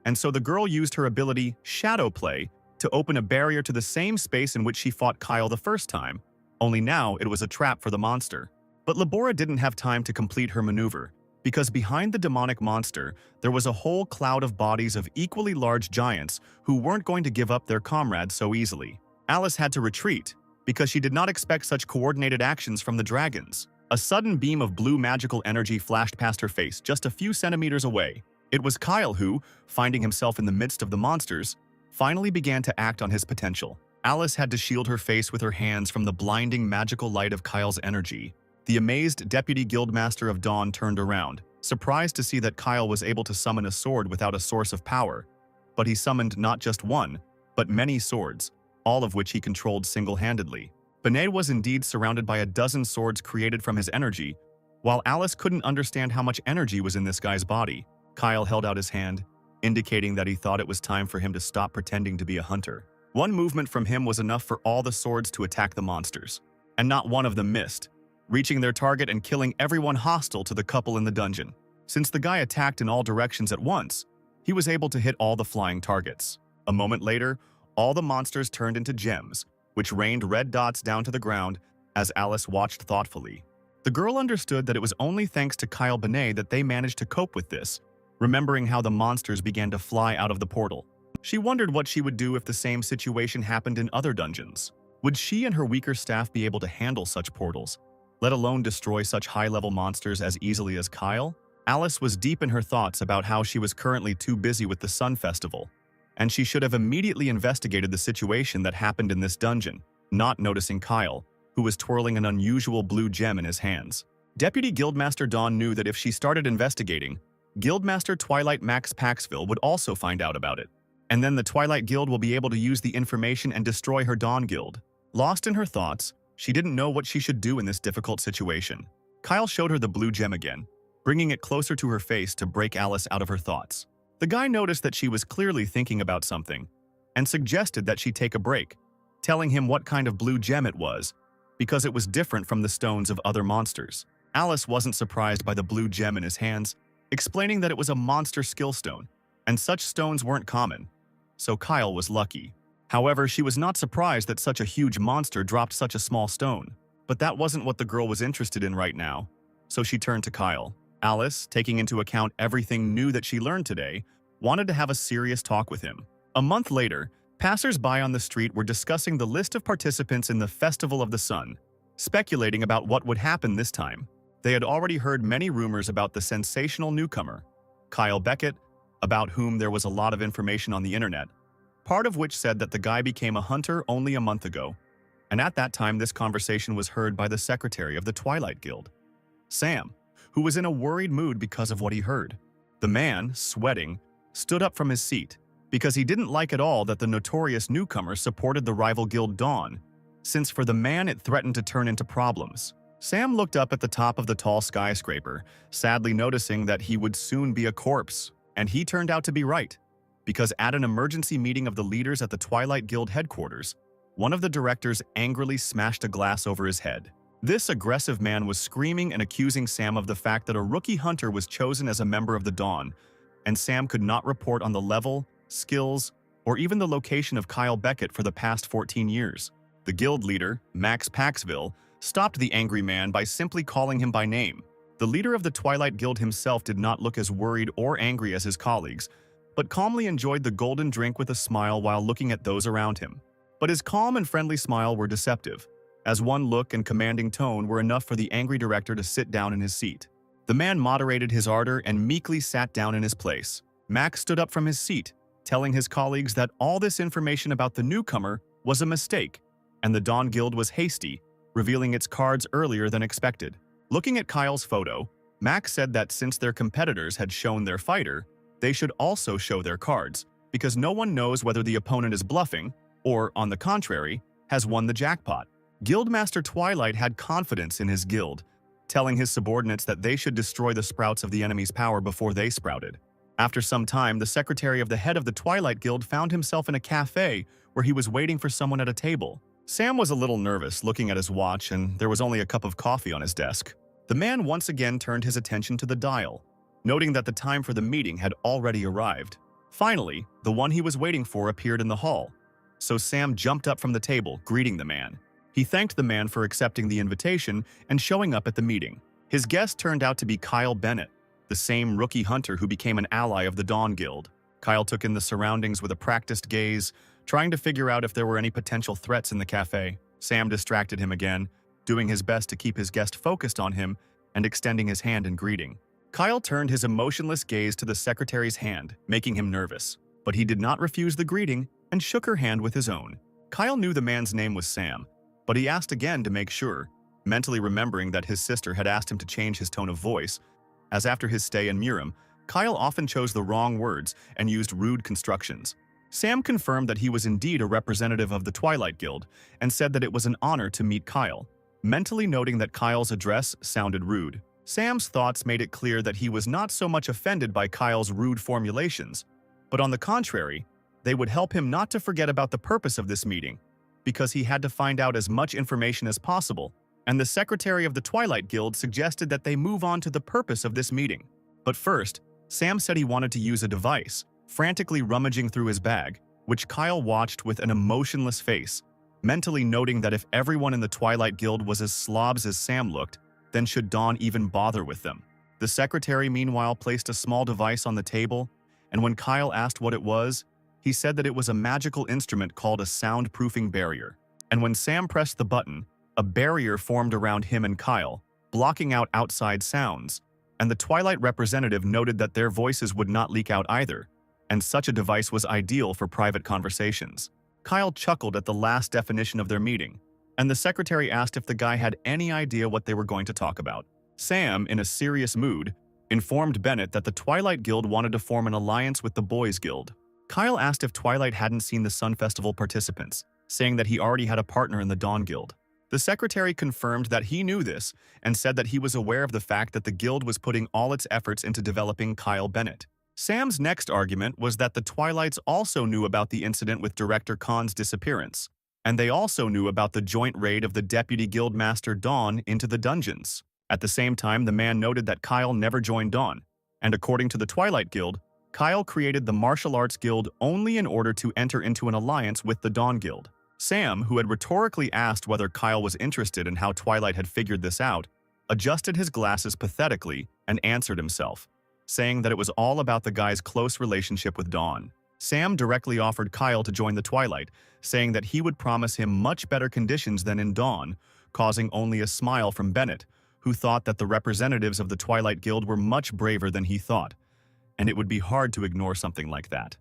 And so the girl used her ability, Shadow Play, to open a barrier to the same space in which she fought Kyle the first time, only now it was a trap for the monster. But Labora didn't have time to complete her maneuver, because behind the demonic monster, there was a whole cloud of bodies of equally large giants who weren't going to give up their comrade so easily. Alice had to retreat, because she did not expect such coordinated actions from the dragons. A sudden beam of blue magical energy flashed past her face just a few centimeters away. It was Kyle who, finding himself in the midst of the monsters, finally began to act on his potential. Alice had to shield her face with her hands from the blinding magical light of Kyle's energy. The amazed Deputy Guildmaster of Dawn turned around, surprised to see that Kyle was able to summon a sword without a source of power. But he summoned not just one, but many swords, all of which he controlled single-handedly. Benet was indeed surrounded by a dozen swords created from his energy, while Alice couldn't understand how much energy was in this guy's body. Kyle held out his hand, indicating that he thought it was time for him to stop pretending to be a hunter. One movement from him was enough for all the swords to attack the monsters, and not one of them missed, reaching their target and killing everyone hostile to the couple in the dungeon. Since the guy attacked in all directions at once, he was able to hit all the flying targets. A moment later, all the monsters turned into gems, which rained red dots down to the ground as Alice watched thoughtfully. The girl understood that it was only thanks to Kyle Benet that they managed to cope with this, remembering how the monsters began to fly out of the portal. She wondered what she would do if the same situation happened in other dungeons. Would she and her weaker staff be able to handle such portals, let alone destroy such high-level monsters as easily as Kyle? Alice was deep in her thoughts about how she was currently too busy with the Sun Festival, and she should have immediately investigated the situation that happened in this dungeon, not noticing Kyle, who was twirling an unusual blue gem in his hands. Deputy Guildmaster Dawn knew that if she started investigating, Guildmaster Twilight Max Paxville would also find out about it, and then the Twilight Guild will be able to use the information and destroy her Dawn Guild. Lost in her thoughts, she didn't know what she should do in this difficult situation. Kyle showed her the blue gem again, bringing it closer to her face to break Alice out of her thoughts. The guy noticed that she was clearly thinking about something, and suggested that she take a break, telling him what kind of blue gem it was, because it was different from the stones of other monsters. Alice wasn't surprised by the blue gem in his hands, explaining that it was a monster skill stone, and such stones weren't common, so Kyle was lucky. However, she was not surprised that such a huge monster dropped such a small stone. But that wasn't what the girl was interested in right now, so she turned to Kyle. Alice, taking into account everything new that she learned today, wanted to have a serious talk with him. A month later, passers-by on the street were discussing the list of participants in the Festival of the Sun, speculating about what would happen this time. They had already heard many rumors about the sensational newcomer, Kyle Beckett, about whom there was a lot of information on the internet, part of which said that the guy became a hunter only a month ago. And at that time, this conversation was heard by the secretary of the Twilight Guild, Sam, who was in a worried mood because of what he heard. The man, sweating, stood up from his seat, because he didn't like at all that the notorious newcomer supported the rival guild Dawn, since for the man it threatened to turn into problems. Sam looked up at the top of the tall skyscraper, sadly noticing that he would soon be a corpse, and he turned out to be right, because at an emergency meeting of the leaders at the Twilight Guild headquarters, one of the directors angrily smashed a glass over his head. This aggressive man was screaming and accusing Sam of the fact that a rookie hunter was chosen as a member of the Dawn, and Sam could not report on the level, skills, or even the location of Kyle Beckett for the past 14 years. The guild leader, Max Paxville, stopped the angry man by simply calling him by name. The leader of the Twilight Guild himself did not look as worried or angry as his colleagues, but calmly enjoyed the golden drink with a smile while looking at those around him. But his calm and friendly smile were deceptive, as one look and commanding tone were enough for the angry director to sit down in his seat. The man moderated his ardor and meekly sat down in his place. Max stood up from his seat, telling his colleagues that all this information about the newcomer was a mistake, and the Dawn Guild was hasty, revealing its cards earlier than expected. Looking at Kyle's photo, Max said that since their competitors had shown their fighter, they should also show their cards, because no one knows whether the opponent is bluffing, or, on the contrary, has won the jackpot. Guildmaster Twilight had confidence in his guild, telling his subordinates that they should destroy the sprouts of the enemy's power before they sprouted. After some time, the secretary of the head of the Twilight Guild found himself in a cafe where he was waiting for someone at a table. Sam was a little nervous looking at his watch, and there was only a cup of coffee on his desk. The man once again turned his attention to the dial, noting that the time for the meeting had already arrived. Finally, the one he was waiting for appeared in the hall, so Sam jumped up from the table, greeting the man. He thanked the man for accepting the invitation and showing up at the meeting. His guest turned out to be Kyle Bennett, the same rookie hunter who became an ally of the Dawn Guild. Kyle took in the surroundings with a practiced gaze, trying to figure out if there were any potential threats in the cafe. Sam distracted him again, doing his best to keep his guest focused on him and extending his hand in greeting. Kyle turned his emotionless gaze to the secretary's hand, making him nervous, but he did not refuse the greeting and shook her hand with his own. Kyle knew the man's name was Sam, but he asked again to make sure, mentally remembering that his sister had asked him to change his tone of voice, as after his stay in Murim, Kyle often chose the wrong words and used rude constructions. Sam confirmed that he was indeed a representative of the Twilight Guild and said that it was an honor to meet Kyle, mentally noting that Kyle's address sounded rude. Sam's thoughts made it clear that he was not so much offended by Kyle's rude formulations, but on the contrary, they would help him not to forget about the purpose of this meeting, because he had to find out as much information as possible, and the secretary of the Twilight Guild suggested that they move on to the purpose of this meeting. But first, Sam said he wanted to use a device, frantically rummaging through his bag, which Kyle watched with an emotionless face, mentally noting that if everyone in the Twilight Guild was as slobs as Sam looked, then should Dawn even bother with them? The secretary, meanwhile, placed a small device on the table, and when Kyle asked what it was, he said that it was a magical instrument called a soundproofing barrier. And when Sam pressed the button, a barrier formed around him and Kyle, blocking out outside sounds, and the Twilight representative noted that their voices would not leak out either, and such a device was ideal for private conversations. Kyle chuckled at the last definition of their meeting, and the secretary asked if the guy had any idea what they were going to talk about. Sam, in a serious mood, informed Bennett that the Twilight Guild wanted to form an alliance with the Boys Guild. Kyle asked if Twilight hadn't seen the Sun Festival participants, saying that he already had a partner in the Dawn Guild. The secretary confirmed that he knew this and said that he was aware of the fact that the guild was putting all its efforts into developing Kyle Bennett. Sam's next argument was that the Twilights also knew about the incident with Director Khan's disappearance, and they also knew about the joint raid of the Deputy Guildmaster Dawn into the dungeons. At the same time, the man noted that Kyle never joined Dawn, and according to the Twilight Guild, Kyle created the Martial Arts Guild only in order to enter into an alliance with the Dawn Guild. Sam, who had rhetorically asked whether Kyle was interested in how Twilight had figured this out, adjusted his glasses pathetically and answered himself, saying that it was all about the guy's close relationship with Dawn. Sam directly offered Kyle to join the Twilight, saying that he would promise him much better conditions than in Dawn, causing only a smile from Bennett, who thought that the representatives of the Twilight Guild were much braver than he thought, and it would be hard to ignore something like that.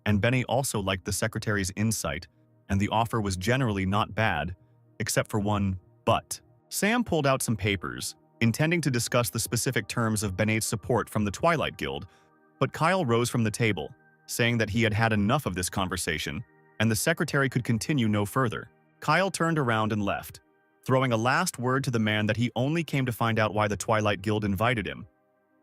And Benny also liked the secretary's insight, and the offer was generally not bad, except for one but. Sam pulled out some papers, intending to discuss the specific terms of Bennett's support from the Twilight Guild, but Kyle rose from the table, saying that he had had enough of this conversation, and the secretary could continue no further. Kyle turned around and left, throwing a last word to the man that he only came to find out why the Twilight Guild invited him.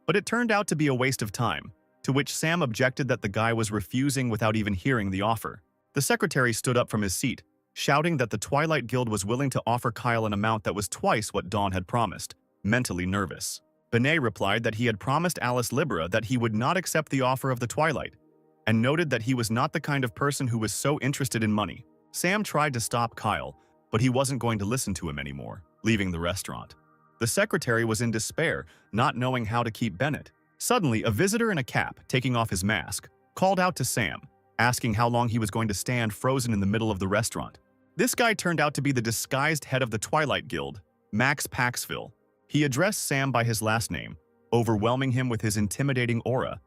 But it turned out to be a waste of time, to which Sam objected that the guy was refusing without even hearing the offer. The secretary stood up from his seat, shouting that the Twilight Guild was willing to offer Kyle an amount that was twice what Dawn had promised, mentally nervous. Benet replied that he had promised Alice Libera that he would not accept the offer of the Twilight, and noted that he was not the kind of person who was so interested in money. Sam tried to stop Kyle, but he wasn't going to listen to him anymore, leaving the restaurant. The secretary was in despair, not knowing how to keep Bennett. Suddenly, a visitor in a cap, taking off his mask, called out to Sam, asking how long he was going to stand frozen in the middle of the restaurant. This guy turned out to be the disguised head of the Twilight Guild, Max Paxville. He addressed Sam by his last name, overwhelming him with his intimidating aura,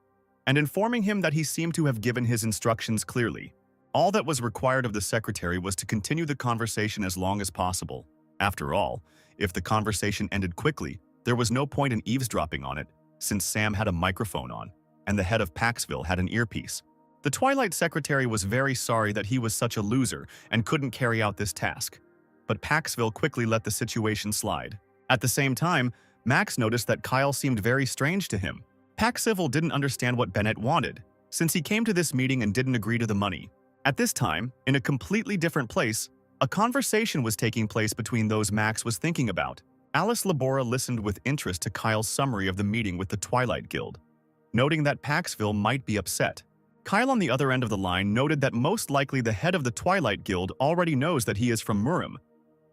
and informing him that he seemed to have given his instructions clearly. All that was required of the secretary was to continue the conversation as long as possible. After all, if the conversation ended quickly, there was no point in eavesdropping on it, since Sam had a microphone on, and the head of Paxville had an earpiece. The Twilight secretary was very sorry that he was such a loser and couldn't carry out this task, but Paxville quickly let the situation slide. At the same time, Max noticed that Kyle seemed very strange to him, Paxcivil didn't understand what Bennett wanted, since he came to this meeting and didn't agree to the money. At this time, in a completely different place, a conversation was taking place between those Max was thinking about. Alice Labora listened with interest to Kyle's summary of the meeting with the Twilight Guild, noting that Paxville might be upset. Kyle on the other end of the line noted that most likely the head of the Twilight Guild already knows that he is from Murim,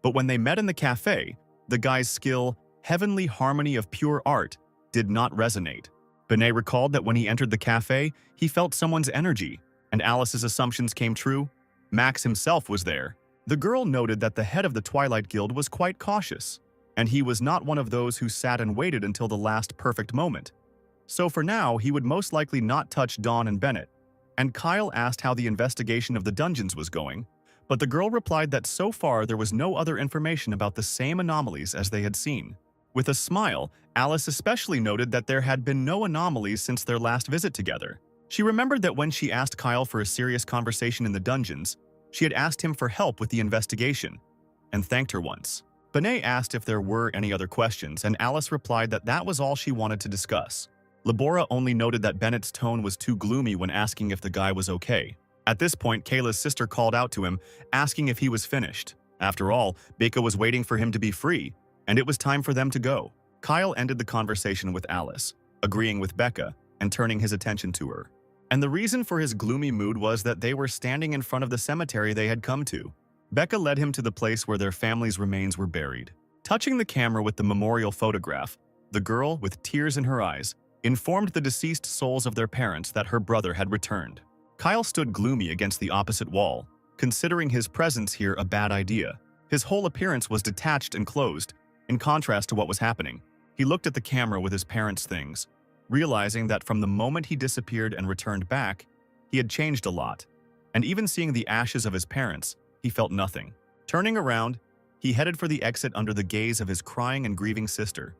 but when they met in the cafe, the guy's skill, heavenly harmony of pure art, did not resonate. Benet recalled that when he entered the cafe, he felt someone's energy, and Alice's assumptions came true. Max himself was there. The girl noted that the head of the Twilight Guild was quite cautious, and he was not one of those who sat and waited until the last perfect moment. So for now, he would most likely not touch Dawn and Bennett. And Kyle asked how the investigation of the dungeons was going, but the girl replied that so far there was no other information about the same anomalies as they had seen. With a smile, Alice especially noted that there had been no anomalies since their last visit together. She remembered that when she asked Kyle for a serious conversation in the dungeons, she had asked him for help with the investigation, and thanked her once. Benet asked if there were any other questions, and Alice replied that that was all she wanted to discuss. Labora only noted that Bennett's tone was too gloomy when asking if the guy was okay. At this point, Kayla's sister called out to him, asking if he was finished. After all, Becca was waiting for him to be free, and it was time for them to go. Kyle ended the conversation with Alice, agreeing with Becca, and turning his attention to her. And the reason for his gloomy mood was that they were standing in front of the cemetery they had come to. Becca led him to the place where their family's remains were buried. Touching the camera with the memorial photograph, the girl, with tears in her eyes, informed the deceased souls of their parents that her brother had returned. Kyle stood gloomy against the opposite wall, considering his presence here a bad idea. His whole appearance was detached and closed, in contrast to what was happening. He looked at the camera with his parents' things, realizing that from the moment he disappeared and returned back, he had changed a lot. And even seeing the ashes of his parents, he felt nothing. Turning around, he headed for the exit under the gaze of his crying and grieving sister,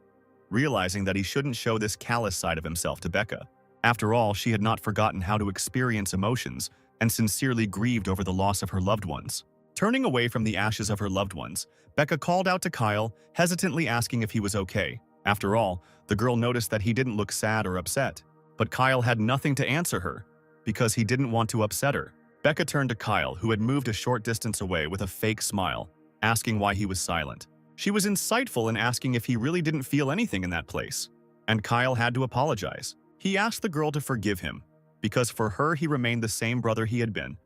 realizing that he shouldn't show this callous side of himself to Becca. After all, she had not forgotten how to experience emotions and sincerely grieved over the loss of her loved ones. Turning away from the ashes of her loved ones, Becca called out to Kyle, hesitantly asking if he was okay. After all, the girl noticed that he didn't look sad or upset. But Kyle had nothing to answer her, because he didn't want to upset her. Becca turned to Kyle, who had moved a short distance away with a fake smile, asking why he was silent. She was insightful in asking if he really didn't feel anything in that place. And Kyle had to apologize. He asked the girl to forgive him, because for her he remained the same brother he had been,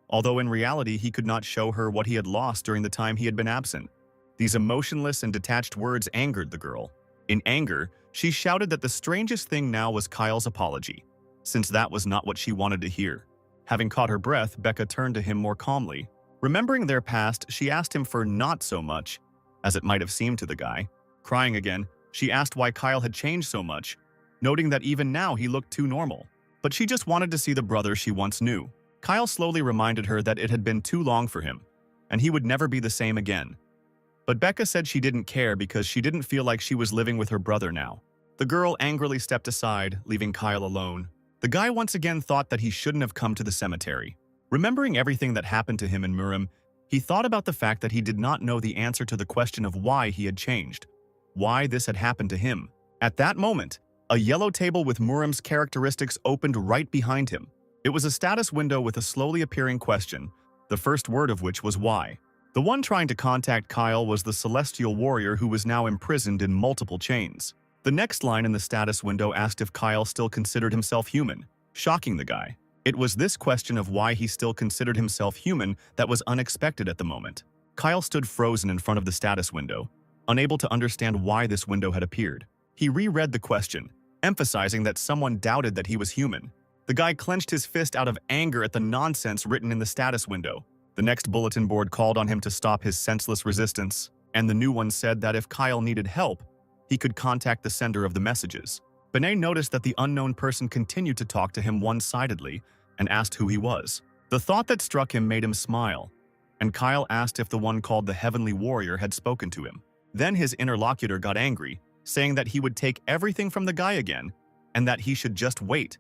although in reality he could not show her what he had lost during the time he had been absent. These emotionless and detached words angered the girl. In anger, she shouted that the strangest thing now was Kyle's apology, since that was not what she wanted to hear. Having caught her breath, Becca turned to him more calmly. Remembering their past, she asked him for not so much, as it might have seemed to the guy. Crying again, she asked why Kyle had changed so much, noting that even now he looked too normal. But she just wanted to see the brother she once knew. Kyle slowly reminded her that it had been too long for him, and he would never be the same again. But Becca said she didn't care because she didn't feel like she was living with her brother now. The girl angrily stepped aside, leaving Kyle alone. The guy once again thought that he shouldn't have come to the cemetery. Remembering everything that happened to him in Murim, he thought about the fact that he did not know the answer to the question of why he had changed, why this had happened to him. At that moment, a yellow table with Murim's characteristics opened right behind him. It was a status window with a slowly appearing question, the first word of which was why. The one trying to contact Kyle was the celestial warrior who was now imprisoned in multiple chains. The next line in the status window asked if Kyle still considered himself human, shocking the guy. It was this question of why he still considered himself human that was unexpected at the moment. Kyle stood frozen in front of the status window, unable to understand why this window had appeared. He reread the question, emphasizing that someone doubted that he was human. The guy clenched his fist out of anger at the nonsense written in the status window. The next bulletin board called on him to stop his senseless resistance, and the new one said that if Kyle needed help, he could contact the sender of the messages. Benet noticed that the unknown person continued to talk to him one-sidedly and asked who he was. The thought that struck him made him smile, and Kyle asked if the one called the Heavenly Warrior had spoken to him. Then his interlocutor got angry, saying that he would take everything from the guy again and that he should just wait.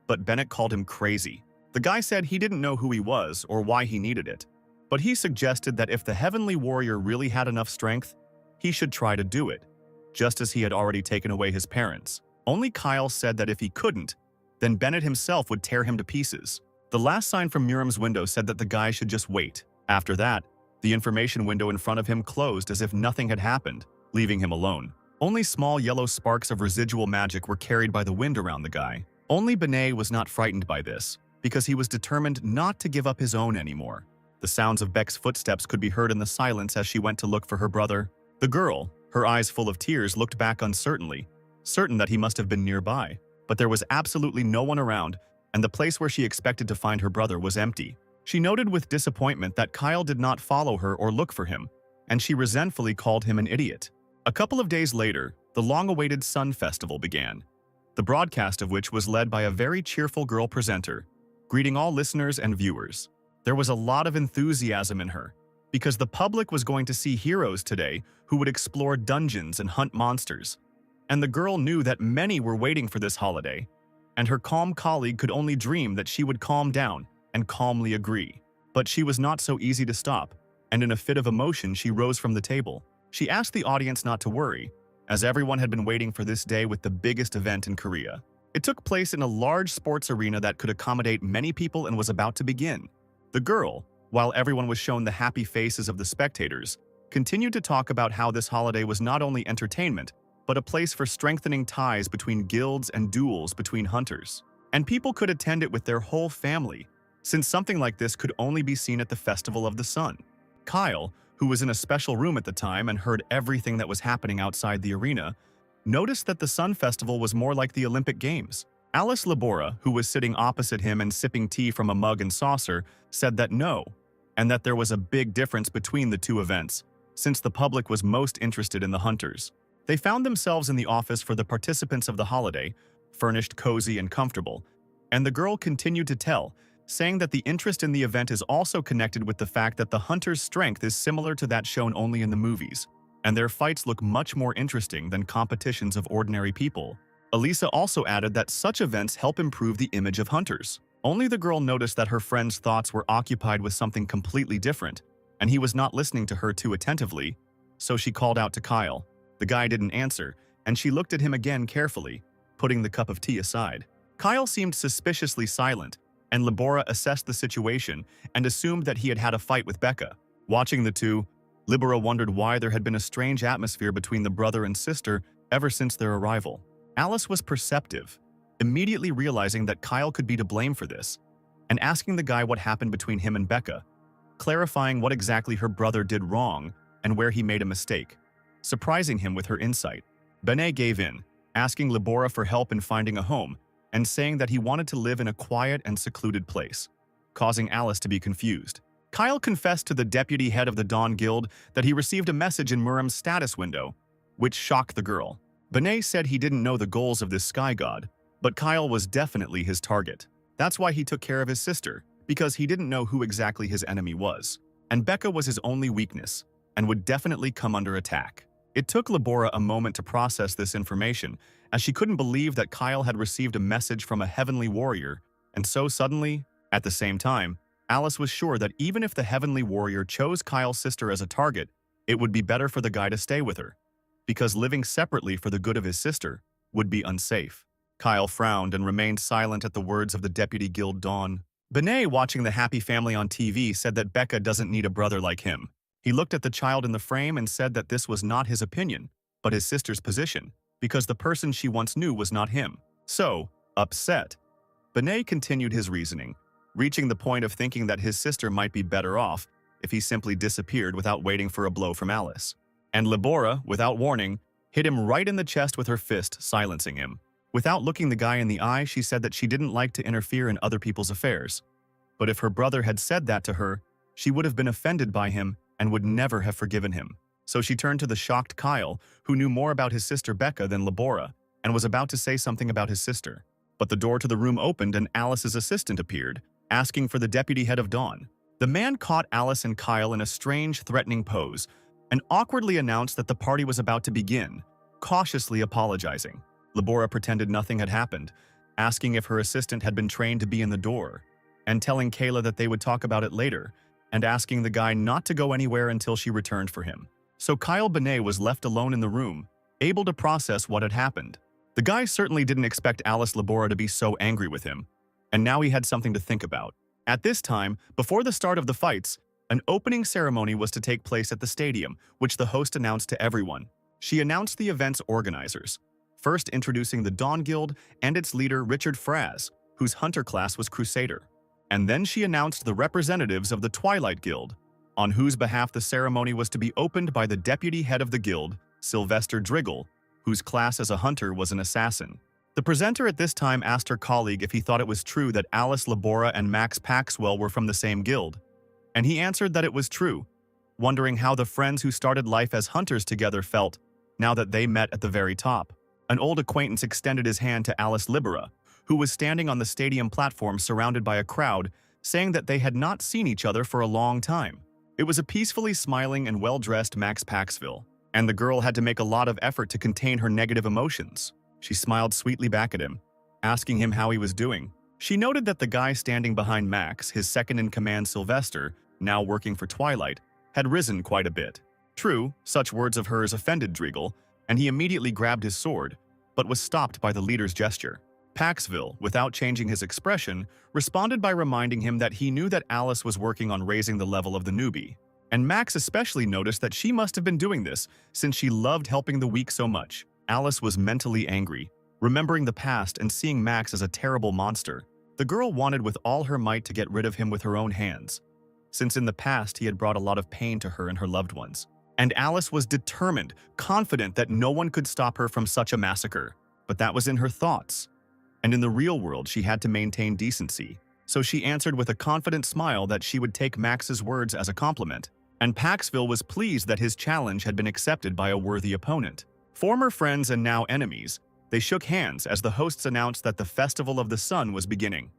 But Bennett called him crazy. The guy said he didn't know who he was or why he needed it, but he suggested that if the Heavenly Warrior really had enough strength, he should try to do it, just as he had already taken away his parents. Only Kyle said that if he couldn't, then Bennett himself would tear him to pieces. The last sign from Miriam's window said that the guy should just wait. After that, the information window in front of him closed as if nothing had happened, leaving him alone. Only small yellow sparks of residual magic were carried by the wind around the guy. Only Benet was not frightened by this, because he was determined not to give up his own anymore. The sounds of Beck's footsteps could be heard in the silence as she went to look for her brother. The girl, her eyes full of tears, looked back uncertainly, certain that he must have been nearby. But there was absolutely no one around, and the place where she expected to find her brother was empty. She noted with disappointment that Kyle did not follow her or look for him, and she resentfully called him an idiot. A couple of days later, the long-awaited Sun Festival began, the broadcast of which was led by a very cheerful girl presenter, greeting all listeners and viewers. There was a lot of enthusiasm in her, because the public was going to see heroes today who would explore dungeons and hunt monsters. And the girl knew that many were waiting for this holiday, and her calm colleague could only dream that she would calm down and calmly agree. But she was not so easy to stop, and in a fit of emotion she rose from the table. She asked the audience not to worry, as everyone had been waiting for this day with the biggest event in Korea. It took place in a large sports arena that could accommodate many people and was about to begin. The girl, while everyone was shown the happy faces of the spectators, continued to talk about how this holiday was not only entertainment, but a place for strengthening ties between guilds and duels between hunters. And people could attend it with their whole family, since something like this could only be seen at the Festival of the Sun. Kyle, who was in a special room at the time and heard everything that was happening outside the arena, noticed that the Sun Festival was more like the Olympic Games. Alice Labora, who was sitting opposite him and sipping tea from a mug and saucer, said that no, and that there was a big difference between the two events, since the public was most interested in the hunters. They found themselves in the office for the participants of the holiday, furnished cozy and comfortable, and the girl continued to tell, saying that the interest in the event is also connected with the fact that the hunters' strength is similar to that shown only in the movies, and their fights look much more interesting than competitions of ordinary people. Elisa also added that such events help improve the image of hunters. Only the girl noticed that her friend's thoughts were occupied with something completely different, and he was not listening to her too attentively, so she called out to Kyle. The guy didn't answer, and she looked at him again carefully, putting the cup of tea aside. Kyle seemed suspiciously silent, and Labora assessed the situation and assumed that he had had a fight with Becca. Watching the two, Labora wondered why there had been a strange atmosphere between the brother and sister ever since their arrival. Alice was perceptive, immediately realizing that Kyle could be to blame for this, and asking the guy what happened between him and Becca, clarifying what exactly her brother did wrong and where he made a mistake. Surprising him with her insight, Benet gave in, asking Labora for help in finding a home and saying that he wanted to live in a quiet and secluded place, causing Alice to be confused. Kyle confessed to the deputy head of the Dawn Guild that he received a message in Muram's status window, which shocked the girl. Benet said he didn't know the goals of this sky god, but Kyle was definitely his target. That's why he took care of his sister, because he didn't know who exactly his enemy was. And Becca was his only weakness, and would definitely come under attack. It took Labora a moment to process this information, as she couldn't believe that Kyle had received a message from a heavenly warrior, and so suddenly, at the same time, Alice was sure that even if the heavenly warrior chose Kyle's sister as a target, it would be better for the guy to stay with her, because living separately for the good of his sister would be unsafe. Kyle frowned and remained silent at the words of the Deputy Guild Dawn. Benet, watching the happy family on TV, said that Becca doesn't need a brother like him. He looked at the child in the frame and said that this was not his opinion, but his sister's position, because the person she once knew was not him. So, upset, Benet continued his reasoning, reaching the point of thinking that his sister might be better off if he simply disappeared without waiting for a blow from Alice. And Labora, without warning, hit him right in the chest with her fist, silencing him. Without looking the guy in the eye, she said that she didn't like to interfere in other people's affairs. But if her brother had said that to her, she would have been offended by him and would never have forgiven him. So she turned to the shocked Kyle, who knew more about his sister Becca than Labora, and was about to say something about his sister. But the door to the room opened and Alice's assistant appeared, asking for the deputy head of Dawn. The man caught Alice and Kyle in a strange, threatening pose, and awkwardly announced that the party was about to begin, cautiously apologizing. Labora pretended nothing had happened, asking if her assistant had been trained to be in the door, and telling Kayla that they would talk about it later, and asking the guy not to go anywhere until she returned for him. So Kyle Benet was left alone in the room, able to process what had happened. The The guy certainly didn't expect Alice Labora to be so angry with him, and now he had something to think about. At this time, before the start of the fights, an opening ceremony was to take place at the stadium, which the host announced to everyone. She announced the event's organizers, first introducing the Dawn Guild and its leader Richard Fraz, whose hunter class was Crusader. And then she announced the representatives of the Twilight Guild, on whose behalf the ceremony was to be opened by the deputy head of the guild, Sylvester Driggle, whose class as a hunter was an assassin. The presenter at this time asked her colleague if he thought it was true that Alice Labora and Max Paxwell were from the same guild, and he answered that it was true, wondering how the friends who started life as hunters together felt now that they met at the very top. An old acquaintance extended his hand to Alice Libera, who was standing on the stadium platform surrounded by a crowd, saying that they had not seen each other for a long time. It was a peacefully smiling and well-dressed Max Paxville, and the girl had to make a lot of effort to contain her negative emotions. She smiled sweetly back at him, asking him how he was doing. She noted that the guy standing behind Max, his second-in-command Sylvester, now working for Twilight, had risen quite a bit. True, such words of hers offended Driggle, and he immediately grabbed his sword, but was stopped by the leader's gesture. Paxville, without changing his expression, responded by reminding him that he knew that Alice was working on raising the level of the newbie. And Max especially noticed that she must have been doing this since she loved helping the weak so much. Alice was mentally angry, remembering the past and seeing Max as a terrible monster. The girl wanted with all her might to get rid of him with her own hands, since in the past he had brought a lot of pain to her and her loved ones. And Alice was determined, confident that no one could stop her from such a massacre. But that was in her thoughts. And in the real world, she had to maintain decency. So she answered with a confident smile that she would take Max's words as a compliment. And Paxville was pleased that his challenge had been accepted by a worthy opponent. Former friends and now enemies, they shook hands as the hosts announced that the Festival of the Sun was beginning.